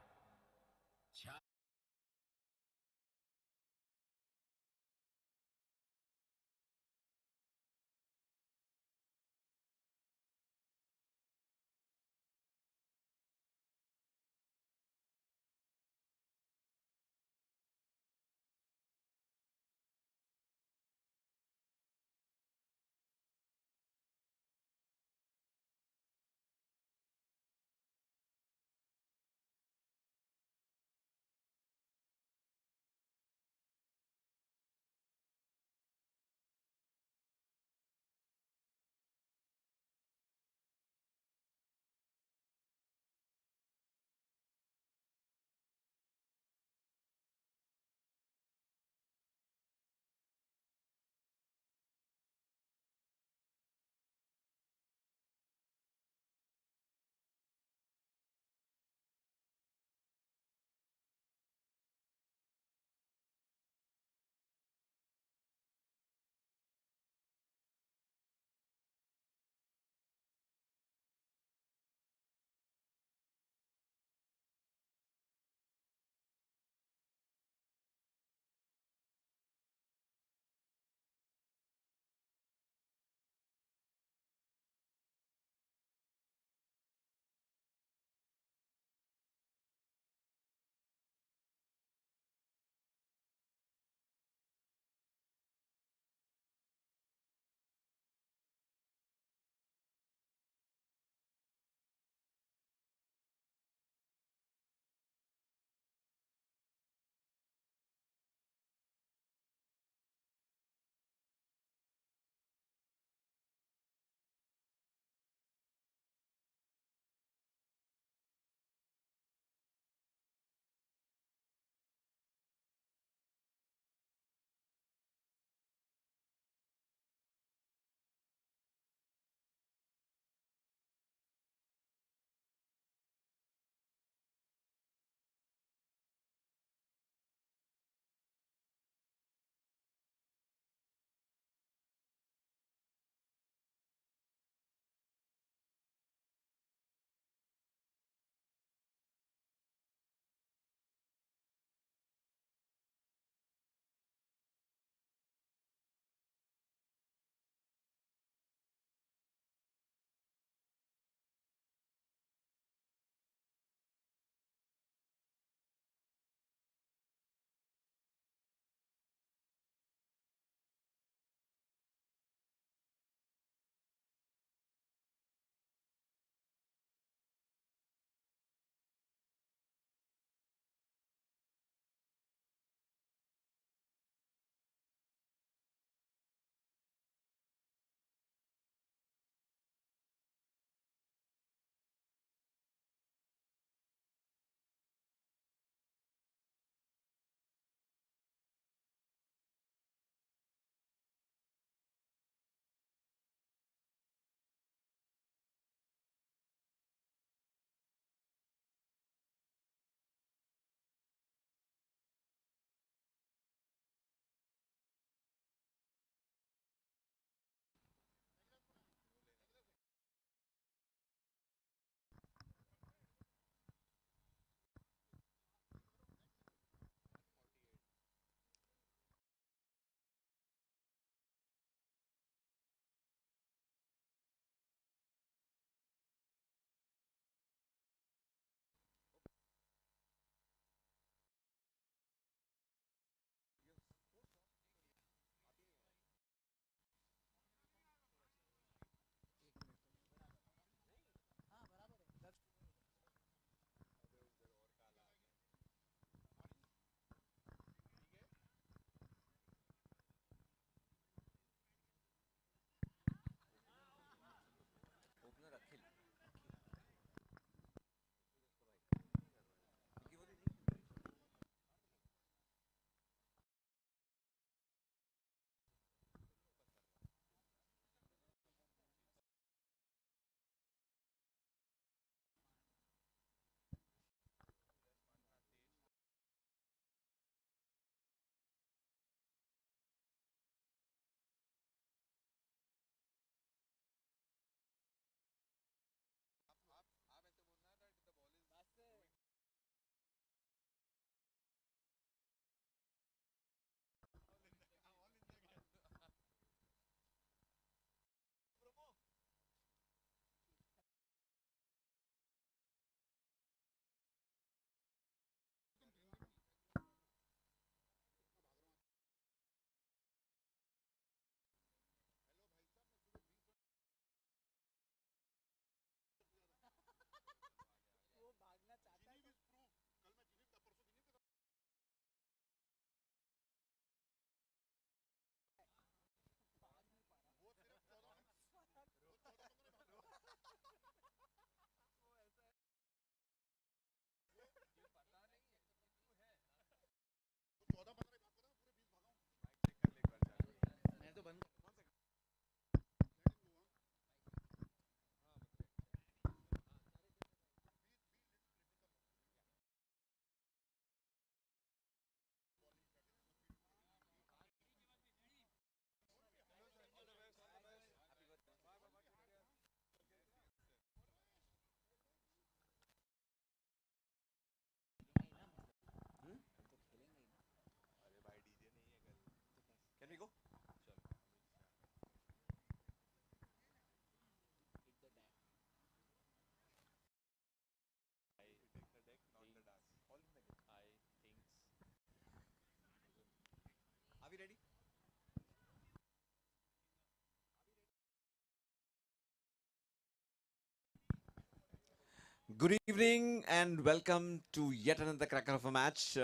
Good evening and welcome to yet another cracker of a match.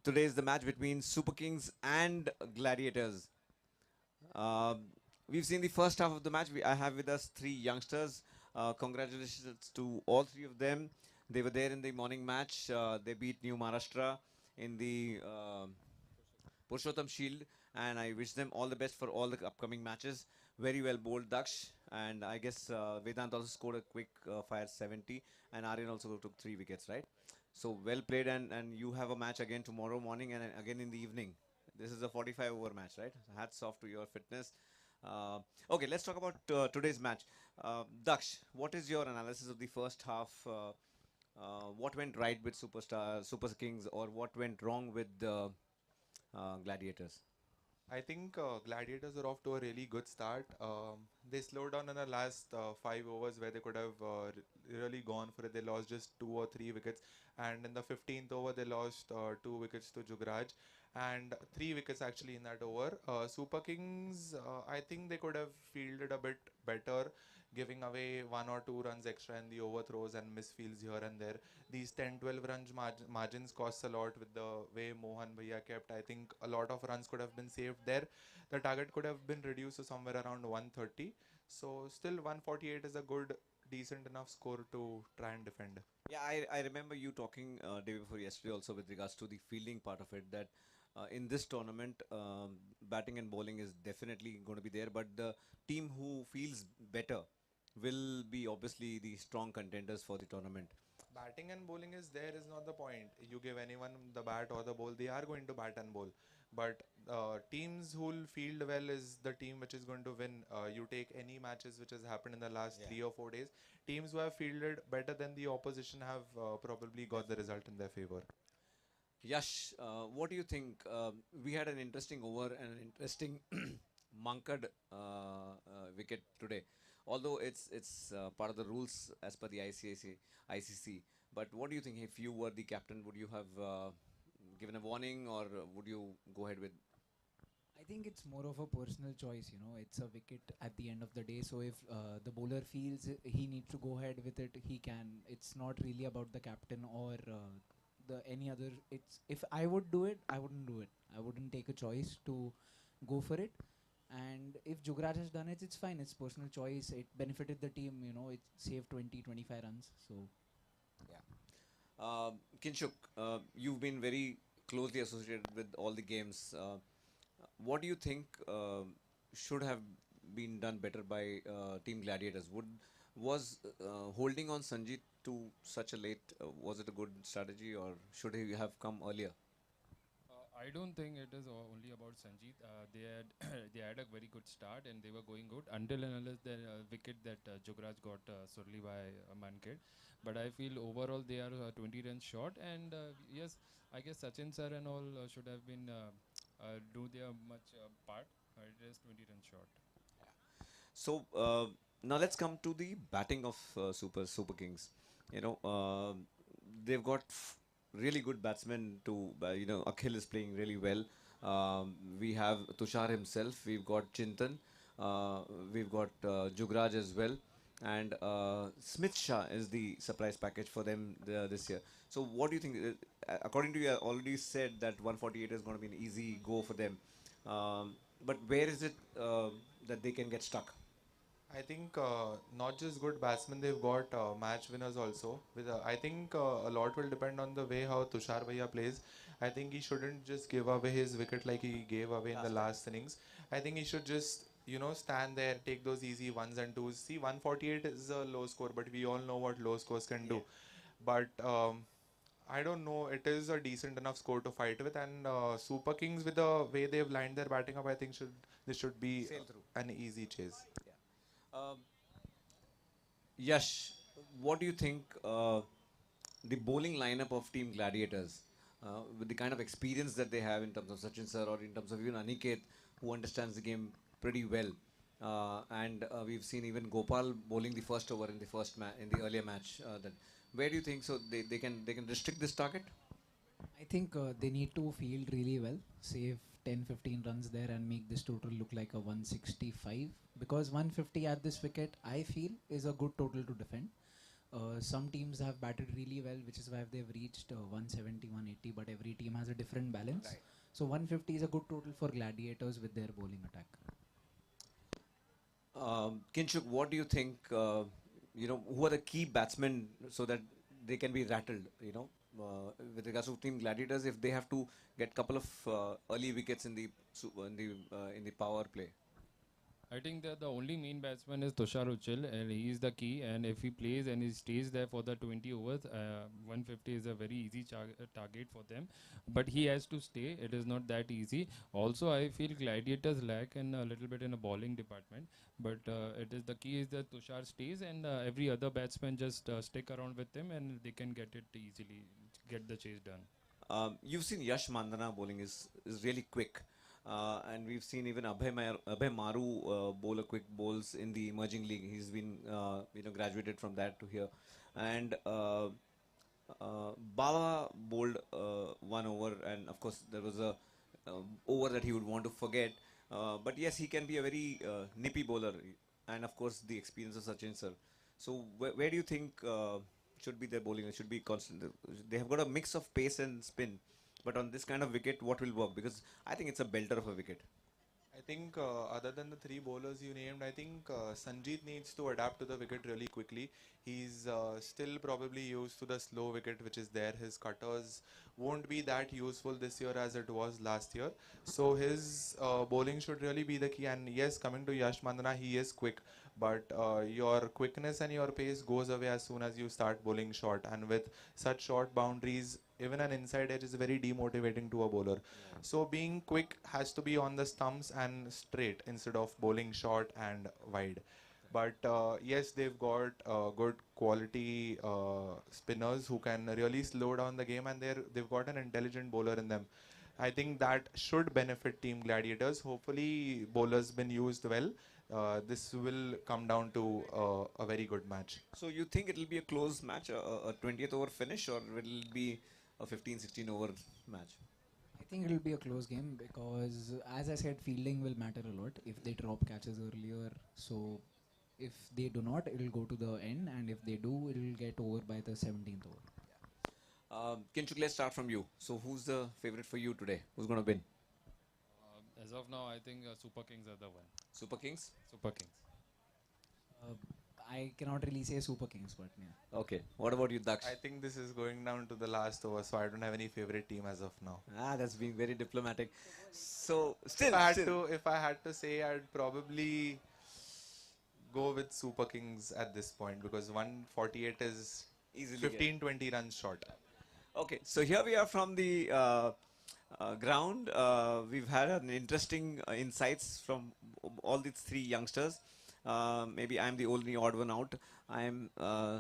Today is the match between Super Kings and Gladiators. Um we've seen the first half of the match. I have with us three youngsters. Congratulations to all three of them. They were there in the morning match. They beat New Maharashtra in the Purushottam Shield, and I wish them all the best for all the upcoming matches. Very well bowled, Daksh, and I guess Vedant also scored a quick fire 70, and Aryan also took 3 wickets, right? So well played, and you have a match again tomorrow morning and again in the evening. This is a 45 over match, right? Hats off to your fitness. Uh, okay, let's talk about today's match. Daksh, what is your analysis of the first half? What went right with Super Kings, or what went wrong with Gladiators? I think Gladiators are off to a really good start. They slowed down in the last 5 overs where they could have really gone for it. They lost just 2 or 3 wickets, and in the 15th over they lost 2 wickets to Jugraj, and 3 wickets actually in that over. Super Kings, I think they could have fielded a bit better, giving away 1 or 2 runs extra in the overthrows and misfields here and there. These 10-12 runs margins cost a lot with the way Mohan Bhaiya kept. I think a lot of runs could have been saved there. The target could have been reduced to somewhere around 130. So still 148 is a good, decent enough score to try and defend. Yeah, I remember you talking day before yesterday also with regards to the fielding part of it, that in this tournament, batting and bowling is definitely going to be there, but the team who feels better will be obviously the strong contenders for the tournament. Batting and bowling is there is not the point. You give anyone the bat or the ball, they are going to bat and bowl. But teams who'll field well is the team which is going to win. You take any matches which has happened in the last Yeah. 3 or 4 days. Teams who have fielded better than the opposition have probably got the result in their favor. Yash, what do you think? We had an interesting over and an interesting Mankad wicket today. Although it's part of the rules as per the ICC. But what do you think? If you were the captain, would you have given a warning, or would you go ahead with? I think it's more of a personal choice, It's a wicket at the end of the day. So if the bowler feels he needs to go ahead with it, he can. It's not really about the captain or the any other. It's if I would do it, I wouldn't do it. I wouldn't take a choice to go for it. And if Jugraj has done it, it's fine. It's personal choice. It benefited the team, It saved 20, 25 runs. So Kinshuk, you've been very closely associated with all the games. What do you think should have been done better by Team Gladiators? Was holding on Sanjeet to such a late? Was it a good strategy, or should he have come earlier? I don't think it is only about Sanjeet. They had they had a very good start and they were going good until and unless the wicket that Jugraj got solely by Mankad. But I feel overall they are 20 runs short, and yes, I guess Sachin sir and all should have been do their much part. It is 20 runs short. So now let's come to the batting of Super Kings. They've got really good batsmen to. Akhil is playing really well. We have Tushar himself. We've got Chintan. We've got Jugraj as well. And Smith Shah is the surprise package for them this year. So what do you think? According to you, already said that 148 is going to be an easy go for them. But where is it that they can get stuck? I think not just good batsmen, they've got match winners also. I think a lot will depend on the way how Tushar Bhaiya plays. I think he shouldn't just give away his wicket like he gave away in the last innings. I think he should just stand there, take those easy ones and twos. See, 148 is a low score, but we all know what low scores can do. But I don't know. It is a decent enough score to fight with, and Super Kings, with the way they've lined their batting up, I think this should be Sail through. an easy chase. Um, Yash, what do you think the bowling lineup of Team Gladiators, with the kind of experience that they have in terms of Sachin sir or in terms of even Aniket, who understands the game pretty well, and we've seen even Gopal bowling the first over in the in the earlier match. Where do you think so they can restrict this target? I think they need to field really well, save 10, 15 runs there and make this total look like a 165, because 150 at this wicket, I feel, is a good total to defend. Some teams have batted really well, which is why they've reached 170, 180, but every team has a different balance. Right. So 150 is a good total for Gladiators with their bowling attack. Kinshuk, what do you think, who are the key batsmen so that they can be rattled, with regards to Team Gladiators, if they have to get couple of early wickets in the power play? I think that the only main batsman is Tushar Uchil, and he is the key. And if he plays and he stays there for the 20 overs, 150 is a very easy target for them. But he has to stay. It is not that easy. Also, I feel Gladiators lack in a little bit in a bowling department. But it is the key is that Tushar stays, and every other batsman just stick around with him, and they can get it easily, get the chase done. You've seen Yash Mandana bowling is really quick. And we've seen even Abhay Maru bowl a quick bowls in the emerging league. He's been graduated from that to here, and Baba bowled 1 over, and of course there was a over that he would want to forget. But yes, he can be a very nippy bowler, and of course the experience of Sachin sir. So where do you think should be their bowling? It should be constant. They have got a mix of pace and spin. But on this kind of wicket, what will work? Because I think it's a belter of a wicket. I think other than the three bowlers you named, I think Sanjeet needs to adapt to the wicket really quickly. He's still probably used to the slow wicket which is there. His cutters won't be that useful this year as it was last year. So his bowling should really be the key. And yes, coming to Yash Mandana, he is quick. But your quickness and your pace goes away as soon as you start bowling short. And with such short boundaries, even an inside edge is very demotivating to a bowler. So being quick has to be on the stumps and straight instead of bowling short and wide. But yes, they've got good quality spinners who can really slow down the game, and they've got an intelligent bowler in them. I think that should benefit Team Gladiators. Hopefully, bowlers been used well. This will come down to a very good match. So you think it will be a close match, a 20th over finish, or will it be a 15-16 over match? I think it will be a close game because, as I said, fielding will matter a lot if they drop catches earlier. So if they do not, it will go to the end, and if they do, it will get over by the 17th over. Kinshuk, let's start from you. So who's the favorite for you today? Who's going to win? As of now, I think Super Kings are the one. Super Kings? Super Kings. I cannot really say Super Kings, but yeah. Okay. What about you, Daksh? I think this is going down to the last over, so I don't have any favorite team as of now. That's being very diplomatic. So still, if I had to say, I'd probably go with Super Kings at this point because 148 is easily 15-20 runs short. Okay, so here we are from the ground. We've had an interesting insights from all these three youngsters. Maybe I'm the only odd one out. I'm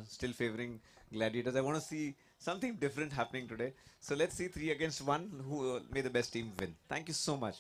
still favoring Gladiators. I want to see something different happening today. So let's see 3 against 1. Who may the best team win? Thank you so much.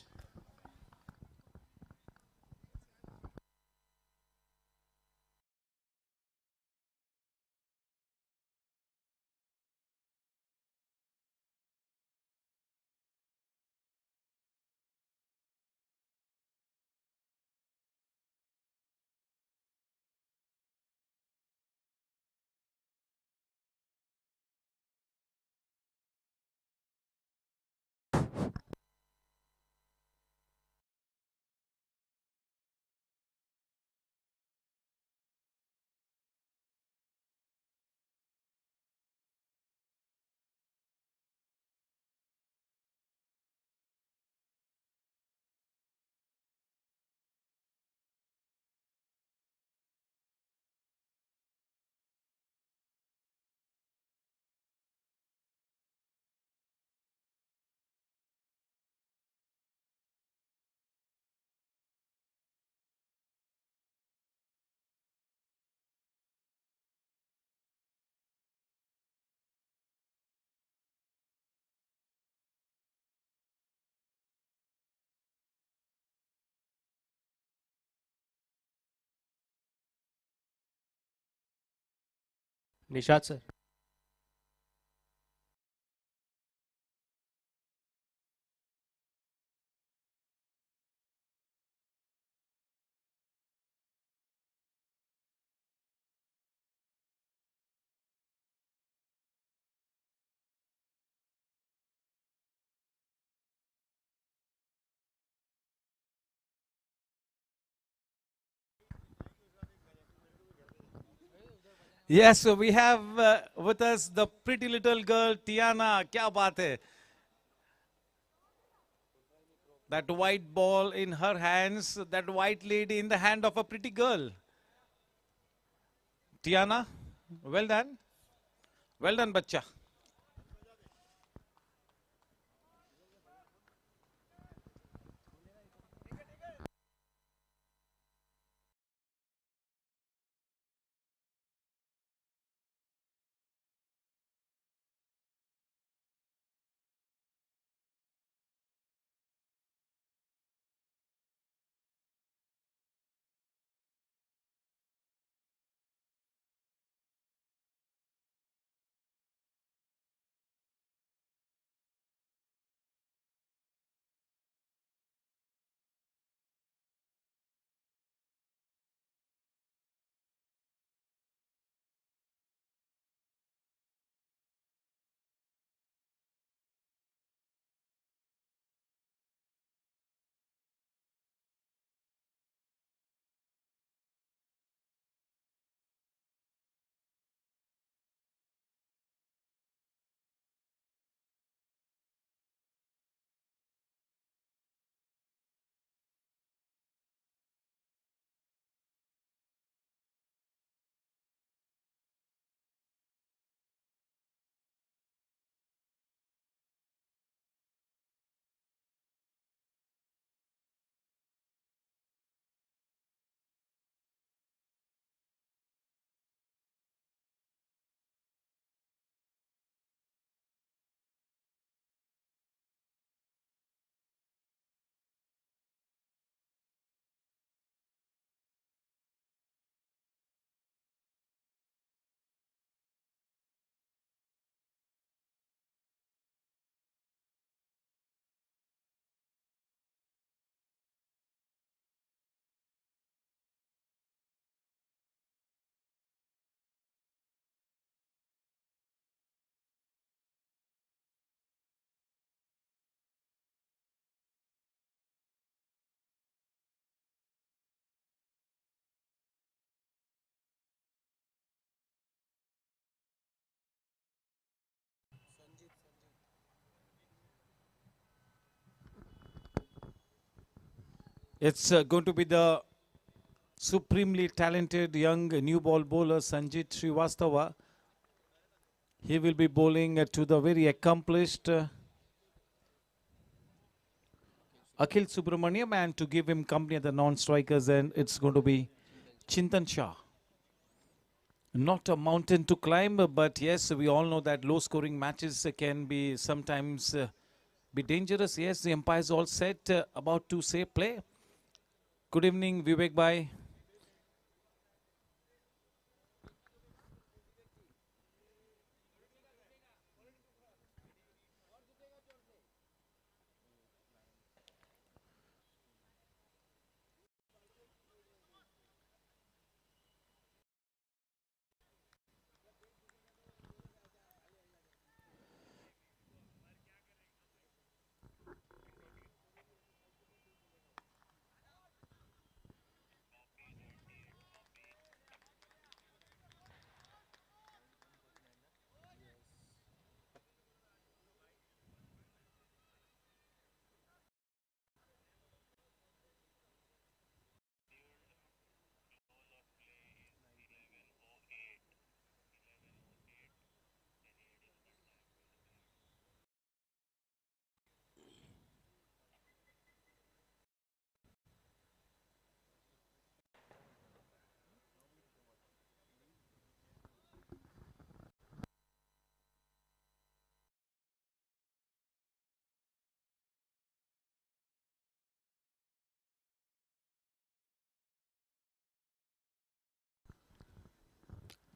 Nishad sir. Yes, so we have with us the pretty little girl, Tiana. Kya baat hai? That white ball in her hands, that white lady in the hand of a pretty girl. Tiana, well done. Well done, bacha. It's going to be the supremely talented young new ball bowler Sanjit Srivastava. He will be bowling to the very accomplished Akhil Subramaniam, and to give him company at the non-strikers, and it's going to be Chintan Shah. Not a mountain to climb, but yes, we all know that low-scoring matches can be sometimes be dangerous. Yes, the umpires all set, about to say play. Good evening, Vivek Bhai.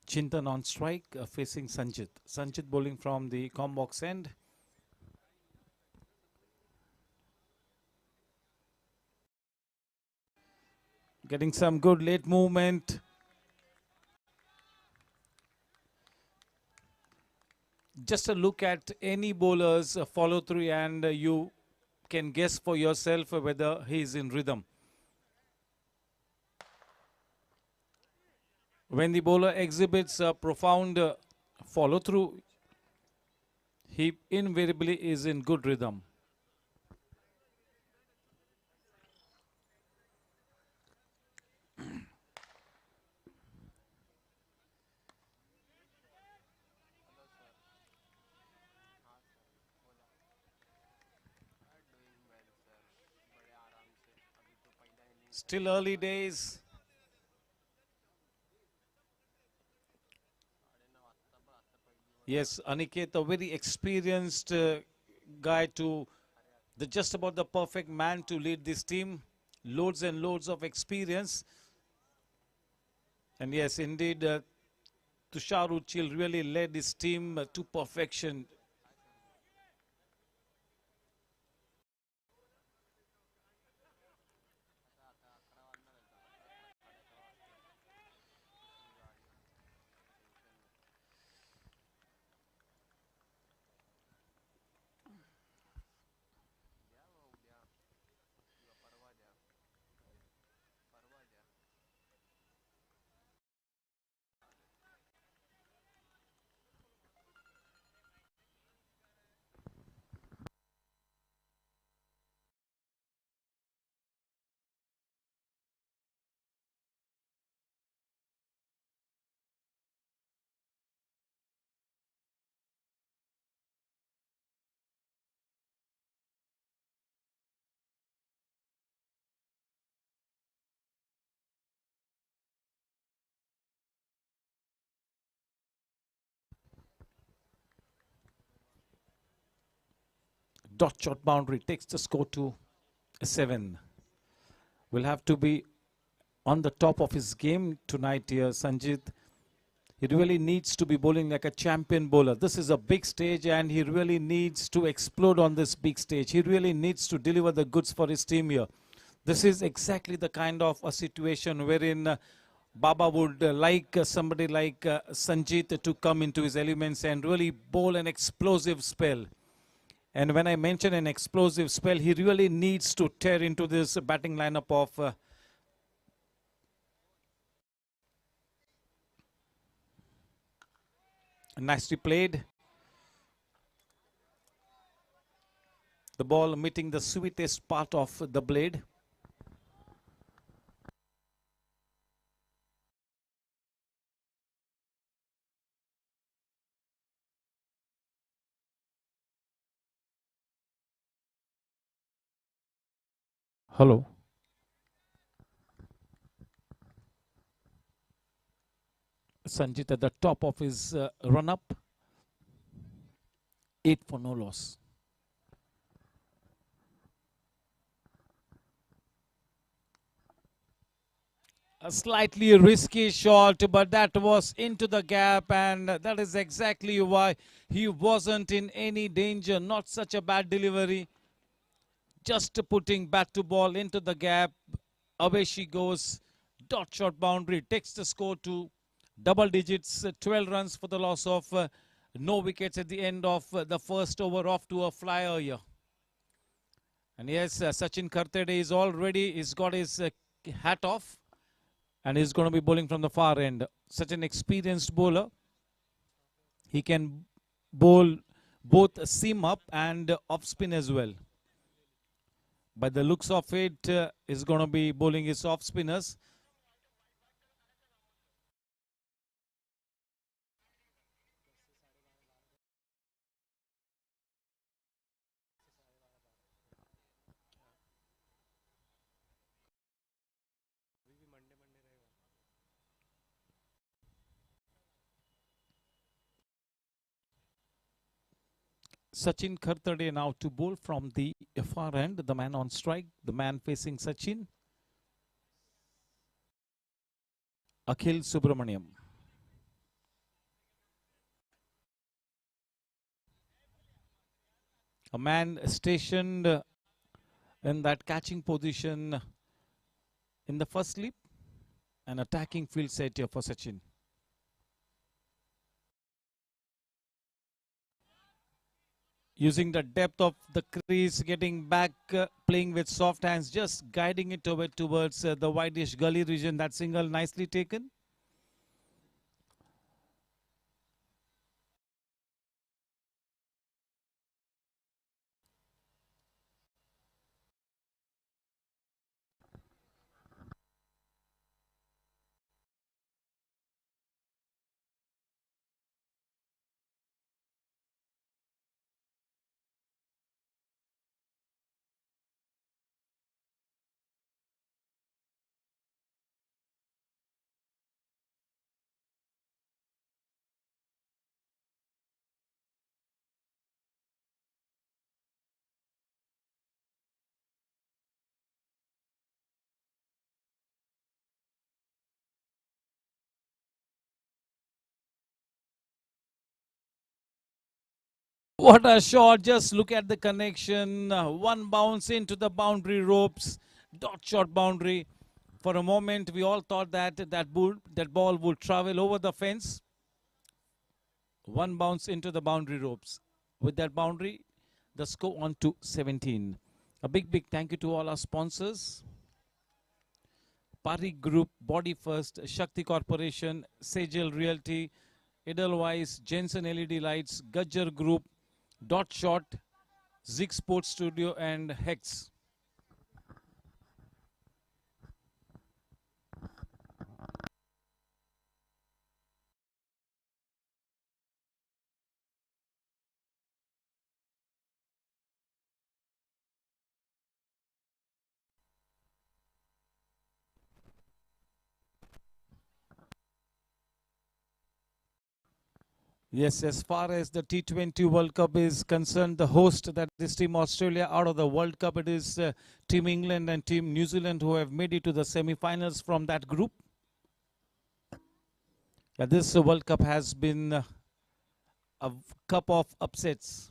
Chintan on strike, facing Sanjit. Sanjit bowling from the com box end. Getting some good late movement. Just a look at any bowler's follow through, and you can guess for yourself whether he is in rhythm. When the bowler exhibits a profound follow through, he invariably is in good rhythm. Still early days. Yes, Aniket, a very experienced guy to just about the perfect man to lead this team. Loads and loads of experience. And yes, indeed, Tushar Uchil really led his team to perfection. Dot shot boundary takes the score to 7. Will have to be on the top of his game tonight here, Sanjit. He really needs to be bowling like a champion bowler. This is a big stage and he really needs to explode on this big stage. He really needs to deliver the goods for his team here. This is exactly the kind of a situation wherein Baba would like somebody like Sanjit to come into his elements and really bowl an explosive spell. And when I mention an explosive spell, he really needs to tear into this batting lineup of nicely played. The ball meeting the sweetest part of the blade. Hello. Sanjit at the top of his run-up. 8 for no loss. A slightly risky shot, but that was into the gap, and that is exactly why he wasn't in any danger. Not such a bad delivery. Just putting bat to ball into the gap. Away she goes. Dot shot boundary takes the score to double digits. 12 runs for the loss of no wickets at the end of the first over, off to a flyer here. And yes, Sachin Khartede is already, he's got his hat off. And he's going to be bowling from the far end. Such an experienced bowler. He can bowl both seam up and off spin as well. By the looks of it, he's going to be bowling his off spinners. Sachin Khartade now to bowl from the far end. The man on strike, the man facing Sachin. Akhil Subramaniam. A man stationed in that catching position in the first slip. An attacking field set here for Sachin. Using the depth of the crease, getting back, playing with soft hands, just guiding it towards the wideish gully region. That single nicely taken. What a shot. Just look at the connection. One bounce into the boundary ropes. Dot shot boundary. For a moment, we all thought that that ball would travel over the fence. One bounce into the boundary ropes. With that boundary, the score on to 17. A big thank you to all our sponsors. Pari Group, Body First, Shakti Corporation, Sejal Realty, Edelweiss, Jensen LED Lights, Gajjar Group, Dot Shot, Zig Sports Studio, and Hex. Yes, as far as the T20 World Cup is concerned, the host, that is Team Australia. Out of the World Cup, it is Team England and Team New Zealand who have made it to the semi-finals from that group. Yeah, this World Cup has been a cup of upsets.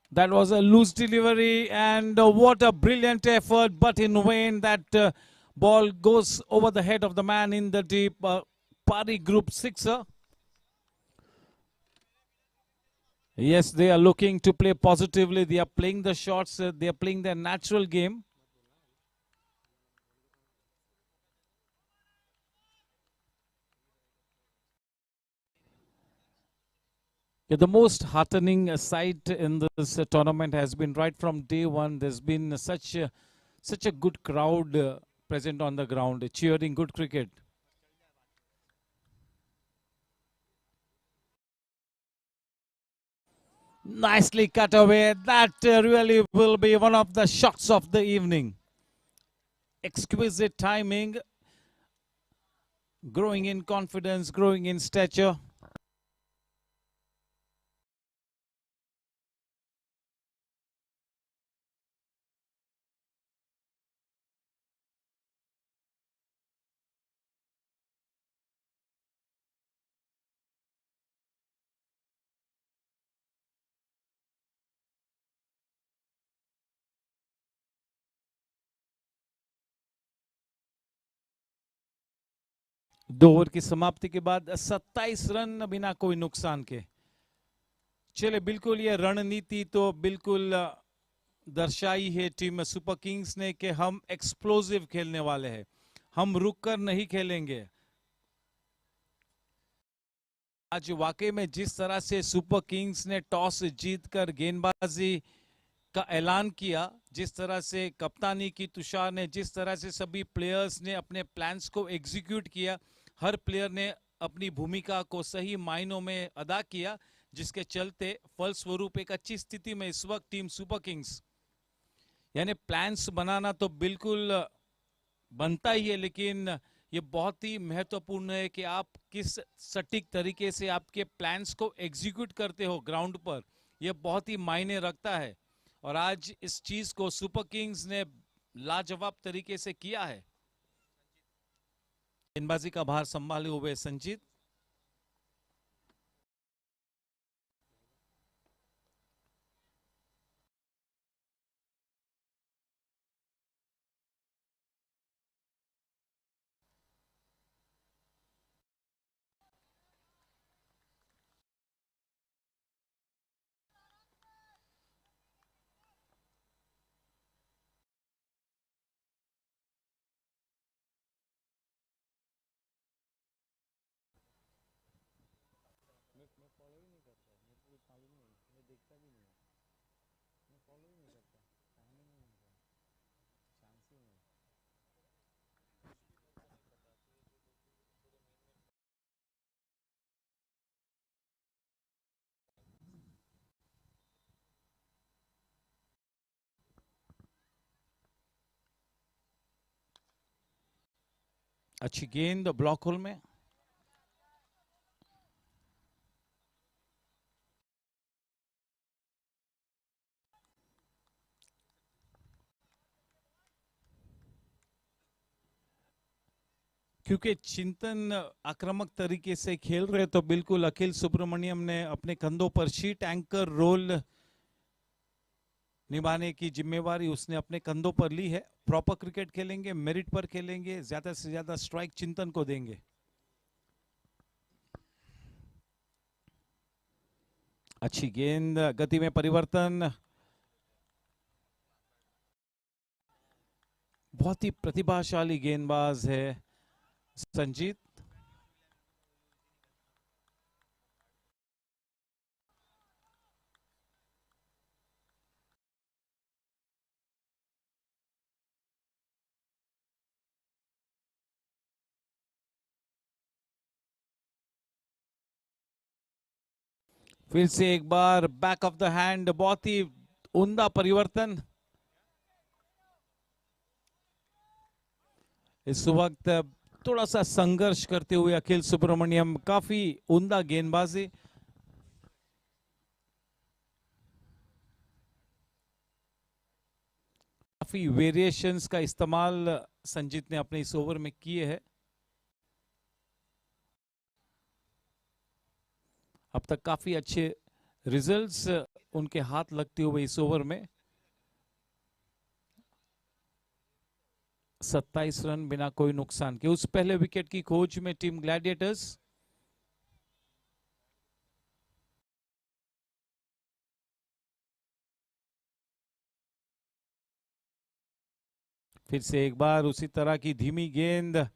That was a loose delivery, and what a brilliant effort, but in vain. That ball goes over the head of the man in the deep. Pari Group sixer. Yes, they are looking to play positively. They are playing the shots. They are playing their natural game. Yeah, the most heartening sight in this tournament has been right from day one. There's been such a good crowd present on the ground, cheering good cricket. Nicely cut away. That really will be one of the shots of the evening. Exquisite timing, growing in confidence, growing in stature. दो over की समाप्ति के बाद 27 run बिना कोई नुकसान के. चले बिल्कुल ये रणनीति तो बिल्कुल दर्शाई है टीम सुपर किंग्स ने कि हम एक्सप्लोसिव खेलने वाले हैं, हम रुककर नहीं खेलेंगे. आज वाकई में जिस तरह से सुपर किंग्स ने टॉस जीतकर गेंदबाजी का ऐलान किया, जिस तरह से कप्तानी की तुषार ने, जिस तरह से सभी प्लेयर्स ने अपने प्लान्स को एग्जीक्यूट किया, हर प्लेयर ने अपनी भूमिका को सही मायनों में अदा किया, जिसके चलते फलस्वरूप एक अच्छी स्थिति में इस वक्त टीम सुपर किंग्स. यानी प्लान्स बनाना तो बिल्कुल बनता ही है, लेकिन ये बहुत ही महत्वपूर्ण है कि आप किस सटीक तरीके से आपके प्लान्स को एग्जीक्यूट करते हो ग्राउंड पर. यह बहुत ही मायने रखता है और आज इस चीज को सुपर किंग्स ने लाजवाब तरीके से किया है. गेंदबाजी का भार संभाले हुए संजीत. अच्छी गेंद ब्लॉक होल में. क्योंकि चिंतन आक्रामक तरीके से खेल रहे तो बिल्कुल अखिल सुब्रमण्यम ने अपने कंधों पर शीट एंकर रोल निभाने की जिम्मेवारी उसने अपने कंधों पर ली है। प्रॉपर क्रिकेट खेलेंगे, मेरिट पर खेलेंगे, ज्यादा से ज्यादा स्ट्राइक चिंतन को देंगे। अच्छी गेंद, गति में परिवर्तन, बहुत ही प्रतिभाशाली गेंदबाज है संजीत। फिर से एक बार बैक ऑफ द हैंड, बहुत ही उम्दा परिवर्तन। इस वक्त थोड़ा सा संघर्ष करते हुए अखिल सुब्रमण्यम, काफी उम्दा गेंदबाजी। काफी वेरिएशंस का इस्तेमाल संजीत ने अपने इस ओवर में किए हैं। अब तक काफी अच्छे रिजल्ट्स उनके हाथ लगते हुए इस ओवर में 27 रन बिना कोई नुकसान के। उस पहले विकेट की खोज में टीम ग्लैडिएटर्स। फिर से एक बार उसी तरह की धीमी गेंद,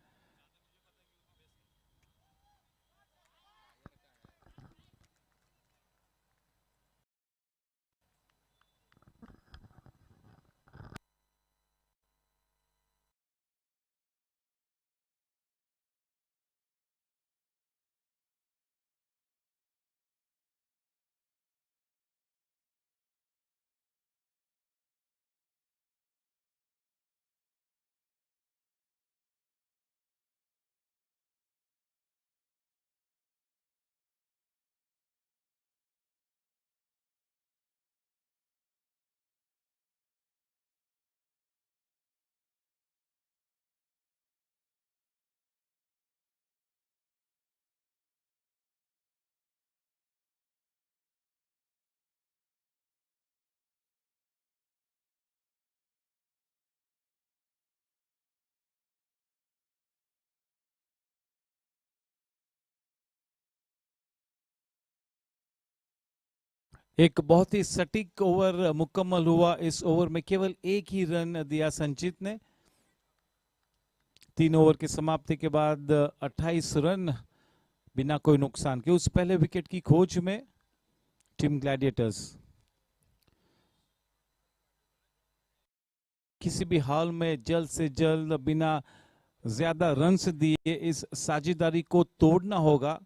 एक बहुत ही सटीक ओवर मुकम्मल हुआ। इस ओवर में केवल एक ही रन दिया संजीत ने। 3 ओवर की समाप्ति के बाद 28 रन बिना कोई नुकसान के। उस पहले विकेट की खोज में टीम ग्लैडिएटर्स किसी भी हाल में जल्द से जल्द बिना ज्यादा रन्स दिए इस साझेदारी को तोड़ना होगा।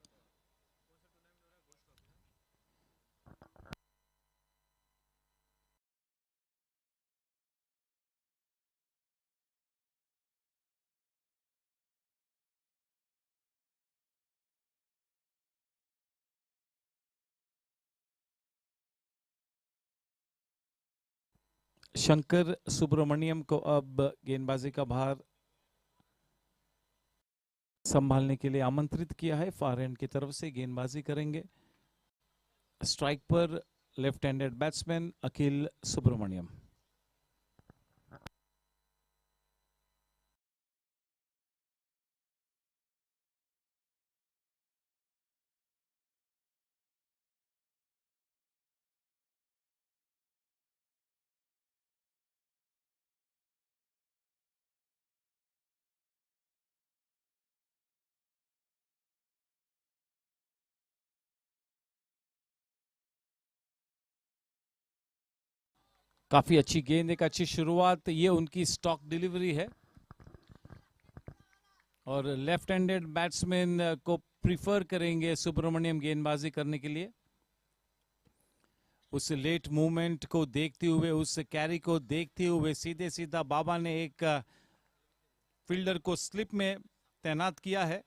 शंकर सुब्रमण्यम को अब गेंदबाजी का भार संभालने के लिए आमंत्रित किया है। फार एंड की तरफ से गेंदबाजी करेंगे। स्ट्राइक पर लेफ्ट हैंडेड बैट्समैन अखिल सुब्रमण्यम। काफी अच्छी गेंद, एक अच्छी शुरुआत। ये उनकी स्टॉक डिलीवरी है और लेफ्ट हैंडेड बैट्समैन को प्रीफर करेंगे सुब्रमण्यम गेंदबाजी करने के लिए। उस लेट मूवमेंट को देखते हुए, उस कैरी को देखते हुए सीधे सीधा बाबा ने एक फील्डर को स्लिप में तैनात किया है।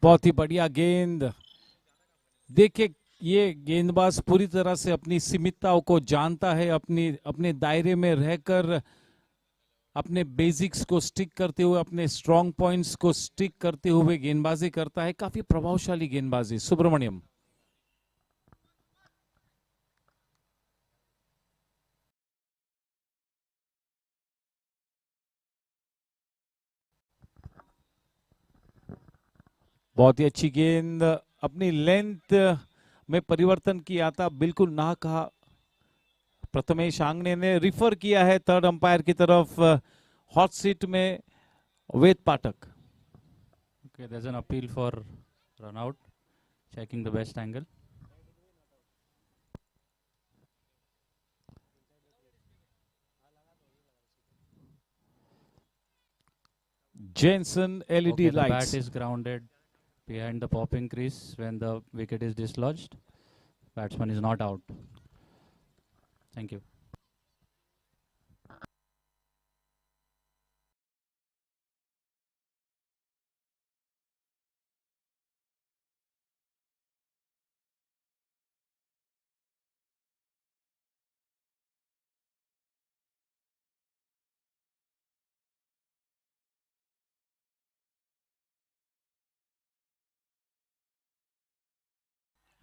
बहुत ही बढ़िया गेंद। देखिए ये गेंदबाज पूरी तरह से अपनी सीमितताओं को जानता है, अपने दायरे में रहकर अपने बेसिक्स को स्टिक करते हुए, अपने स्ट्रॉन्ग पॉइंट्स को स्टिक करते हुए गेंदबाजी करता है। काफी प्रभावशाली गेंदबाजी सुब्रमण्यम। बहुत ही अच्छी गेंद, अपनी लेंथ में परिवर्तन किया था, बिल्कुल ना कहा। प्रथमेश आंगने ने रिफर किया है थर्ड अंपायर की तरफ। हॉट सीट में वेद Pathak. Okay, there's an appeal for run out, checking the best angle. Jensen LED Okay, the lights. bat is grounded behind the popping crease when the wicket is dislodged. Batsman is not out. Thank you.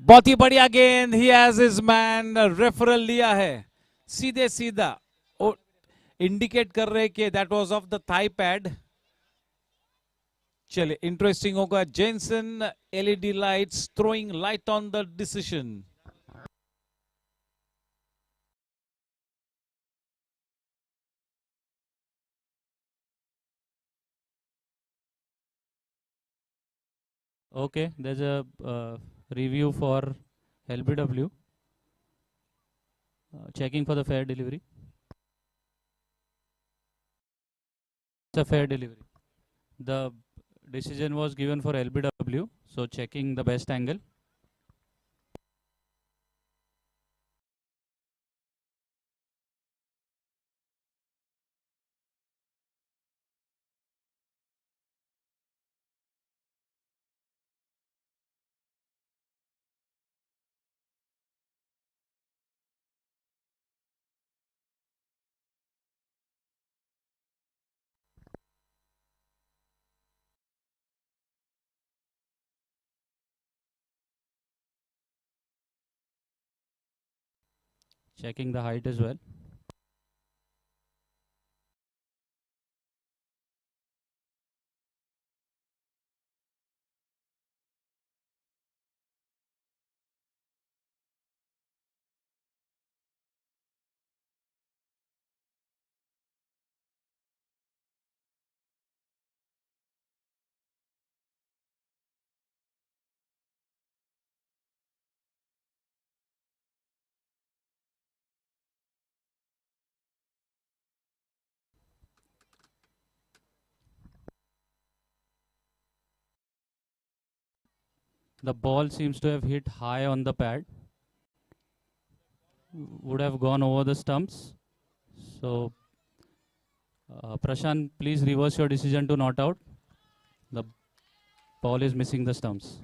बहुत ही बढ़िया गेंद, he has his man. Referral लिया है सीधे सीधा, और indicate कर रहे कि that was off the thigh pad. चलिए इंटरेस्टिंग होगा। Jenson LED lights throwing light on the decision. Okay, there's a review for LBW. Checking for the fair delivery. It's a fair delivery. The decision was given for LBW, so checking the best angle. Checking the height as well. The ball seems to have hit high on the pad. Would have gone over the stumps. So, Prashant, please reverse your decision to not out. The ball is missing the stumps.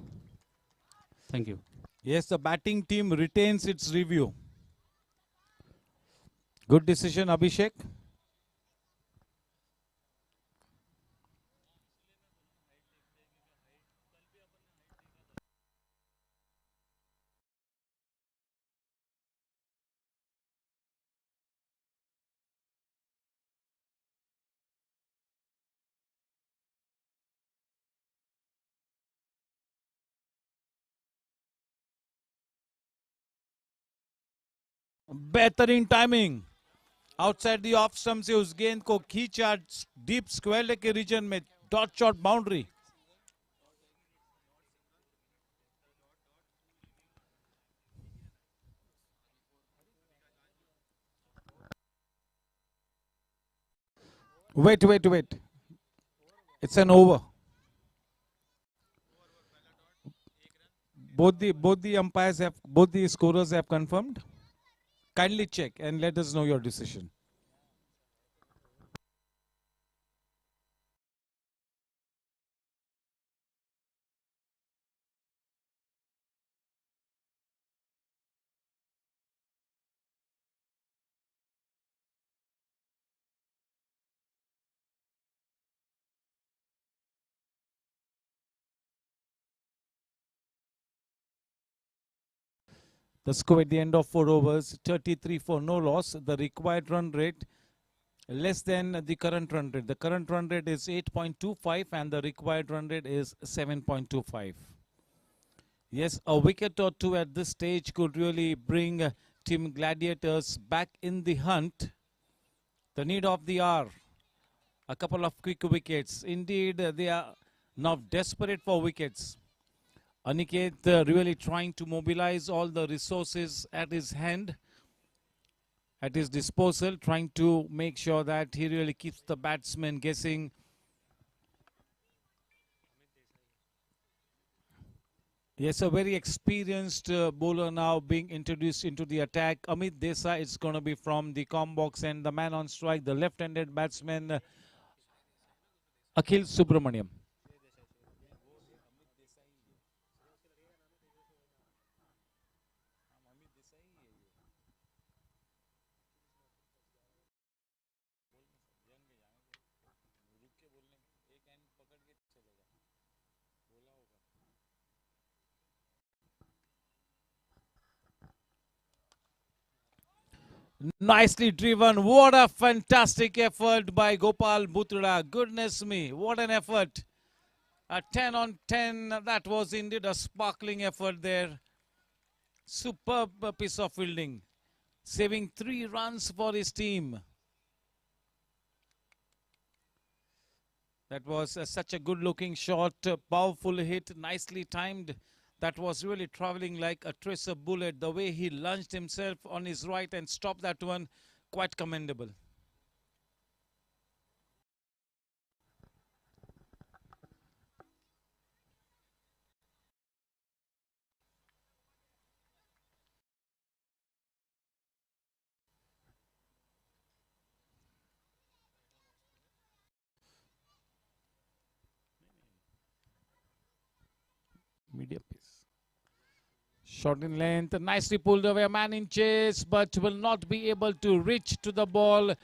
Thank you. Yes, the batting team retains its review. Good decision, Abhishek. बेहतरीन timing, outside the off stump से उस गेंद को खींचा deep square के reason में, dot shot boundary. Wait. It's an over. Both the umpires have, both the scorers have confirmed. Kindly check and let us know your decision. The score at the end of 4 overs, 33 for no loss. The required run rate less than the current run rate. The current run rate is 8.25 and the required run rate is 7.25. Yes, a wicket or two at this stage could really bring Team Gladiators back in the hunt. The need of the hour. A couple of quick wickets. Indeed, they are now desperate for wickets. Aniket really trying to mobilize all the resources at his hand, at his disposal, trying to make sure that he really keeps the batsmen guessing. Yes, a very experienced bowler now being introduced into the attack. Amit Desai is going to be from the com box, and the man on strike, the left-handed batsman, Akhil Subramaniam. Nicely driven. What a fantastic effort by Gopal Bhutra. Goodness me, what an effort. A 10 on 10. That was indeed a sparkling effort there. Superb piece of fielding. Saving 3 runs for his team. That was such a good looking shot. Powerful hit. Nicely timed. That was really traveling like a tracer bullet. The way he lunged himself on his right and stopped that one, quite commendable. Medium piece. Shot in length, nicely pulled away, a man in chase, but will not be able to reach to the ball.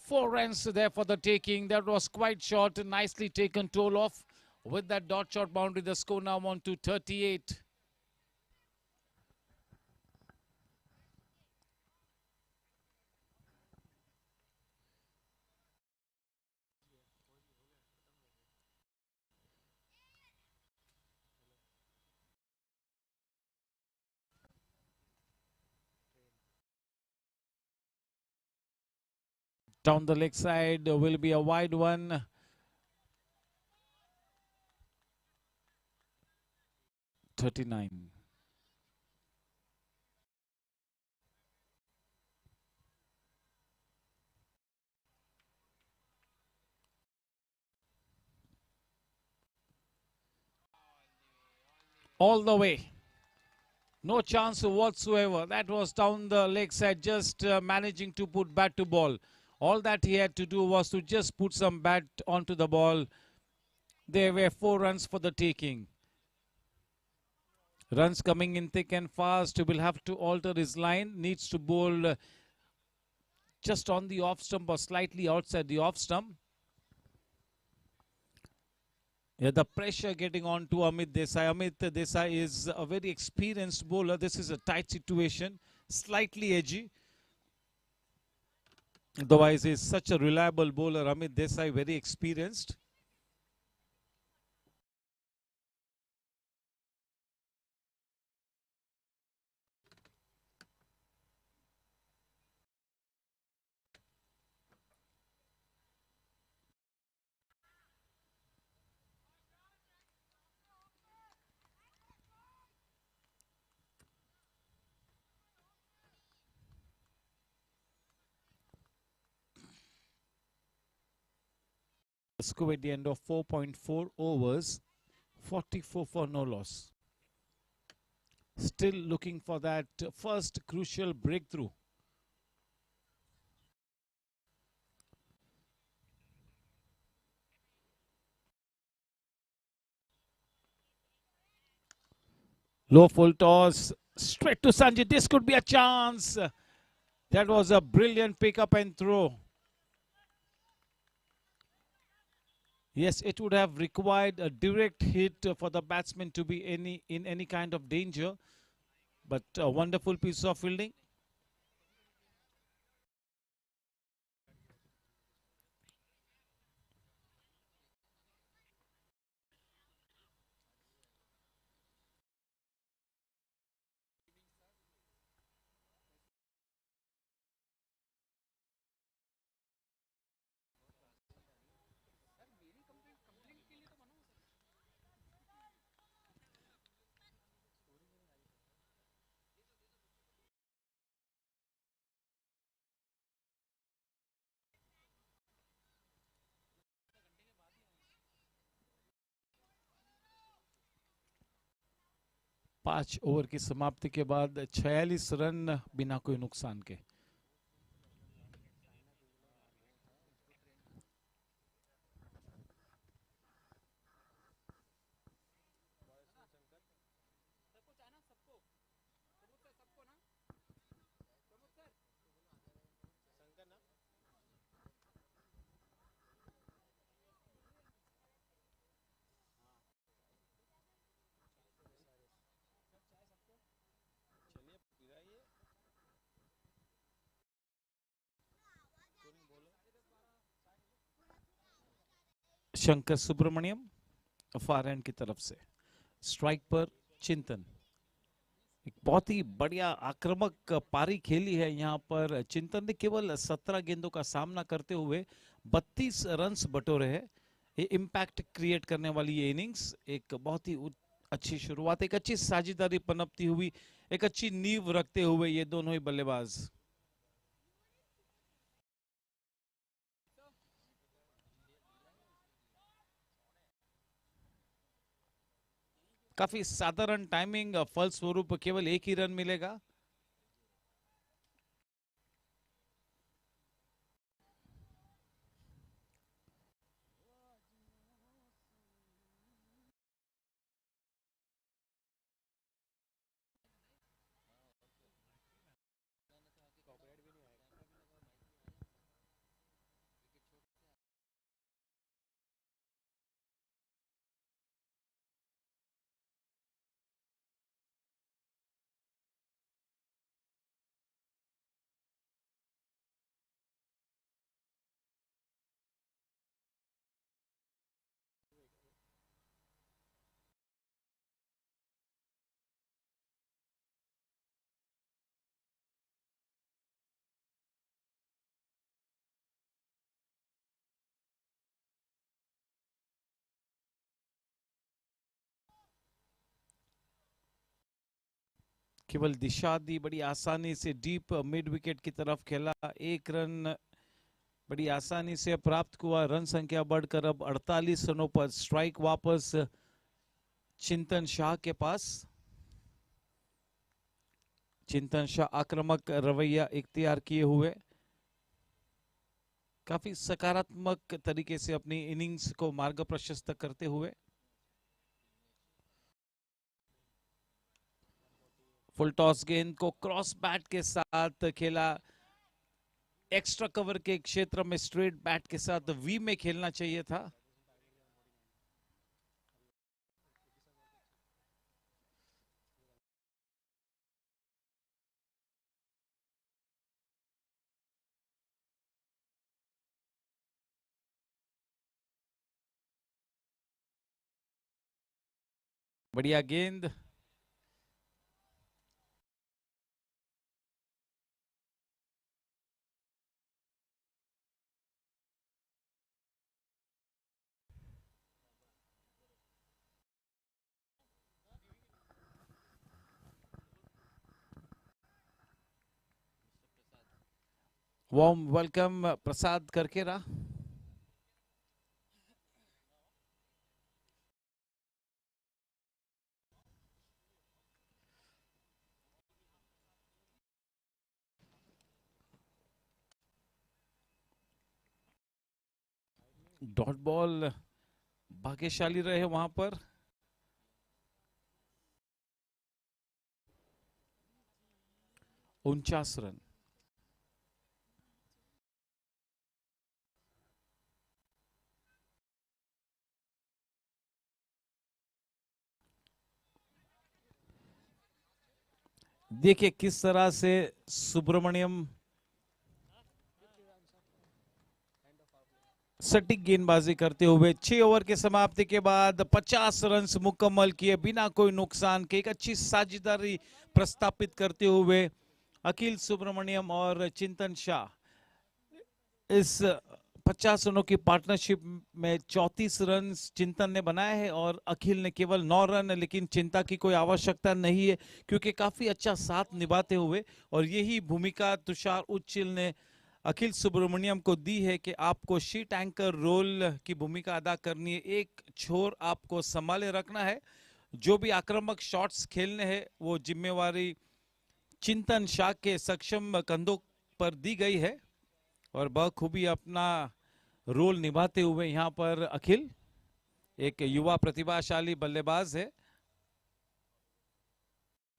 4 runs there for the taking. That was quite short, nicely taken toll off. With that dot shot boundary, the score now on to 38. Down the leg side will be a wide one. 39. All the way. No chance whatsoever. That was down the leg side, just managing to put bat to ball. All that he had to do was to just put some bat onto the ball. There were 4 runs for the taking. Runs coming in thick and fast. He will have to alter his line. Needs to bowl just on the off stump or slightly outside the off stump. Yeah, the pressure getting on to Amit Desai. Amit Desai is a very experienced bowler. This is a tight situation, slightly edgy. Otherwise, he's such a reliable bowler. Amit Desai, very experienced. Score at the end of 4.4 overs, 44 for no loss. Still looking for that first crucial breakthrough. Low full toss, straight to Sanjay. This could be a chance. That was a brilliant pickup and throw. Yes, it would have required a direct hit for the batsman to be in any kind of danger. but a wonderful piece of fielding. पांच over की समाप्ति के बाद 46 run बिना कोई नुकसान के। Shankar Subramaniam far and की तरफ से स्ट्राइक पर चिंतन। एक बहुत ही बढ़िया आक्रामक पारी खेली है यहाँ पर चिंतन ने। केवल 17 गेंदों का सामना करते हुए 32 रन्स बटोरे हैं। ये इम्पैक्ट क्रिएट करने वाली ये इनिंग्स एक बहुत ही अच्छी शुरुआत, एक अच्छी साझेदारी पनपती हुई, एक अच्छी नींव रखते हुए ये दोनों ही बल्लेबाज। काफी साधारण टाइमिंग, फलस्वरूप केवल एक ही रन मिलेगा। केवल दिशा दी, बड़ी आसानी से डीप मिड विकेट की तरफ खेला। एक रन बड़ी आसानी से प्राप्त हुआ। रन संख्या बढ़कर अब 48 रनों पर। स्ट्राइक वापस चिंतन शाह के पास। चिंतन शाह आक्रामक रवैया इख्तियार किए हुए काफी सकारात्मक तरीके से अपनी इनिंग्स को मार्ग प्रशस्त करते हुए। फुल टॉस गेंद को क्रॉस बैट के साथ खेला। एक्स्ट्रा कवर के क्षेत्र में स्ट्रेट बैट के साथ वी में खेलना चाहिए था। बढ़िया गेंद। वार्म वेलकम प्रसाद करके रहा। डॉट बॉल भाग्यशाली रहे वहां पर। उनचास रन। देखिए किस तरह से सुब्रमण्यम सटीक गेंदबाजी करते हुए 6 ओवर के समाप्ति के बाद 50 रन मुकम्मल किए बिना कोई नुकसान के, एक अच्छी साझेदारी प्रस्तापित करते हुए अखिल सुब्रमण्यम और चिंतन शाह इस 50 रनों की पार्टनरशिप में 34 रन चिंतन ने बनाए हैं और अखिल ने केवल 9 रन, लेकिन चिंता की कोई आवश्यकता नहीं है क्योंकि काफी अच्छा साथ निभाते हुए, और यही भूमिका तुषार उच्चिल ने अखिल सुब्रमण्यम को दी है कि आपको शीट एंकर रोल की भूमिका अदा करनी है, एक छोर आपको संभाले रखना है, जो भी आक्रामक शॉट्स खेलने हैं वो जिम्मेवारी चिंतन शाह के सक्षम कंधों पर दी गई है और बखूबी अपना रोल निभाते हुए यहाँ पर अखिल एक युवा प्रतिभाशाली बल्लेबाज है।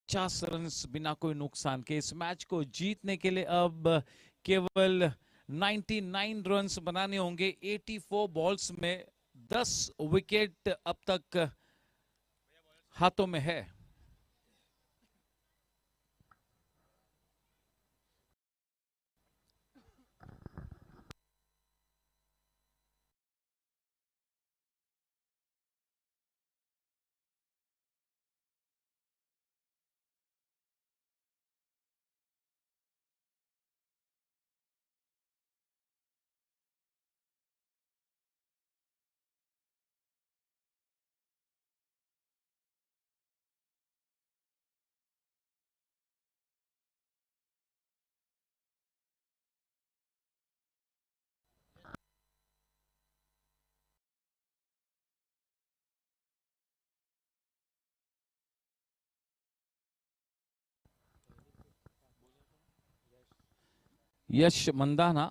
50 रन बिना कोई नुकसान के इस मैच को जीतने के लिए अब केवल 99 रन्स बनाने होंगे। 84 बॉल्स में 10 विकेट अब तक हाथों में है। यश मंदाना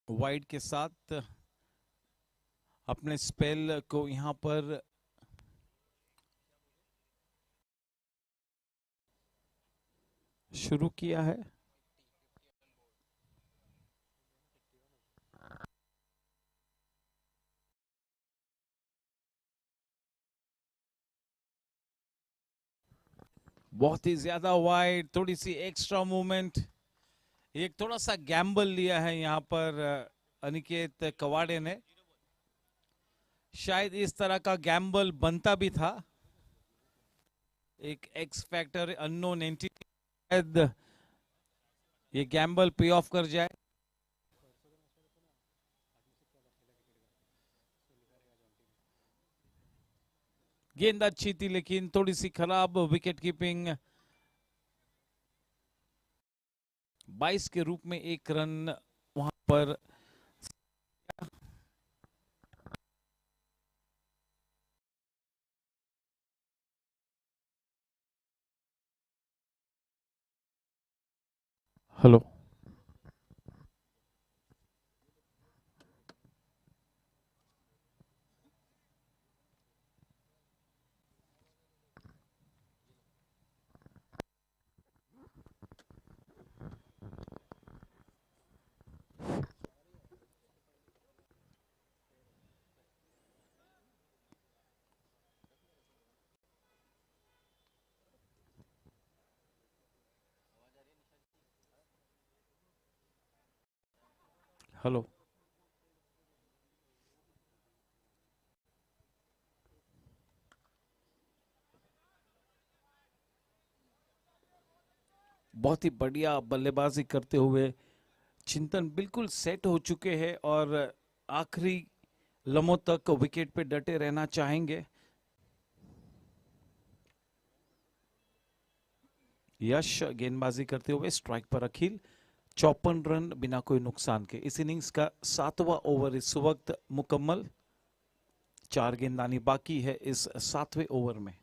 वाइड के साथ अपने स्पेल को यहां पर शुरू किया है। बहुत ही ज्यादा वाइड, थोड़ी सी एक्स्ट्रा मूवमेंट, एक थोड़ा सा गैम्बल लिया है यहाँ पर अनिकेत कवाड़े ने। शायद इस तरह का गैम्बल बनता भी था, एक एक्स फैक्टर अननोन एंटिटी, शायद ये गैम्बल पे ऑफ कर जाए। गेंद अच्छी थी लेकिन थोड़ी सी खराब विकेट कीपिंग। 22 के रूप में 1 रन वहां पर। हेलो, हेलो, बहुत ही बढ़िया बल्लेबाजी करते हुए चिंतन बिल्कुल सेट हो चुके हैं और आखिरी लम्हों तक विकेट पे डटे रहना चाहेंगे। यश गेंदबाजी करते हुए स्ट्राइक पर अखिल, 54 रन बिना कोई नुकसान के। इस इनिंग्स का 7वां ओवर इस वक्त मुकम्मल, 4 गेंदानी बाकी है इस 7वें ओवर में।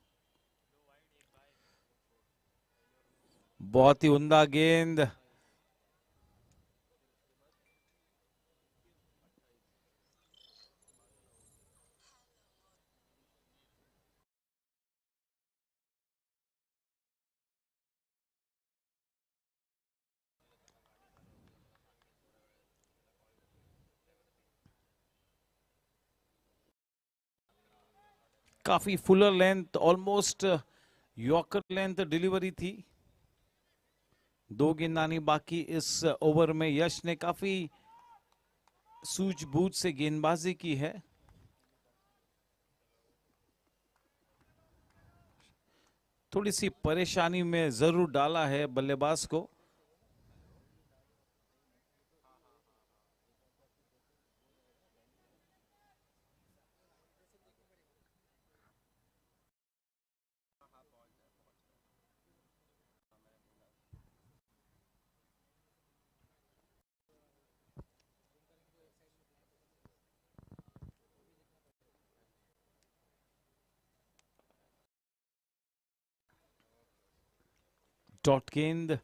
बहुत ही उम्दा गेंद, काफी Fuller length, almost yorker length delivery थी। 2 गेंदानी बाकी इस ओवर में। यश ने काफी सूझबूझ से गेंदबाजी की है। थोड़ी सी परेशानी में जरूर डाला है बल्लेबाज को। डॉट गेंद,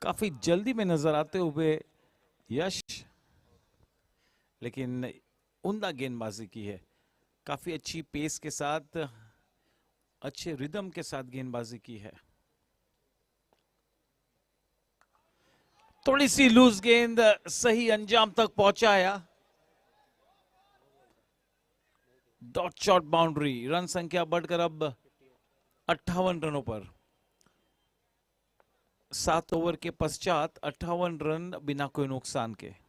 काफी जल्दी में नजर आते हुए यश, लेकिन उम्दा गेंदबाजी की है। काफी अच्छी पेस के साथ, अच्छे रिदम के साथ गेंदबाजी की है। थोड़ी सी लूज गेंद, सही अंजाम तक पहुंचाया। Dot shot boundary. रन संख्या बढ़कर अब 58 रनों पर। 7 ओवर के पश्चात 58 रन बिना कोई नुकसान के।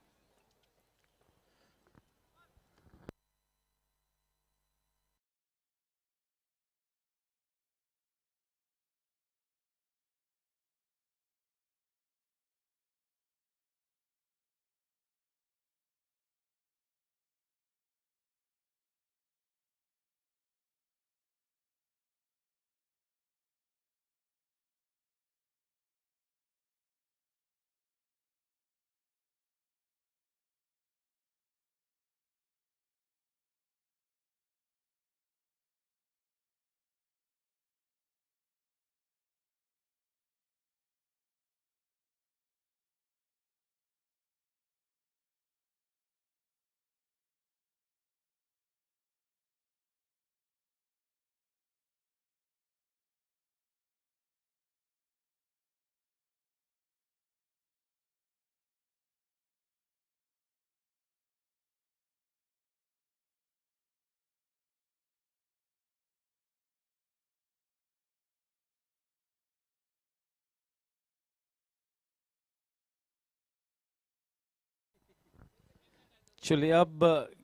चलिए, अब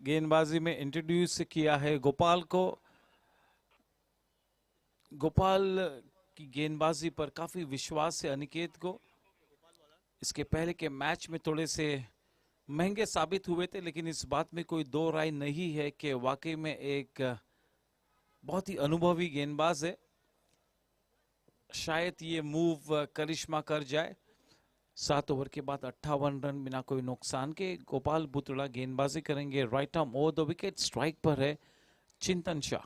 गेंदबाजी में इंट्रोड्यूस किया है गोपाल को। गोपाल की गेंदबाजी पर काफी विश्वास है अनिकेत को। इसके पहले के मैच में थोड़े से महंगे साबित हुए थे, लेकिन इस बात में कोई दो राय नहीं है कि वाकई में एक बहुत ही अनुभवी गेंदबाज है। शायद ये मूव करिश्मा कर जाए। 7 ओवर के बाद 58 रन बिना कोई नुकसान के। गोपाल बुतड़ा गेंदबाजी करेंगे। Right arm over the wicket, strike पर है चिंतन Shah.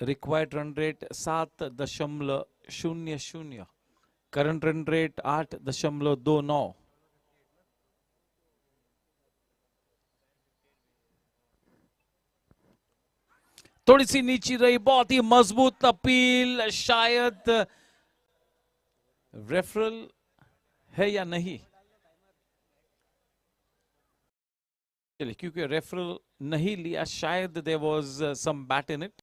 Required run rate 7.00। Current run rate 8.29। थोड़ी सी नीची रही, बहुत ही मजबूत अपील। शायद रेफरल है या नहीं, चलिए, क्योंकि रेफरल नहीं लिया, शायद there was some bat in it.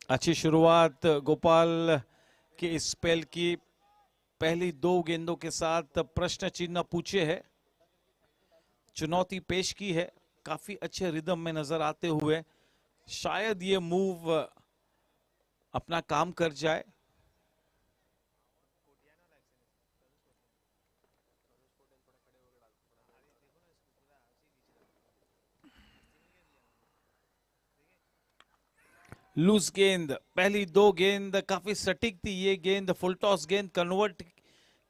अच्छी शुरुआत गोपाल के इस स्पेल की। पहली 2 गेंदों के साथ प्रश्न चिन्ह पूछे है, चुनौती पेश की है। काफी अच्छे रिदम में नजर आते हुए शायद ये मूव अपना काम कर जाए। लूज गेंद, पहली 2 गेंद काफी सटीक थी। ये गेंद फुल टॉस गेंद कन्वर्ट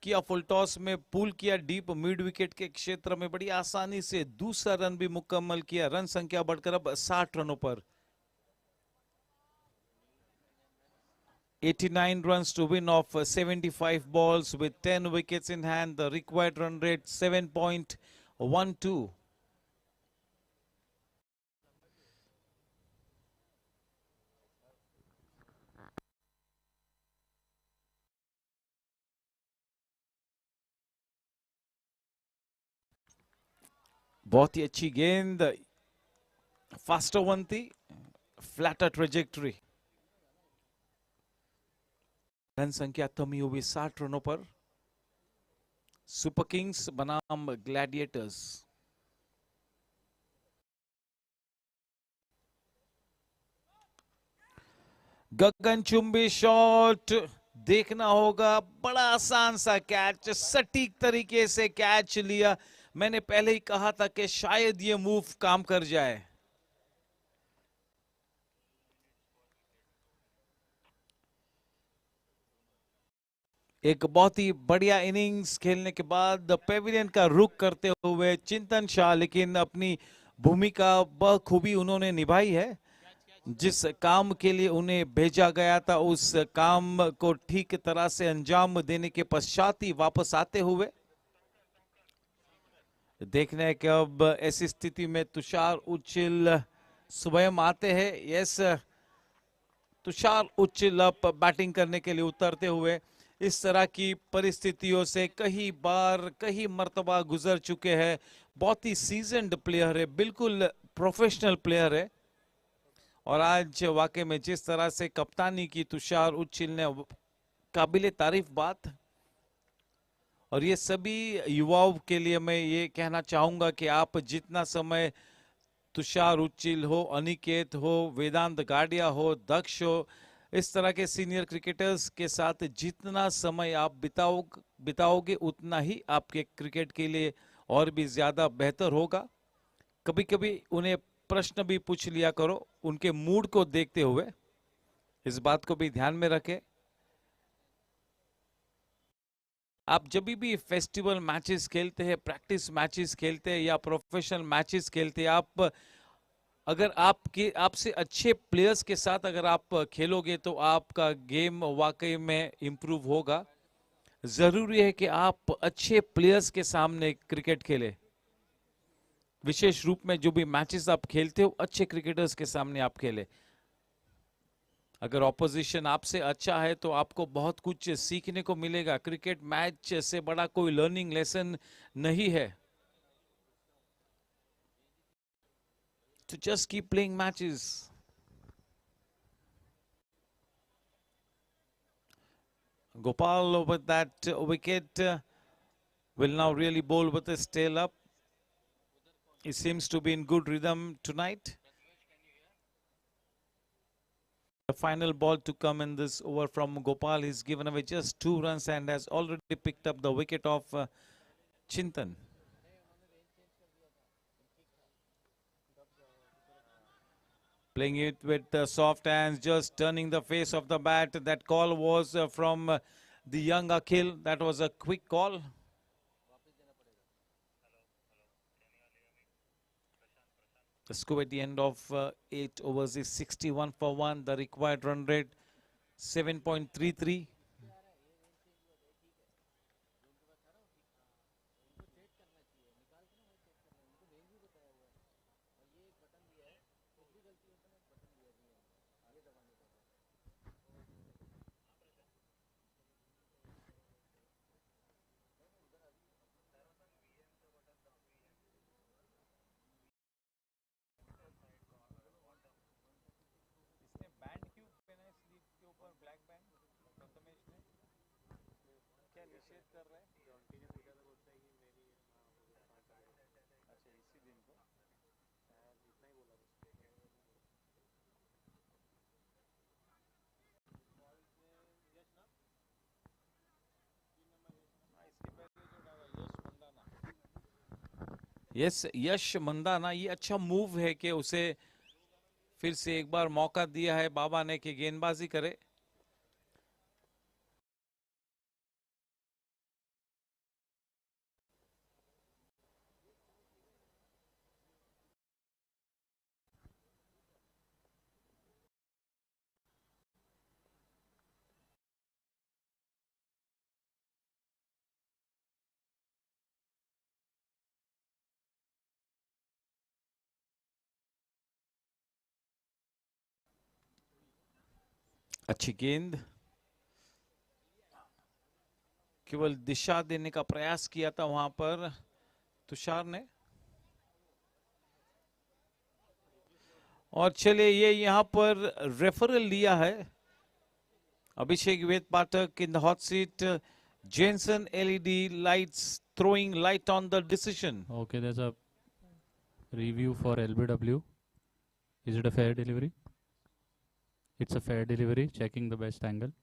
किया फुल टॉस में, पुल किया डीप मिड विकेट के क्षेत्र में, बड़ी आसानी से दूसरा रन भी मुकम्मल किया। रन संख्या बढ़कर अब 60 रनों पर। 89 runs to win off 75 balls with 10 wickets in hand. The required run rate 7.12. बहुत ही अच्छी गेंद, फास्टर वन थी, फ्लैटर ट्रेजेक्टरी। रन संख्या थमी हुई 60 रनों पर। सुपर किंग्स बनाम ग्लैडिएटर्स। गगनचुंबी शॉट देखना होगा, बड़ा आसान सा कैच, सटीक तरीके से कैच लिया। मैंने पहले ही कहा था कि शायद ये मूव काम कर जाए। एक बहुत ही बढ़िया इनिंग्स खेलने के बाद पेविलियन का रुख करते हुए चिंतन शाह, लेकिन अपनी भूमिका बखूबी उन्होंने निभाई है। जिस काम के लिए उन्हें भेजा गया था उस काम को ठीक तरह से अंजाम देने के पश्चात ही वापस आते हुए देखना है कि अब ऐसी स्थिति में तुषार उचिल स्वयं आते हैं। यस, तुषार उचिल अब बैटिंग करने के लिए उतरते हुए इस तरह की परिस्थितियों से कई मर्तबा गुजर चुके हैं। बहुत ही सीजन्ड प्लेयर है, बिल्कुल प्रोफेशनल प्लेयर है। और आज वाकई में जिस तरह से कप्तानी की तुषार उचिल ने, काबिले तारीफ बात। और ये सभी युवाओं के लिए मैं ये कहना चाहूंगा कि आप जितना समय तुषार उचिल हो, अनिकेत हो, वेदांत गाडिया हो, दक्ष हो, इस तरह के सीनियर क्रिकेटर्स के साथ जितना समय आप बिताओगे उतना ही आपके क्रिकेट के लिए और भी ज्यादा बेहतर होगा। कभी कभी उन्हें प्रश्न भी पूछ लिया करो उनके मूड को देखते हुए, इस बात को भी ध्यान में रखें। आप जब भी फेस्टिवल मैचेस खेलते हैं, प्रैक्टिस मैचेस खेलते हैं या प्रोफेशनल मैचेस खेलते हैं, आप अगर आपसे अच्छे प्लेयर्स के साथ अगर आप खेलोगे तो आपका गेम वाकई में इंप्रूव होगा। जरूरी है कि आप अच्छे प्लेयर्स के सामने क्रिकेट खेलें। विशेष रूप में जो भी मैचेस आप खेलते हो, अच्छे क्रिकेटर्स के सामने आप खेलें। अगर ऑपोजिशन आपसे अच्छा है तो आपको बहुत कुछ सीखने को मिलेगा। क्रिकेट मैच से बड़ा कोई लर्निंग लेसन नहीं है। To just keep playing matches. Gopal with that wicket will now really bowl with his tail up. He seems to be in good rhythm tonight. The final ball to come in this over from Gopal. He's given away just 2 runs and has already picked up the wicket of Chintan. Playing it with soft hands, just turning the face of the bat. That call was from the young Akhil. That was a quick call. The score at the end of 8 overs is 61 for 1. The required run rate 7.33. Yes, यश मंदाना, ये अच्छा move है कि उसे फिर से एक बार मौका दिया है बाबा ने कि गेंदबाजी करे। अच्छी गेंद, केवल दिशा देने का प्रयास किया था वहां पर तुषार ने। और चलिए ये यहां पर रेफरल लिया है Abhishek Ved Pathak in the hot seat. Jensen LED lights throwing light on the decision. Okay, there's a review for LBW. Is it a fair delivery? It's a fair delivery, checking the best angle.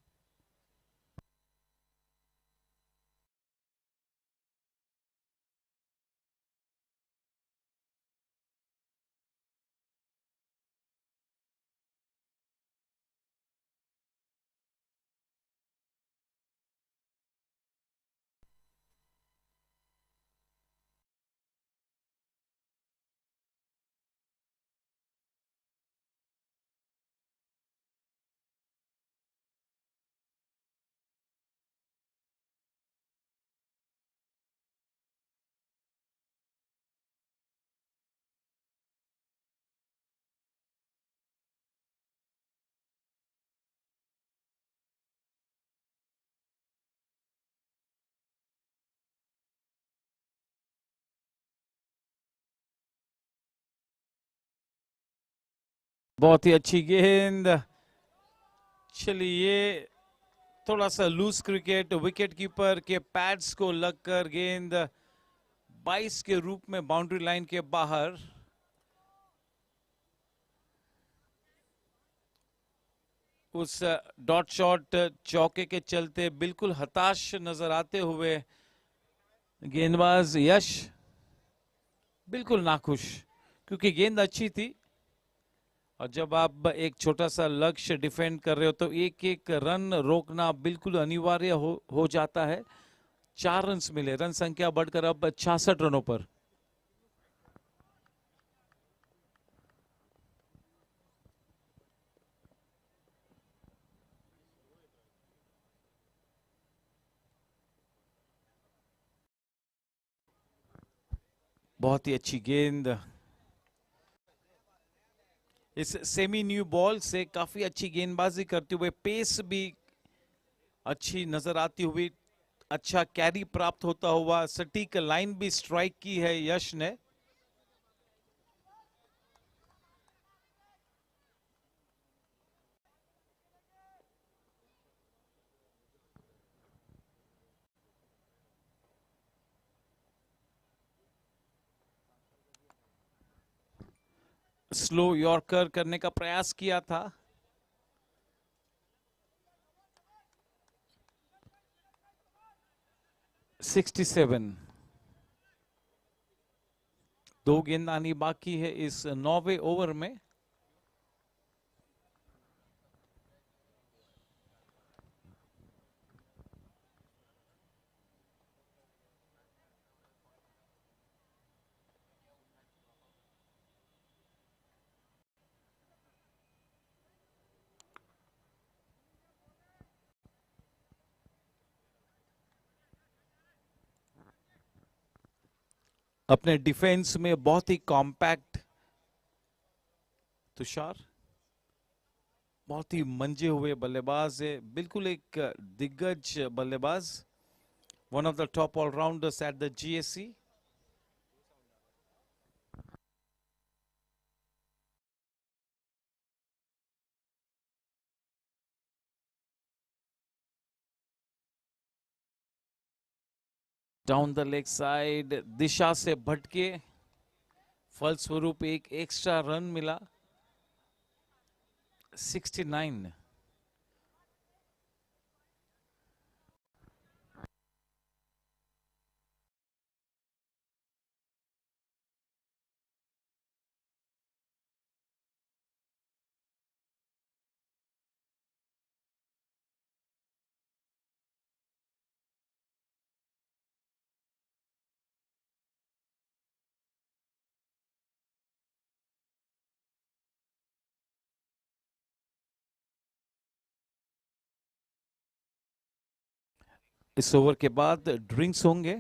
बहुत ही अच्छी गेंद। चलिए थोड़ा सा loose cricket, wicket keeper के pads को लगकर गेंद 22 के रूप में बाउंड्री लाइन के बाहर। उस डॉट शॉट चौके के चलते बिल्कुल हताश नजर आते हुए गेंदबाज यश बिल्कुल नाखुश, क्योंकि गेंद अच्छी थी और जब आप एक छोटा सा लक्ष्य डिफेंड कर रहे हो तो एक एक रन रोकना बिल्कुल अनिवार्य हो जाता है। 4 रन मिले, रन संख्या बढ़कर अब 66 रनों पर। बहुत ही अच्छी गेंद, इस सेमी न्यू बॉल से काफी अच्छी गेंदबाजी करते हुए पेस भी अच्छी नजर आती हुई, अच्छा कैरी प्राप्त होता हुआ, सटीक लाइन भी स्ट्राइक की है यश ने। स्लो यॉर्कर करने का प्रयास किया था। $67। 2 गेंद आनी बाकी है इस 9वें ओवर में। अपने डिफेंस में बहुत ही कॉम्पैक्ट तुषार, बहुत ही मंजे हुए बल्लेबाज है, बिल्कुल एक दिग्गज बल्लेबाज, one of the top allrounders at the GSC। Down the leg side, दिशा से भटके, फलस्वरूप एक एक्स्ट्रा रन मिला। 69। इस ओवर के बाद ड्रिंक्स होंगे।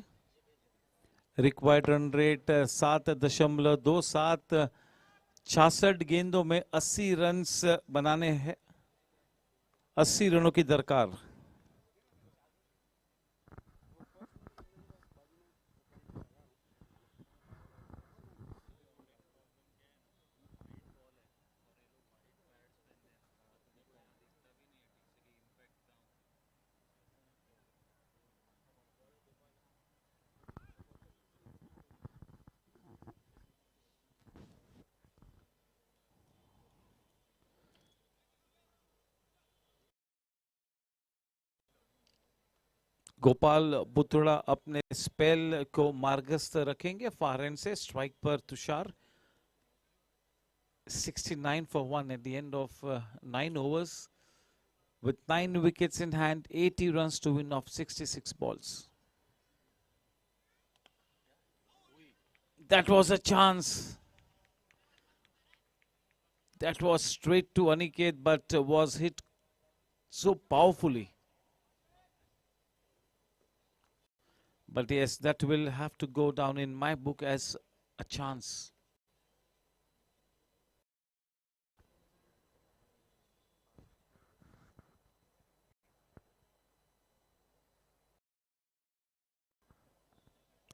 Required run rate 7.27। 66 गेंदों में 80 रन्स बनाने हैं। 80 रनों की दरकार। गोपाल बुतड़ा अपने स्पेल को मार्गस्थ रखेंगे फार एंड से। स्ट्राइक पर Tushar. 69 for 1 at the end of 9 overs with 9 wickets in hand, 80 runs to win off 66 balls. That was a chance. That was straight to Aniket, but was hit so powerfully. But yes, that will have to go down in my book as a chance.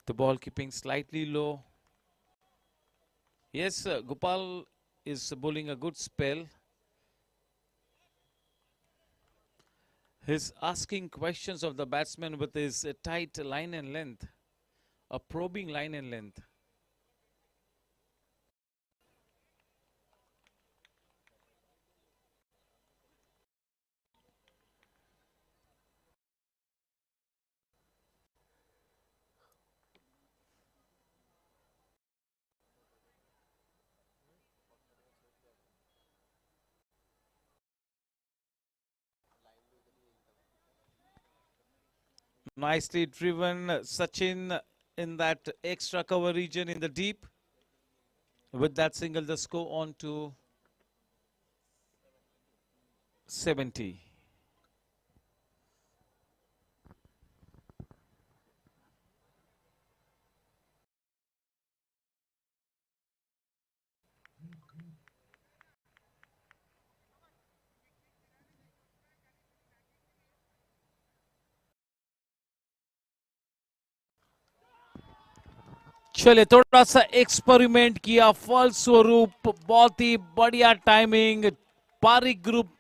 The ball keeping slightly low. Yes, Gopal is bowling a good spell. He's asking questions of the batsman with his tight line and length, a probing line and length. Nicely driven Sachin in that extra cover region in the deep. With that single, the score on to 70. चले थोड़ा सा experiment किया, फल स्वरूप बहुत ही बढ़िया timing. Pareek group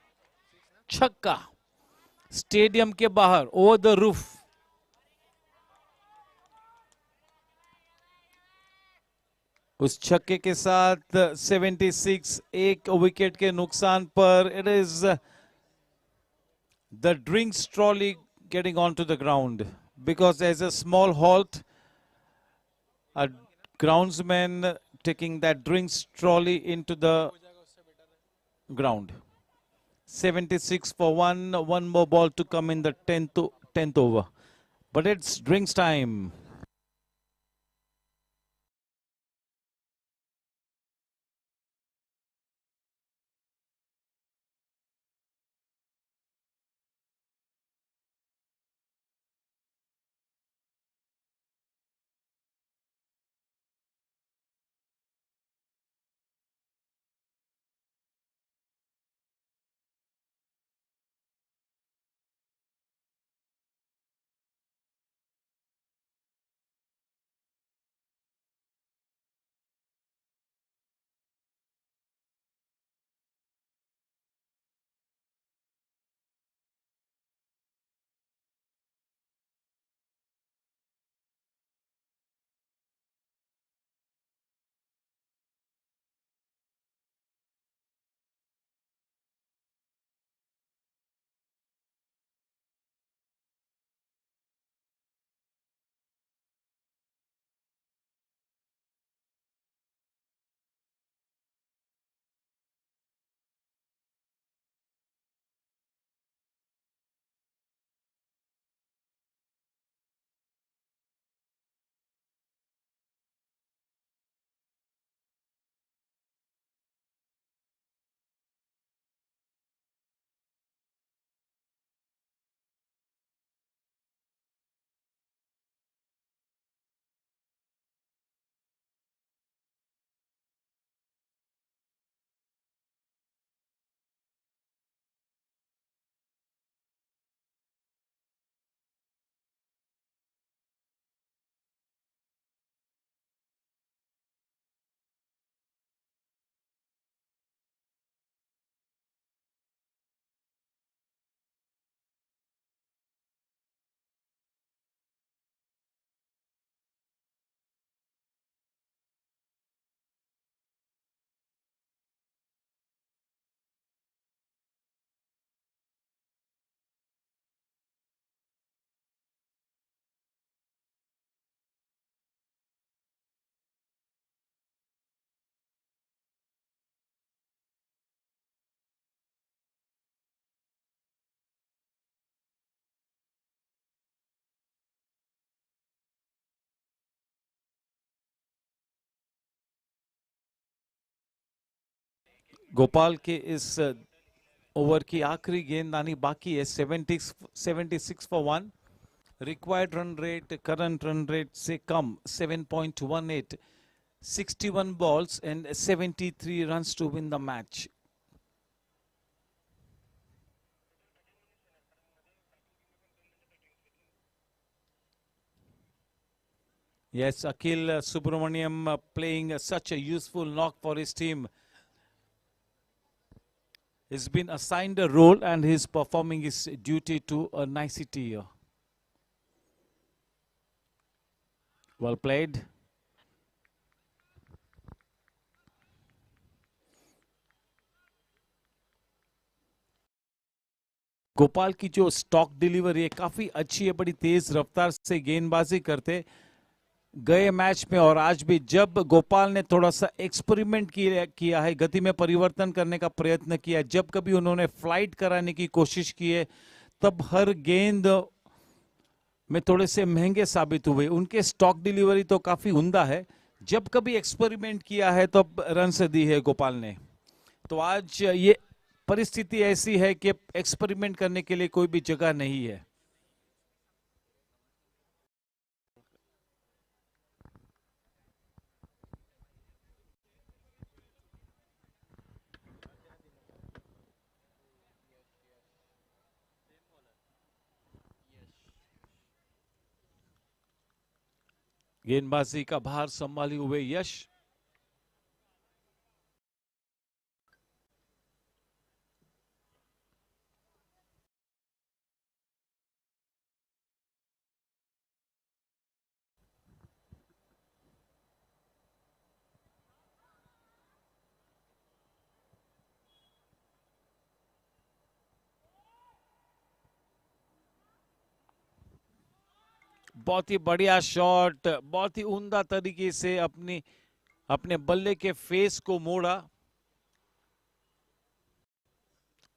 छक्का स्टेडियम के बाहर ओवर द रूफ। उस छक्के के साथ 76, एक विकेट के नुकसान पर it is the drinks trolley getting onto the ground because there's a small halt. A groundsman taking that drinks trolley into the ground. 76 for 1, one more ball to come in the 10th over. But it's drinks time. Gopal के इस over की आखिरी गेंद आनी बाकी है. 76 for 1. Required run rate, current run rate से कम 7.18. 61 balls and 73 runs to win the match. Yes, Akhil Subramaniam playing such a useful knock for his team. He's been assigned a role and he's performing his duty to a nicety. Well played. Gopal की जो stock delivery है काफी अच्छी है, बड़ी तेज रफ्तार से गेंदबाजी करते गए मैच में और आज भी. जब गोपाल ने थोड़ा सा एक्सपेरिमेंट किया है, गति में परिवर्तन करने का प्रयत्न किया, जब कभी उन्होंने फ्लाइट कराने की कोशिश की है, तब हर गेंद में थोड़े से महंगे साबित हुए. उनके स्टॉक डिलीवरी तो काफी उम्दा है. जब कभी एक्सपेरिमेंट किया है तब रन से दी है गोपाल ने. तो आज ये परिस्थिति ऐसी है कि एक्सपेरिमेंट करने के लिए कोई भी जगह नहीं है. गेंदबाजी का भार संभाले हुए यश. बहुत ही बढ़िया शॉट, बहुत ही उम्दा तरीके से अपने बल्ले के फेस को मोड़ा.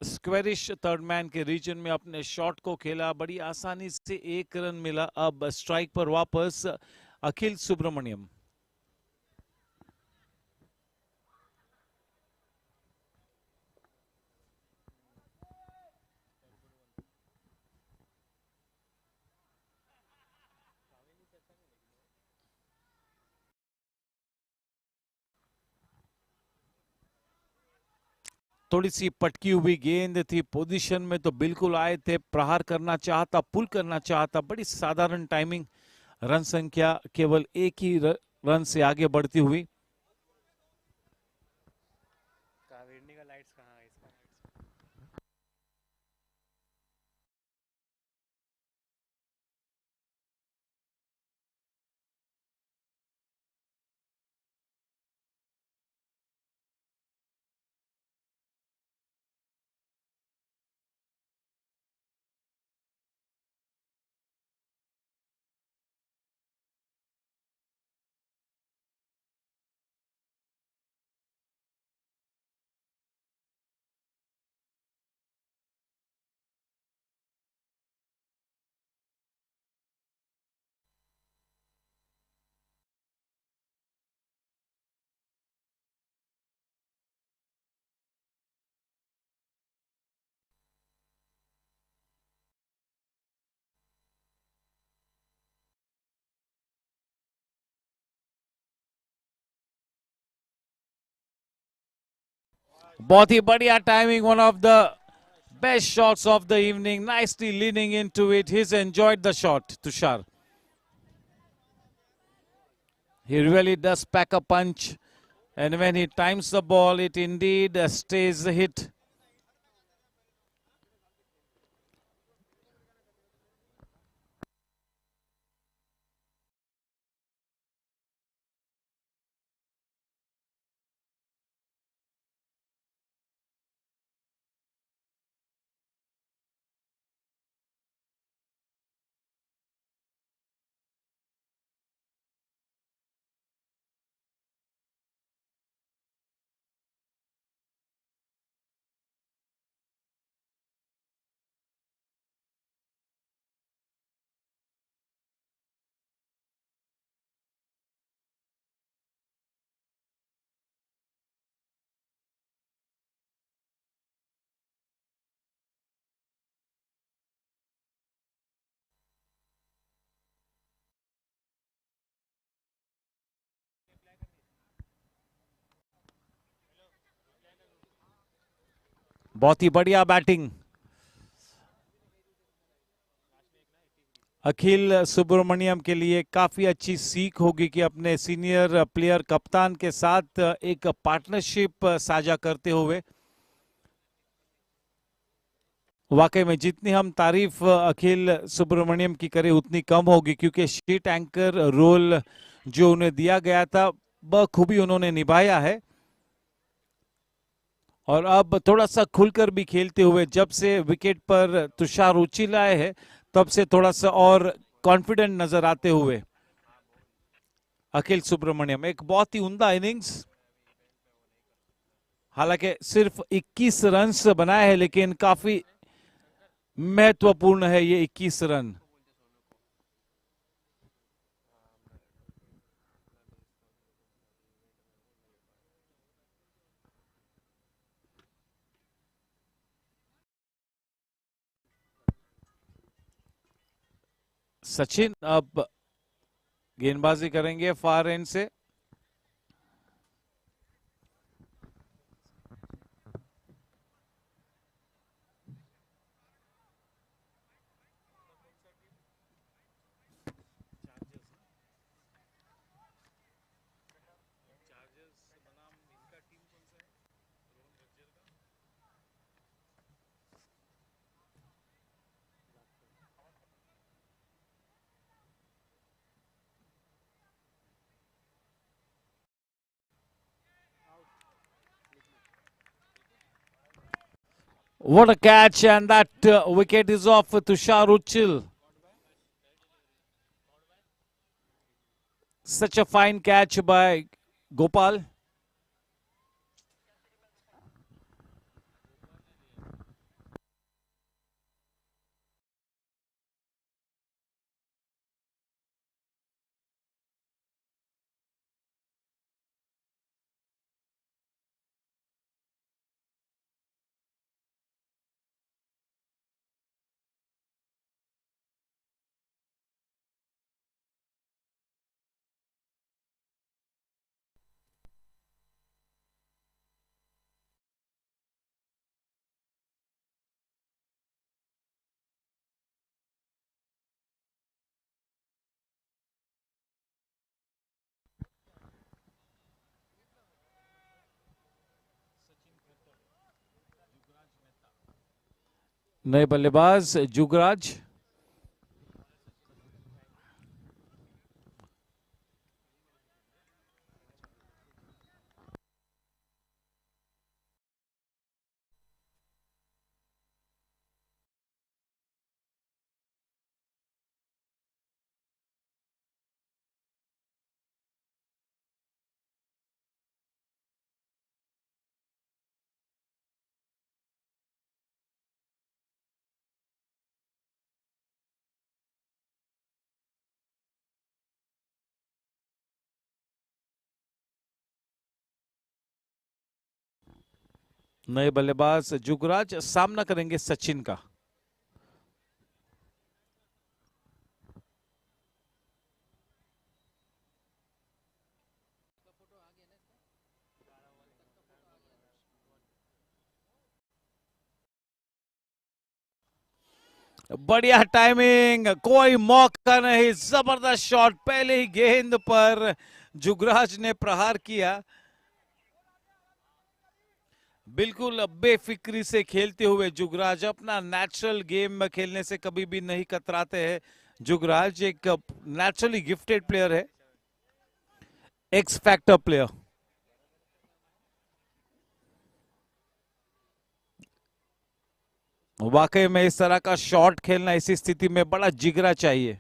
स्क्वेरिश थर्ड मैन के रीजन में अपने शॉट को खेला, बड़ी आसानी से 1 रन मिला. अब स्ट्राइक पर वापस अखिल सुब्रमण्यम. थोड़ी सी पटकी हुई गेंद थी, पोजीशन में तो बिल्कुल आए थे, प्रहार करना चाहता, पुल करना चाहता, बड़ी साधारण टाइमिंग. रन संख्या केवल एक ही रन से आगे बढ़ती हुई. बहुत ही बढ़िया timing, one of the best shots of the evening, nicely leaning into it. He's enjoyed the shot, Tushar. He really does pack a punch, and when he times the ball, it indeed stays a hit. बहुत ही बढ़िया batting. अखिल सुब्रमण्यम के लिए काफी अच्छी सीख होगी कि अपने सीनियर प्लेयर कप्तान के साथ एक पार्टनरशिप साझा करते हुए, वाकई में जितनी हम तारीफ अखिल सुब्रमण्यम की करें उतनी कम होगी, क्योंकि शीट एंकर रोल जो उन्हें दिया गया था बखूबी उन्होंने निभाया है। और अब थोड़ा सा खुलकर भी खेलते हुए, जब से विकेट पर तुषार उचिल आए हैं तब से थोड़ा सा और कॉन्फिडेंट नजर आते हुए अखिल सुब्रमण्यम। एक बहुत ही उम्दा इनिंग्स, हालांकि सिर्फ 21 रन बनाए हैं, लेकिन काफी महत्वपूर्ण है ये 21 रन। सचिन अब गेंदबाजी करेंगे फार एंड से। What a catch, and that wicket is off Tushar Uchil. Such a fine catch by Gopal. नए बल्लेबाज जुगराज। नए बल्लेबाज जुगराज सामना करेंगे सचिन का। बढ़िया टाइमिंग, कोई मौका नहीं, जबरदस्त शॉट, पहले ही गेंद पर जुगराज ने प्रहार किया। बिल्कुल बेफिक्री से खेलते हुए जुगराज, अपना नेचुरल गेम में खेलने से कभी भी नहीं कतराते हैं। जुगराज एक नेचुरली गिफ्टेड प्लेयर है, एक्स फैक्टर प्लेयर। वाकई में इस तरह का शॉट खेलना इसी स्थिति में बड़ा जिगरा चाहिए।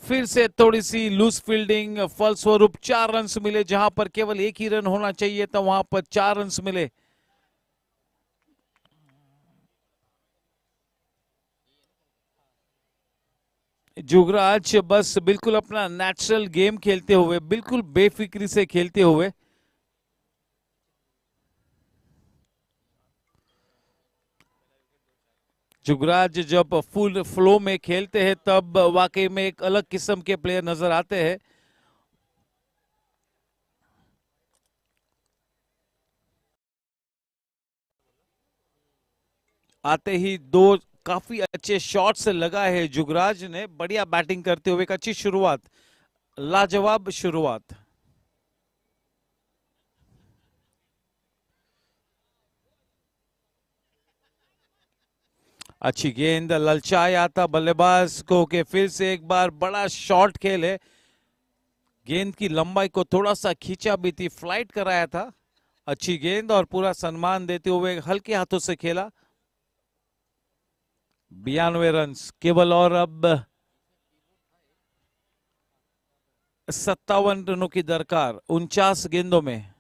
फिर से थोड़ी सी लूज फील्डिंग, फलस्वरूप 4 रन मिले। जहां पर केवल एक ही रन होना चाहिए था वहां पर 4 रन मिले। जुगराज बस बिल्कुल अपना नेचुरल गेम खेलते हुए, बिल्कुल बेफिक्री से खेलते हुए, जुगराज जब फुल फ्लो में खेलते हैं तब वाकई में एक अलग किस्म के प्लेयर नजर आते हैं। आते ही 2 काफी अच्छे शॉट्स लगा है जुगराज ने, बढ़िया बैटिंग करते हुए एक अच्छी शुरुआत, लाजवाब शुरुआत। अच्छी गेंद, ललचाया था बल्लेबाज को कि फिर से एक बार बड़ा शॉट खेले। गेंद की लंबाई को थोड़ा सा खींचा भी थी, फ्लाइट कराया था। अच्छी गेंद और पूरा सम्मान देते हुए हल्के हाथों से खेला। 92 रन केवल, और अब 57 रनों की दरकार 49 गेंदों में।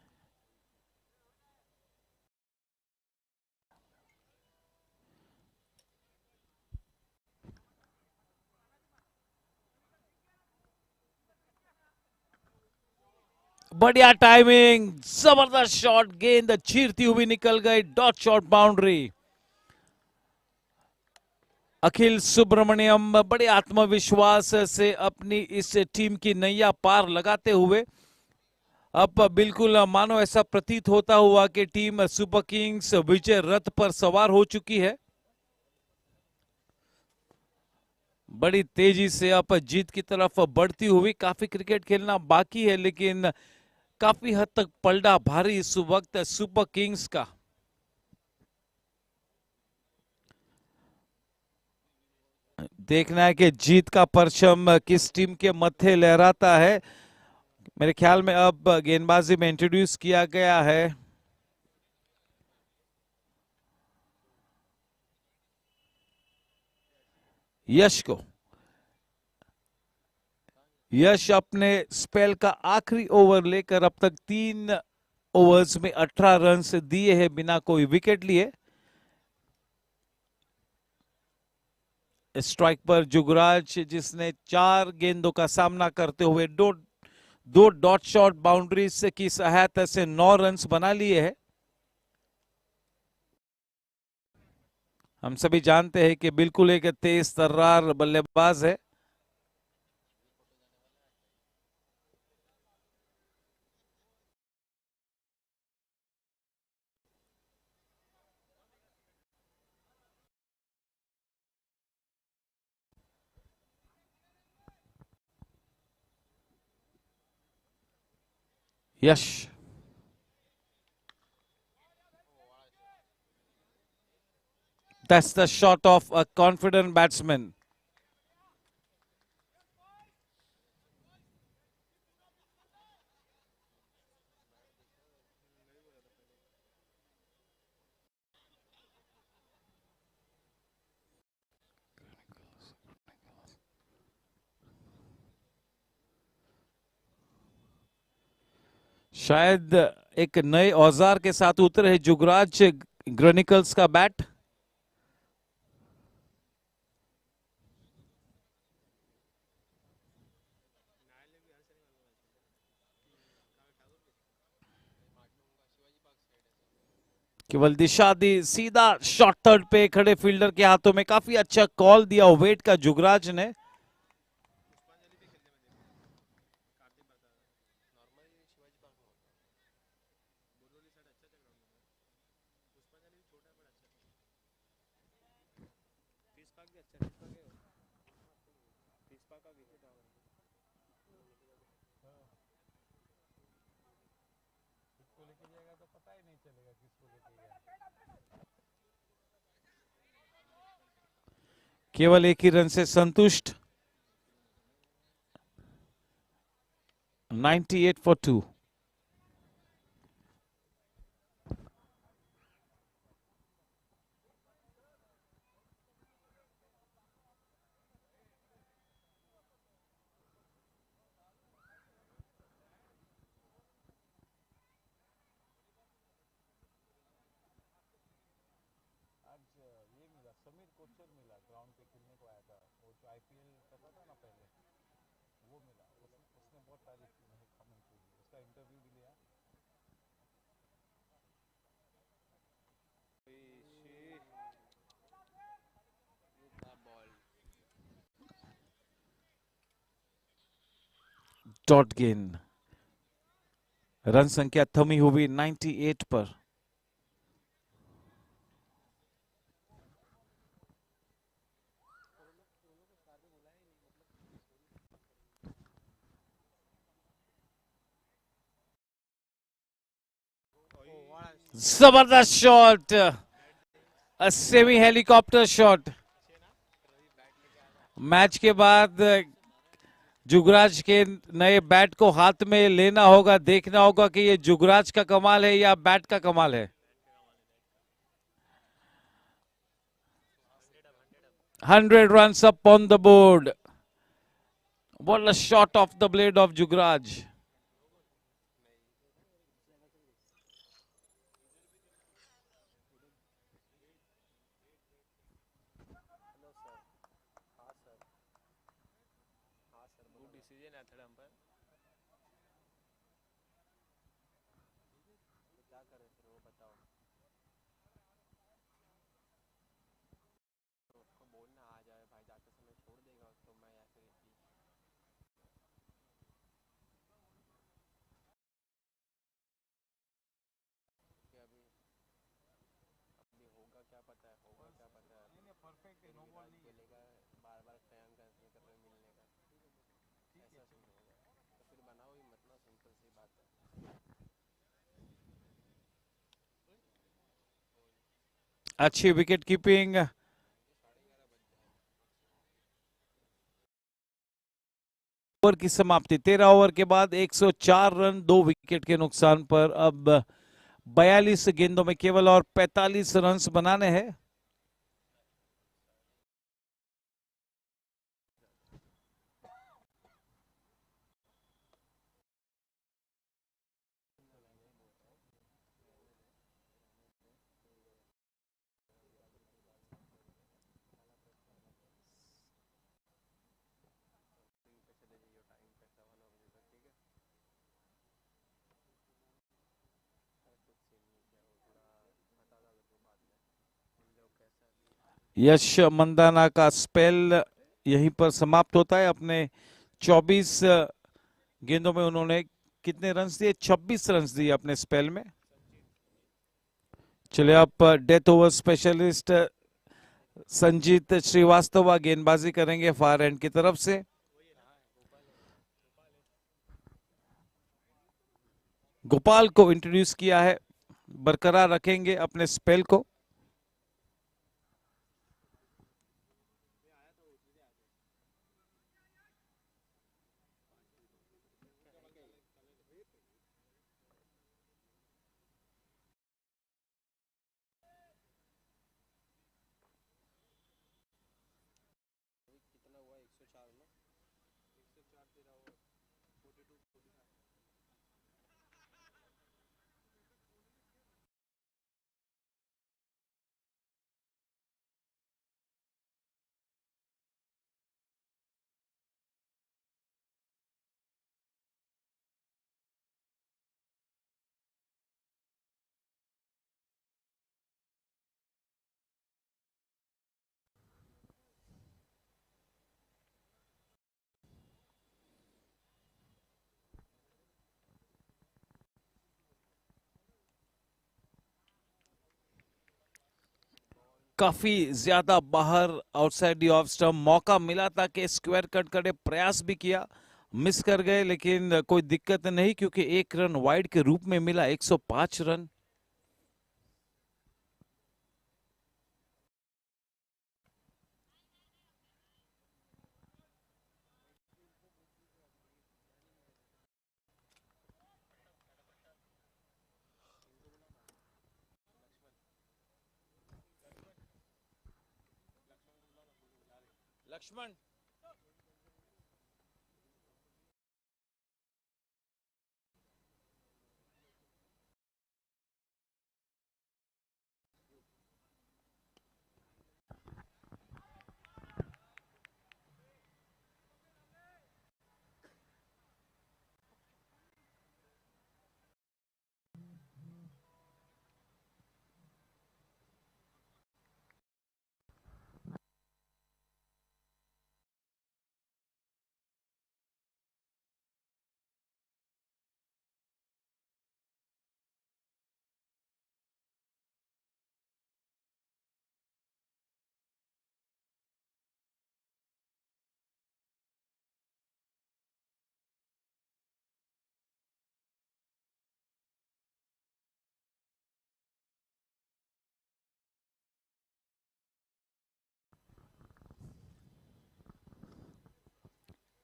बढ़िया टाइमिंग, जबरदस्त शॉट, गेंद चीरती हुई निकल गई, डॉट शॉट बाउंड्री। अखिल सुब्रमण्यम बड़े आत्मविश्वास से अपनी इस टीम की नैया पार लगाते हुए अब बिल्कुल मानो ऐसा प्रतीत होता हुआ कि टीम सुपर किंग्स विजय रथ पर सवार हो चुकी है। बड़ी तेजी से अब जीत की तरफ बढ़ती हुई। काफी क्रिकेट खेलना बाकी है, लेकिन काफी हद तक पलड़ा भारी इस वक्त सुपर किंग्स का। देखना है कि जीत का परचम किस टीम के मत्थे लहराता है। मेरे ख्याल में अब गेंदबाजी में इंट्रोड्यूस किया गया है यश को। यश अपने स्पेल का आखिरी ओवर लेकर अब तक 3 ओवर्स में 18 रन दिए हैं बिना कोई विकेट लिए। स्ट्राइक पर जुगराज, जिसने 4 गेंदों का सामना करते हुए दो डॉट शॉट बाउंड्रीज की सहायता से 9 रन बना लिए हैं। हम सभी जानते हैं कि बिल्कुल एक तेज तर्रार बल्लेबाज है। यश, that's the shot of a confident batsman. शायद एक नए औजार के साथ उतरे है जुगराज ग्रेनिकल्स का बैट। केवल दिशा दी, सीधा शॉट थर्ड पे खड़े फील्डर के हाथों में। काफी अच्छा कॉल दिया वेट का जुगराज ने। केवल एक ही रन से संतुष्ट। 98 for 2। डॉट गेन, रन संख्या थमी हुई 98 पर। जबरदस्त shot, a semi helicopter shot. Match के बाद जुगराज के नए बैट को हाथ में लेना होगा, देखना होगा कि ये जुगराज का कमाल है या बैट का कमाल है। 100 runs up on the board. What a shot off the blade of Jugraj. अच्छी विकेट कीपिंग। ओवर की समाप्ति, 13 ओवर के बाद 104 रन 2 विकेट के नुकसान पर। अब 42 गेंदों में केवल और 45 रन बनाने हैं। यश मंदाना का स्पेल यहीं पर समाप्त होता है। अपने 24 गेंदों में उन्होंने कितने रन्स दिए? 26 रन्स दिए अपने स्पेल में। चलिए आप death over specialist Sanjeet Srivastava गेंदबाजी करेंगे फार एंड की तरफ से। गोपाल को इंट्रोड्यूस किया है, बरकरार रखेंगे अपने स्पेल को। काफी ज्यादा बाहर आउटसाइड दी ऑफ स्टंप, मौका मिला था कि स्क्वायर कट करे, प्रयास भी किया, मिस कर गए, लेकिन कोई दिक्कत नहीं क्योंकि 1 रन वाइड के रूप में मिला। 105 रन। लक्ष्मण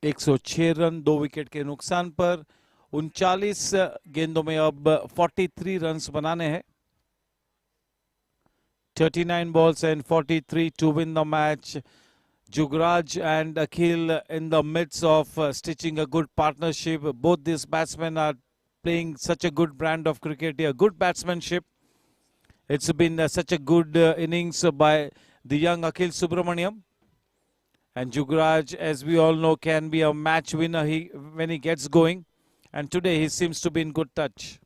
106 रन 2 विकेट के नुकसान पर 39 गेंदों में अब 43 रन्स बनाने हैं. 39 balls and 43 to win the match. Jugraj and Akhil in the midst of stitching a good partnership. Both these batsmen are playing such a good brand of cricket here, good batsmanship. It's been such a good innings by the young Akhil Subramaniam. And Jugraj, as we all know, can be a match winner when he gets going. And today he seems to be in good touch.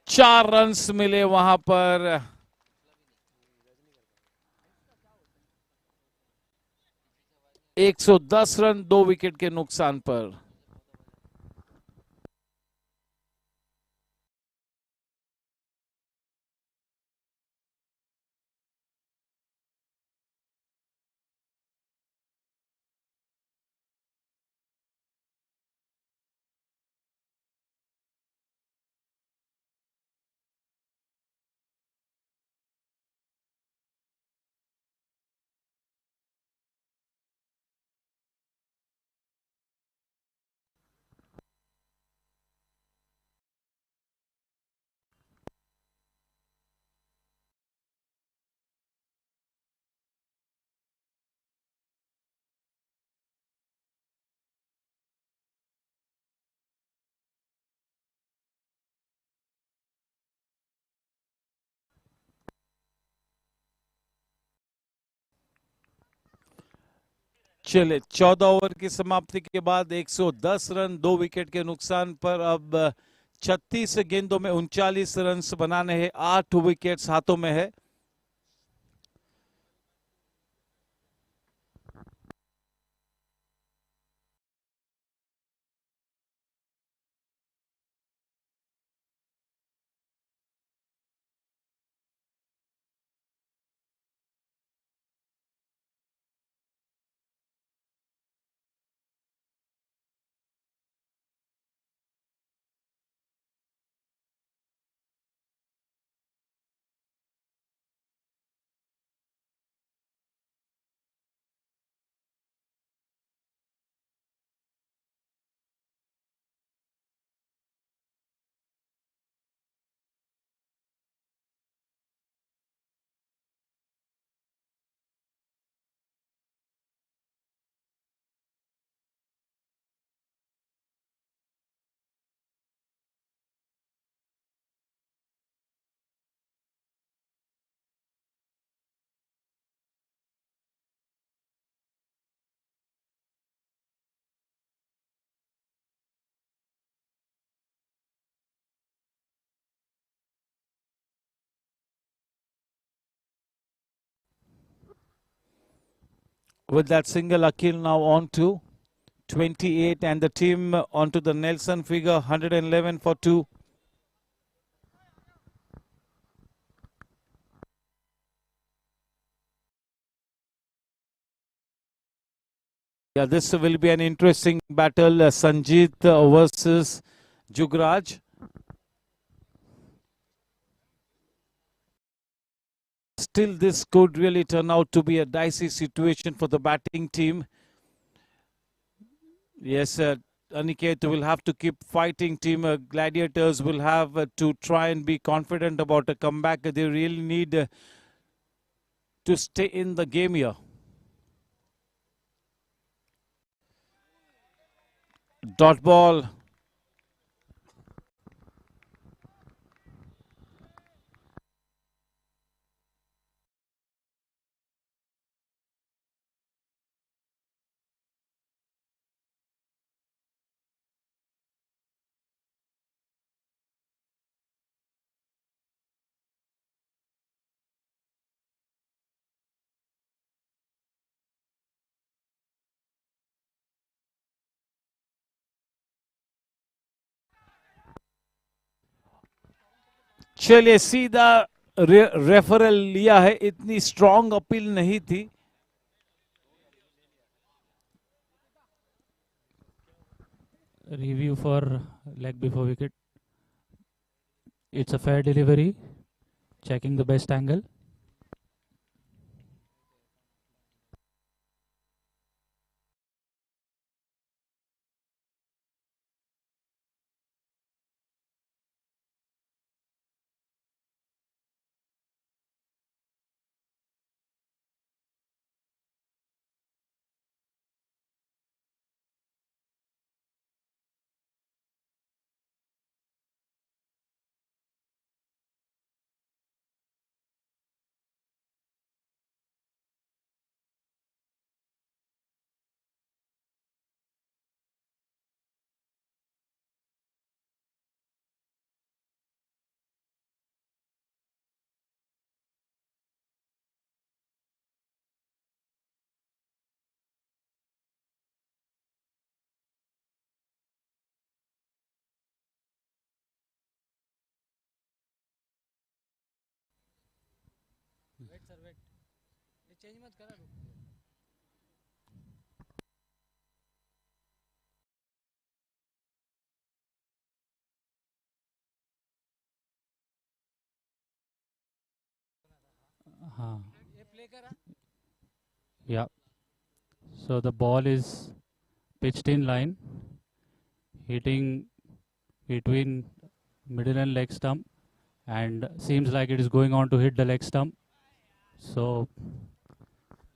चार runs मिले वहां पर. 110 run 2 wicket के नुकसान पर. चले 14 over की समाप्ति के बाद 110 रन 2 विकेट के नुकसान पर अब 36 गेंदों में 39 रन बनाने हैं. 8 विकेट्स हाथों में है. With that single, Akhil now on to 28 and the team onto the Nelson figure 111 for 2. Yeah, this will be an interesting battle. Sanjeet versus Jugraj. Still, this could really turn out to be a dicey situation for the batting team. Yes, Aniket will have to keep fighting. Team Gladiators will have to try and be confident about a comeback. They really need to stay in the game here. Dot ball. चलिए सीधा referral लिया है. इतनी strong appeal नहीं थी. Review for leg before wicket. It's a fair delivery. Checking the best angle. Yeah. So the ball is pitched in line, hitting between middle and leg stump, and seems like it is going on to hit the leg stump. So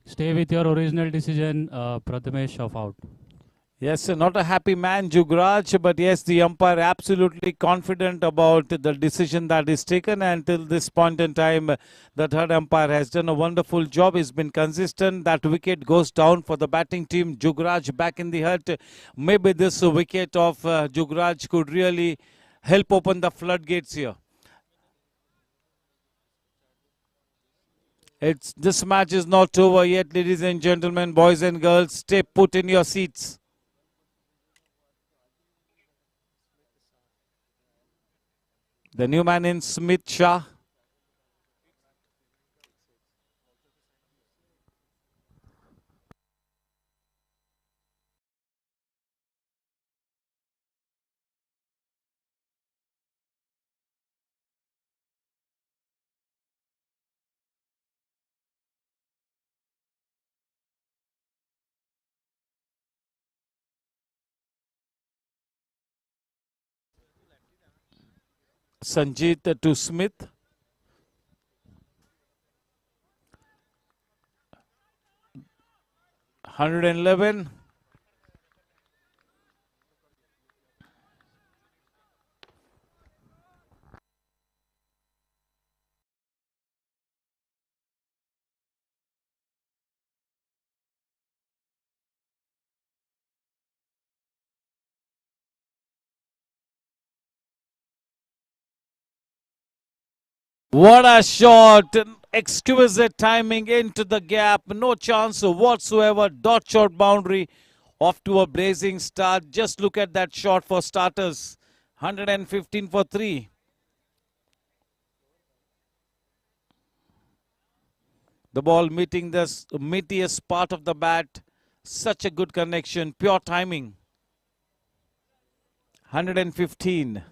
stay with your original decision, Prathamesh, of out. Yes, not a happy man, Jugraj, but yes, the umpire absolutely confident about the decision that is taken. Until this point in time, the third umpire has done a wonderful job. He's been consistent. That wicket goes down for the batting team. Jugraj back in the hut. Maybe this wicket of Jugraj could really help open the floodgates here. This match is not over yet, ladies and gentlemen, boys and girls. Stay put in your seats. The new man in Smith Shah. Sanjeet to Smith. $111. What a shot! Exquisite timing into the gap. No chance whatsoever. Dot shot boundary. Off to a blazing start. Just look at that shot for starters. 115 for 3. The ball meeting the meatiest part of the bat. Such a good connection. Pure timing. 115.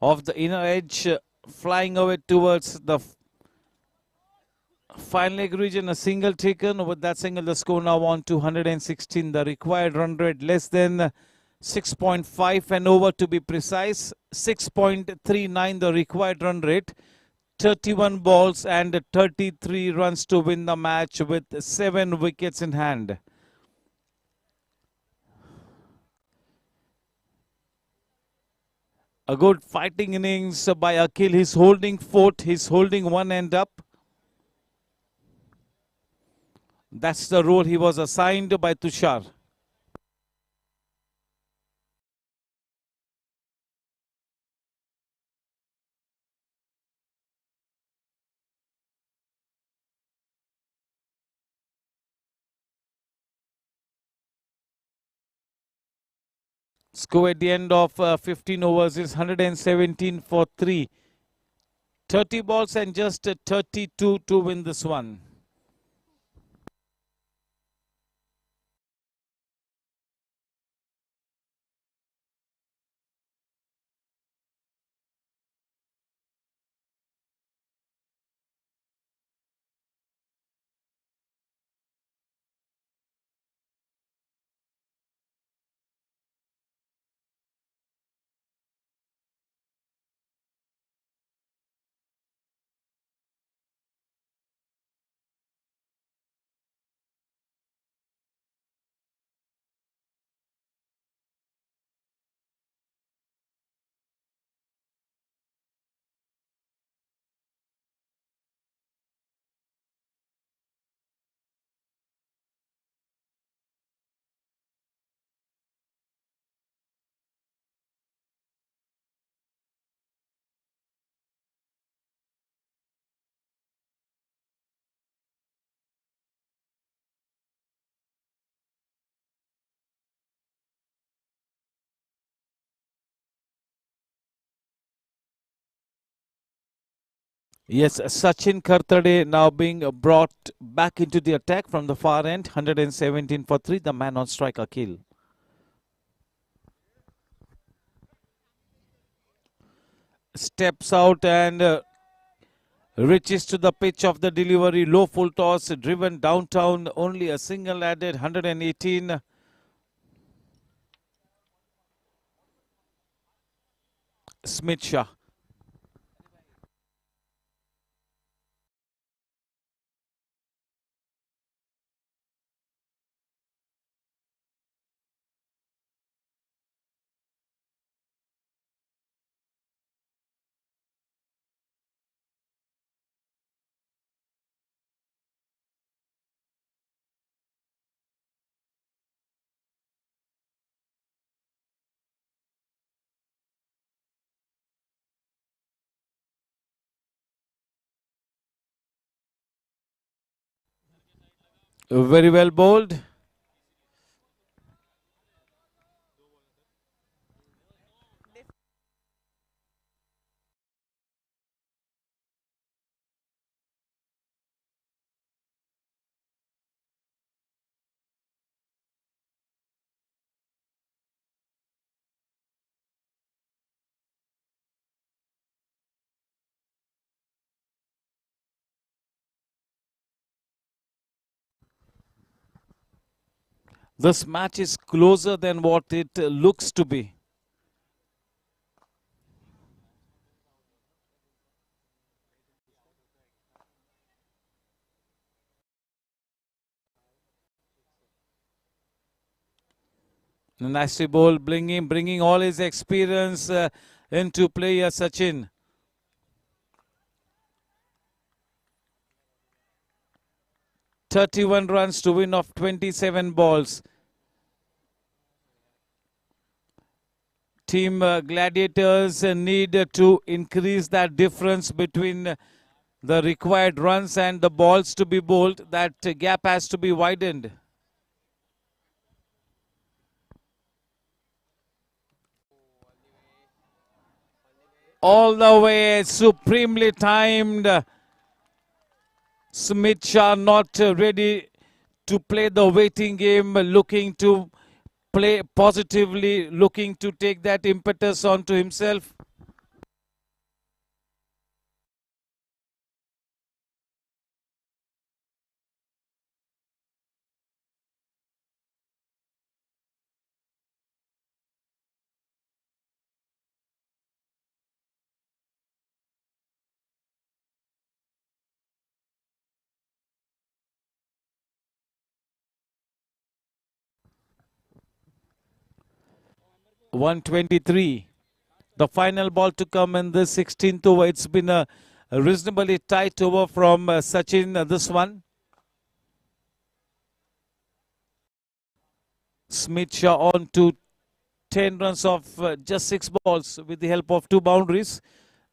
Off the inner edge, flying away towards the final leg region. A single taken. With that single, the score now on to 116. The required run rate less than 6.5 and over to be precise. 6.39 the required run rate. 31 balls and 33 runs to win the match with 7 wickets in hand. A good fighting innings by Akhil. He's holding fourth. He's holding one end up. That's the role he was assigned by Tushar. Score at the end of 15 overs is 117 for 3. 30 balls and just 32 to win this one. Yes, Sachin Kartade now being brought back into the attack from the far end. 117 for 3. The man on strike, Akhil. Steps out and reaches to the pitch of the delivery. Low full toss, driven downtown. Only a single added. 118. Smith Shah. Very well bowled. This match is closer than what it looks to be. Nasty ball, bringing all his experience into play, Sachin. "31 runs to win of 27 balls. Team Gladiators need to increase that difference between the required runs and the balls to be bowled. That gap has to be widened. All the way, supremely timed. Smith Shah not ready to play the waiting game, looking to play positively, looking to take that impetus onto himself. "123. The final ball to come in this 16th over. It's been a reasonably tight over from Sachin, this one. Smith Shaw on to 10 runs off just 6 balls with the help of 2 boundaries.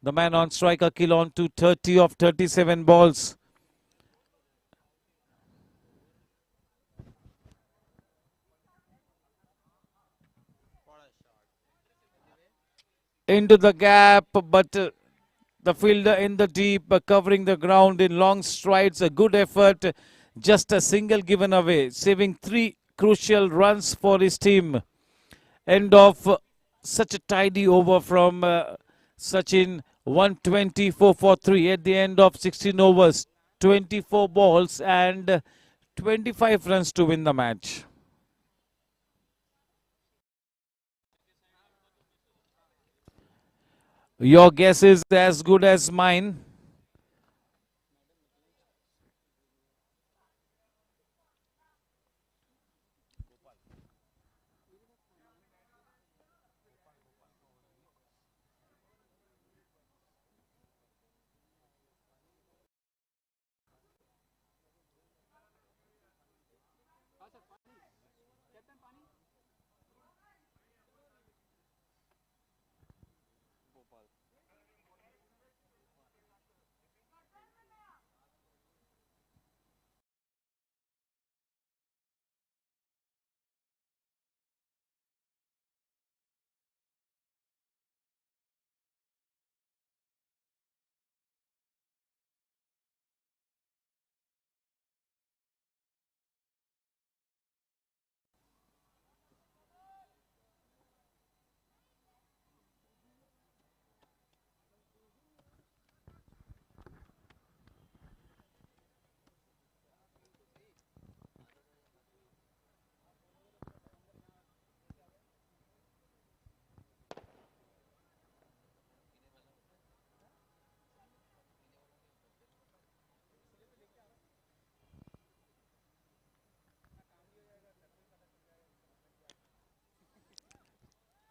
The man on strike, Akhil, on to 30 of 37 balls. Into the gap, but the fielder in the deep, covering the ground in long strides. A good effort, just a single given away, saving 3 crucial runs for his team. End of such a tidy over from Sachin. 124 for 3 at the end of 16 overs, 24 balls and 25 runs to win the match. Your guess is as good as mine.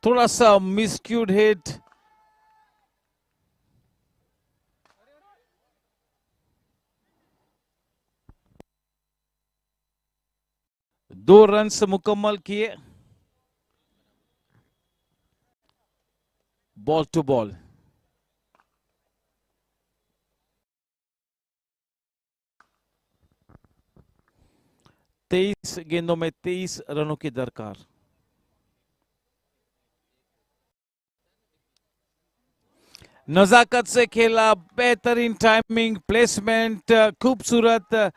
थोड़ा सा मिसक्यूड hit, दो runs मुकम्मल किए. Ball to ball. तेईस गेंदों में 23 रनों की दरकार. नजाकत से खेला, बेहतरीन टाइमिंग, प्लेसमेंट खूबसूरत,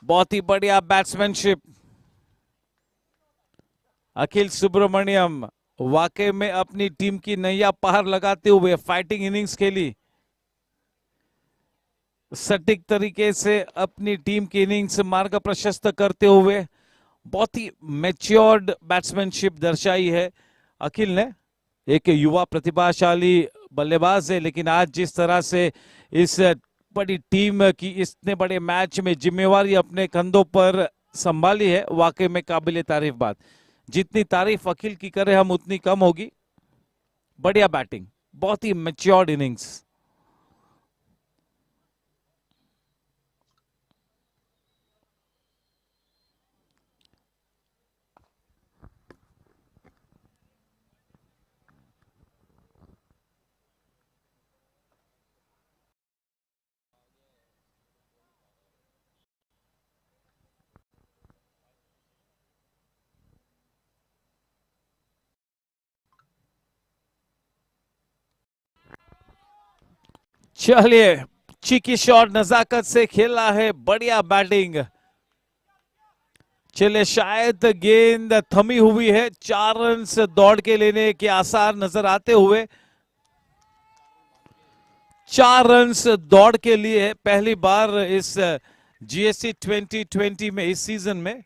बहुत ही बढ़िया बैट्समैनशिप. अखिल सुब्रमण्यम वाकई में अपनी टीम की नैया पार लगाते हुए फाइटिंग इनिंग्स खेली. सटीक तरीके से अपनी टीम की इनिंग्स मार्ग प्रशस्त करते हुए बहुत ही मैच्योर्ड बैट्समैनशिप दर्शाई है अखिल ने. एक युवा प्रतिभाशाली बल्लेबाज है, लेकिन आज जिस तरह से इस बड़ी टीम की इतने बड़े मैच में जिम्मेवारी अपने कंधों पर संभाली है, वाकई में काबिले तारीफ बात. जितनी तारीफ अखिल की करें हम उतनी कम होगी. बढ़िया बैटिंग, बहुत ही मैच्योर्ड इनिंग्स. चलिए, चीकी शॉट नजाकत से खेला है, बढ़िया बैटिंग. चले, शायद गेंद थमी हुई है. 4 रन दौड़ के लेने के आसार नजर आते हुए. 4 रन दौड़ के लिए पहली बार इस GST 2020 में, इस सीजन में.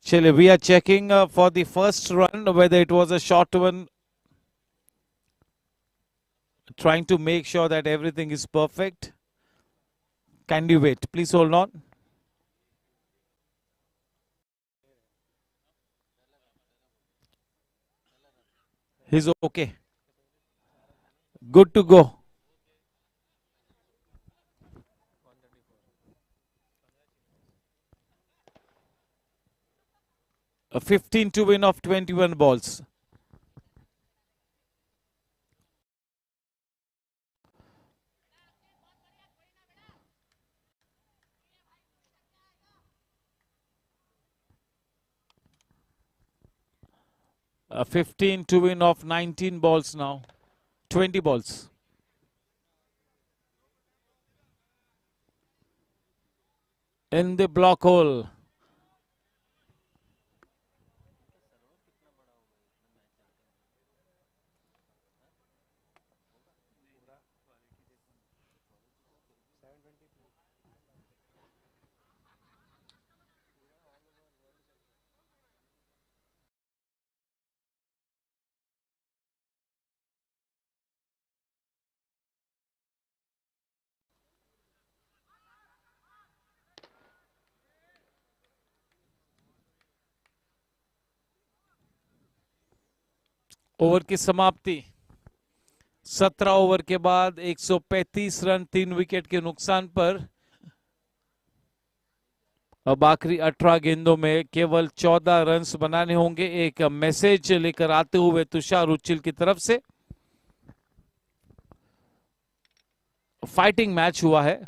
चलिए, we are checking for the first run whether it was a short one, trying to make sure that everything is perfect. Kindly wait. Please hold on. He's okay. Good to go. 15 to win of 21 balls. A 15 to win of 19 balls now. 20 balls. In the block hole. Over की समाप्ति 17 over के बाद 135 run 3 wicket के नुकसान पर अब आखिरी 18 गेंदों में केवल 14 रन्स बनाने होंगे। एक मैसेज लेकर आते हुए तुषार उच्चिल की तरफ से। फाइटिंग मैच हुआ है।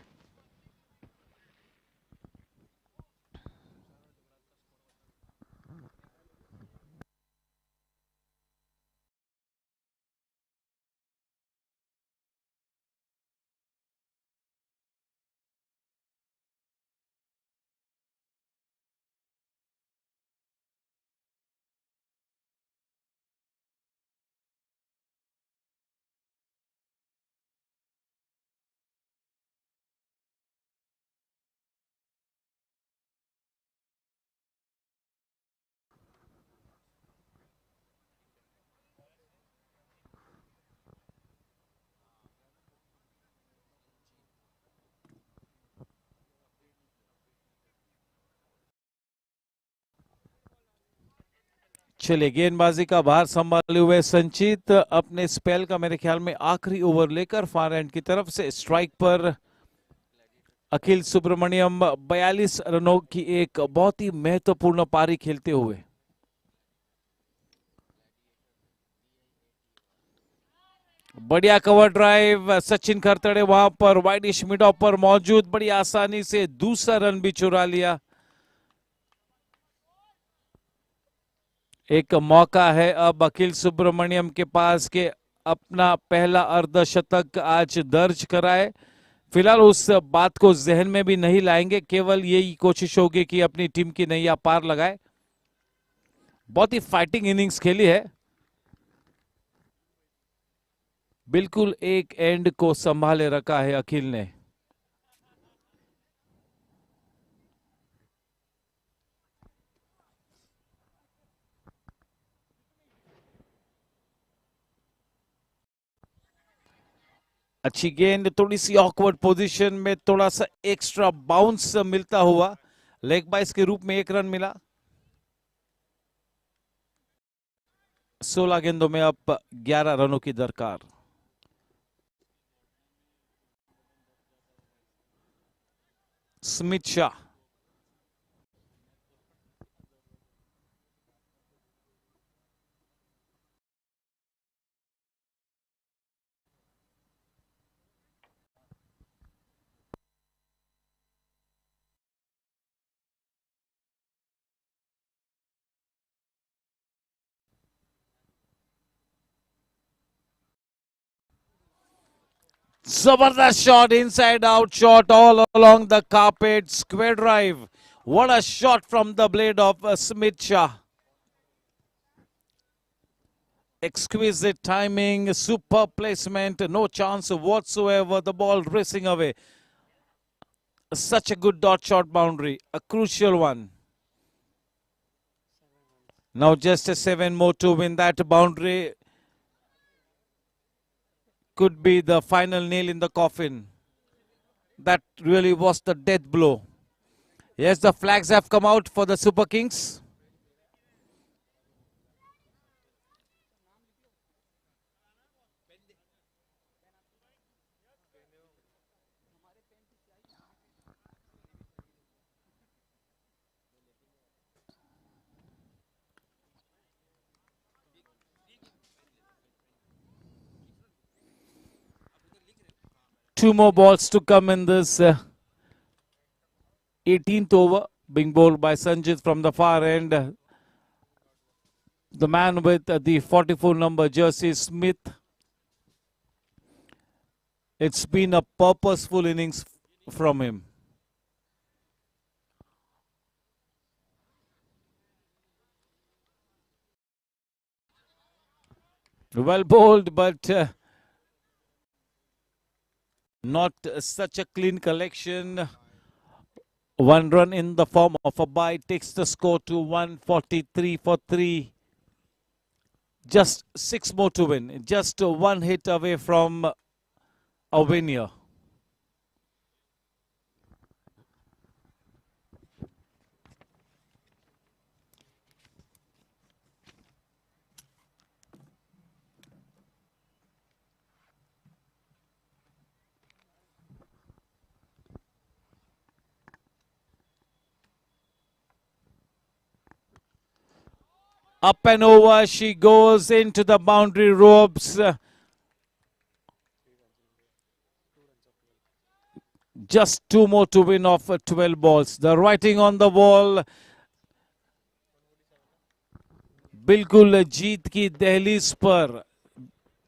चलिए गेंदबाजी का भार संभाले हुए संचित अपने स्पेल का मेरे ख्याल में आखिरी ओवर लेकर फार एंड की तरफ से स्ट्राइक पर अखिल सुब्रमण्यम 42 रनों की एक बहुत ही महत्वपूर्ण पारी खेलते हुए। बढ़िया कवर ड्राइव सचिन खरतड़े वहां पर वाइडिश मिड ऑफ पर मौजूद, बड़ी आसानी से दूसरा रन भी चुरा लिया। एक मौका है अब अखिल सुब्रमण्यम के पास के अपना पहला अर्धशतक आज दर्ज कराए। फिलहाल उस बात को जहन में भी नहीं लाएंगे, केवल यही कोशिश होगी कि अपनी टीम की नैया पार लगाए। बहुत ही फाइटिंग इनिंग्स खेली है, बिल्कुल एक एंड को संभाले रखा है अखिल ने। अच्छी गेंद, थोड़ी सी ऑकवर्ड पोजीशन में थोड़ा सा एक्स्ट्रा बाउंस मिलता हुआ लेग बाइस के रूप में 1 रन मिला। 16 गेंदों में अब 11 रनों की दरकार। Smith Shah Zabardast shot, inside out shot all along the carpet, square drive. What a shot from the blade of Smith Shah. Exquisite timing, superb placement, no chance whatsoever, the ball racing away. Such a good dot shot boundary, a crucial one. Now just a 7 more to win that boundary. Could be the final nail in the coffin. That really was the death blow. Yes, the flags have come out for the Super Kings. Two more balls to come in this 18th over, being bowled by Sanjit from the far end. The man with the 44 number jersey, Smith. It's been a purposeful innings from him. Well bowled, but not such a clean collection. One run in the form of a bite takes the score to 143 for 3. Just 6 more to win. Just one hit away from a win here. Up and over she goes into the boundary ropes. Just 2 more to win off 12 balls. The writing on the wall. बिल्कुल जीत की दहलीज पर,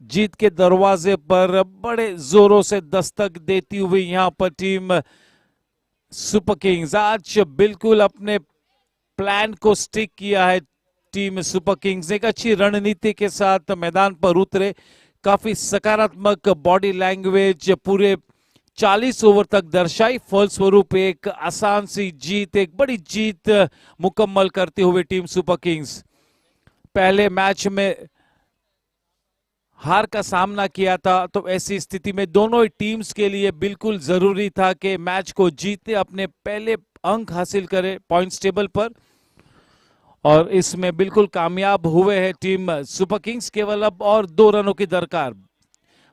जीत के दरवाजे पर बड़े जोरों से दस्तक देती हुई यहां पर टीम सुपर किंग्स आज बिल्कुल अपने प्लान को स्टिक किया है। टीम सुपर किंग्स एक अच्छी रणनीति के साथ मैदान पर उतरे, काफी सकारात्मक बॉडी लैंग्वेज पूरे 40 ओवर तक दर्शाई। फलस्वरूप एक आसान सी जीत, एक बड़ी जीत मुकम्मल करते हुए टीम सुपर किंग्स पहले मैच में हार का सामना किया था, तो ऐसी स्थिति में दोनों ही टीम्स के लिए बिल्कुल जरूरी था कि मैच को जीते, अपने पहले अंक हासिल करे पॉइंट्स टेबल पर, और इसमें बिल्कुल कामयाब हुए हैं टीम सुपर किंग्स। केवल अब और 2 रनों की दरकार।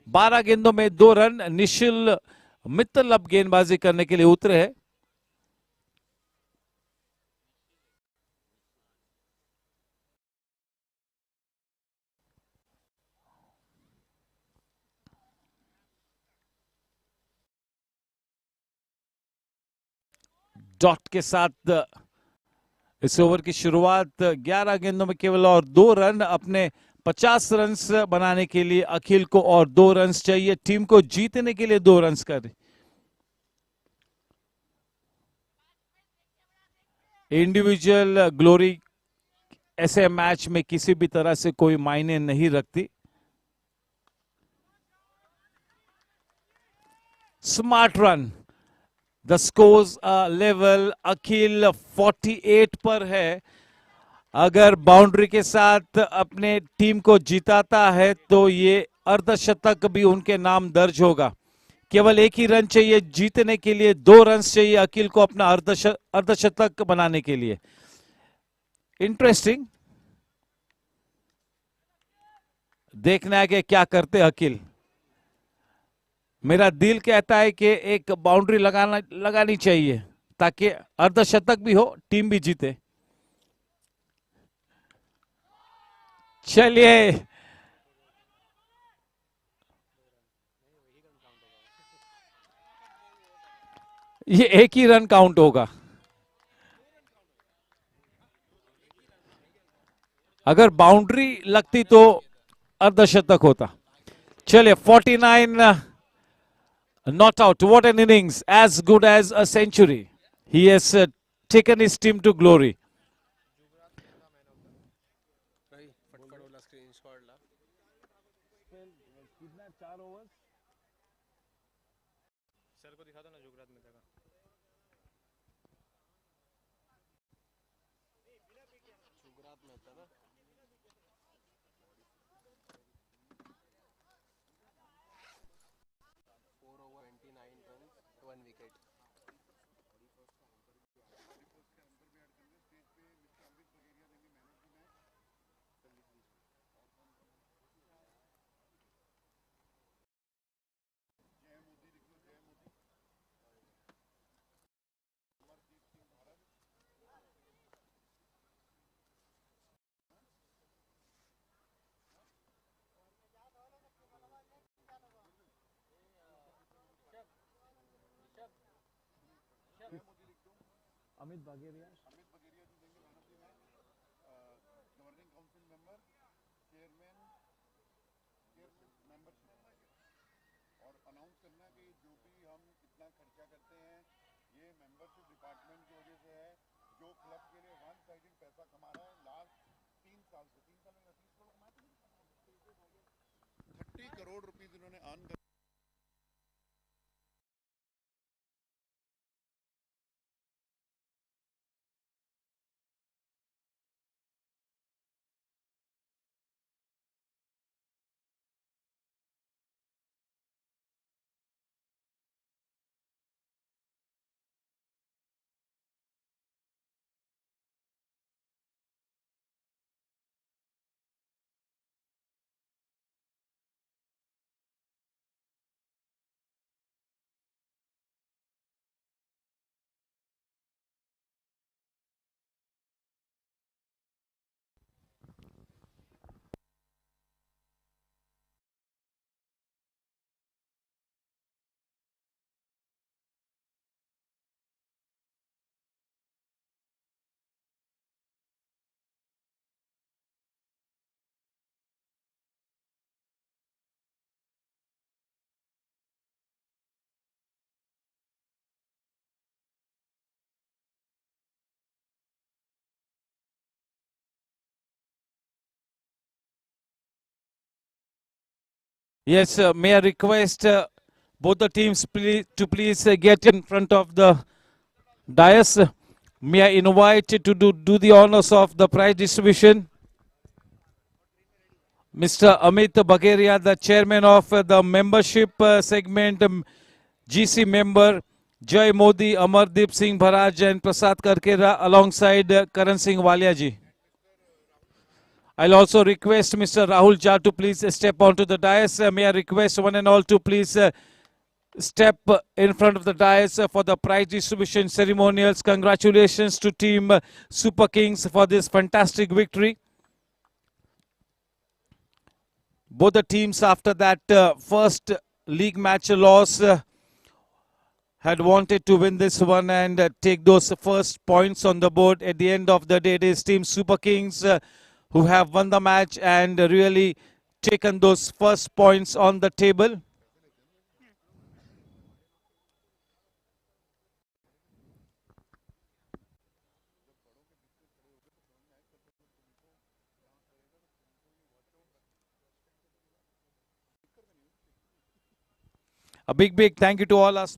12 गेंदों में 2 रन। निशिल मित्तल अब गेंदबाजी करने के लिए उतरे हैं। डॉट के साथ इस ओवर की शुरुआत। 11 गेंदों में केवल और 2 रन। अपने 50 रन बनाने के लिए अखिल को और 2 रन चाहिए। टीम को जीतने के लिए 2 रन कर। इंडिविजुअल ग्लोरी ऐसे मैच में किसी भी तरह से कोई मायने नहीं रखती। Smart run. The scores level Akhil 48 पर है। अगर बाउंड्री के साथ अपने टीम को जिताता है तो ये अर्धशतक भी उनके नाम दर्ज होगा। केवल एक ही रन चाहिए जीतने के लिए, 2 रन चाहिए अखिल को अपना अर्धशतक बनाने के लिए। इंटरेस्टिंग, देखना है कि क्या करते अखिल। मेरा दिल कहता है कि एक बाउंड्री लगानी चाहिए ताकि अर्धशतक भी हो, टीम भी जीते। चलिए, ये एक ही रन काउंट होगा। अगर बाउंड्री लगती तो अर्धशतक होता। चलिए, 49 not out. What an innings, as good as a century. He has taken his team to glory. Amit Bagheria. Governing council member, chairman, membership और अनाउंस करना कि जो भी हम कितना खर्चा करते हैं ये मेंबरशिप डिपार्टमेंट की वजह से है, जो क्लब के लिए वन साइडेड पैसा कमा रहा है लास्ट 3 साल से 3 साल में 30 करोड़ रुपीस इन्होंने अर्न कर Yes, may I request both the teams to please get in front of the dais. May I invite to do the honors of the prize distribution. Mr. Amit Bagheria, the chairman of the membership segment, GC member, Jai Modi, Amardeep Singh Bharaj and Prasad Karkera alongside Karan Singh Walia ji. I'll also request Mr. Rahul Jha to please step onto the dais. May I request one and all to please step in front of the dais for the prize distribution ceremonials. Congratulations to team Super Kings for this fantastic victory. Both the teams after that first league match loss had wanted to win this one and take those first points on the board. At the end of the day, it is Team Super Kings who have won the match and really taken those first points on the table. A big thank you to all us.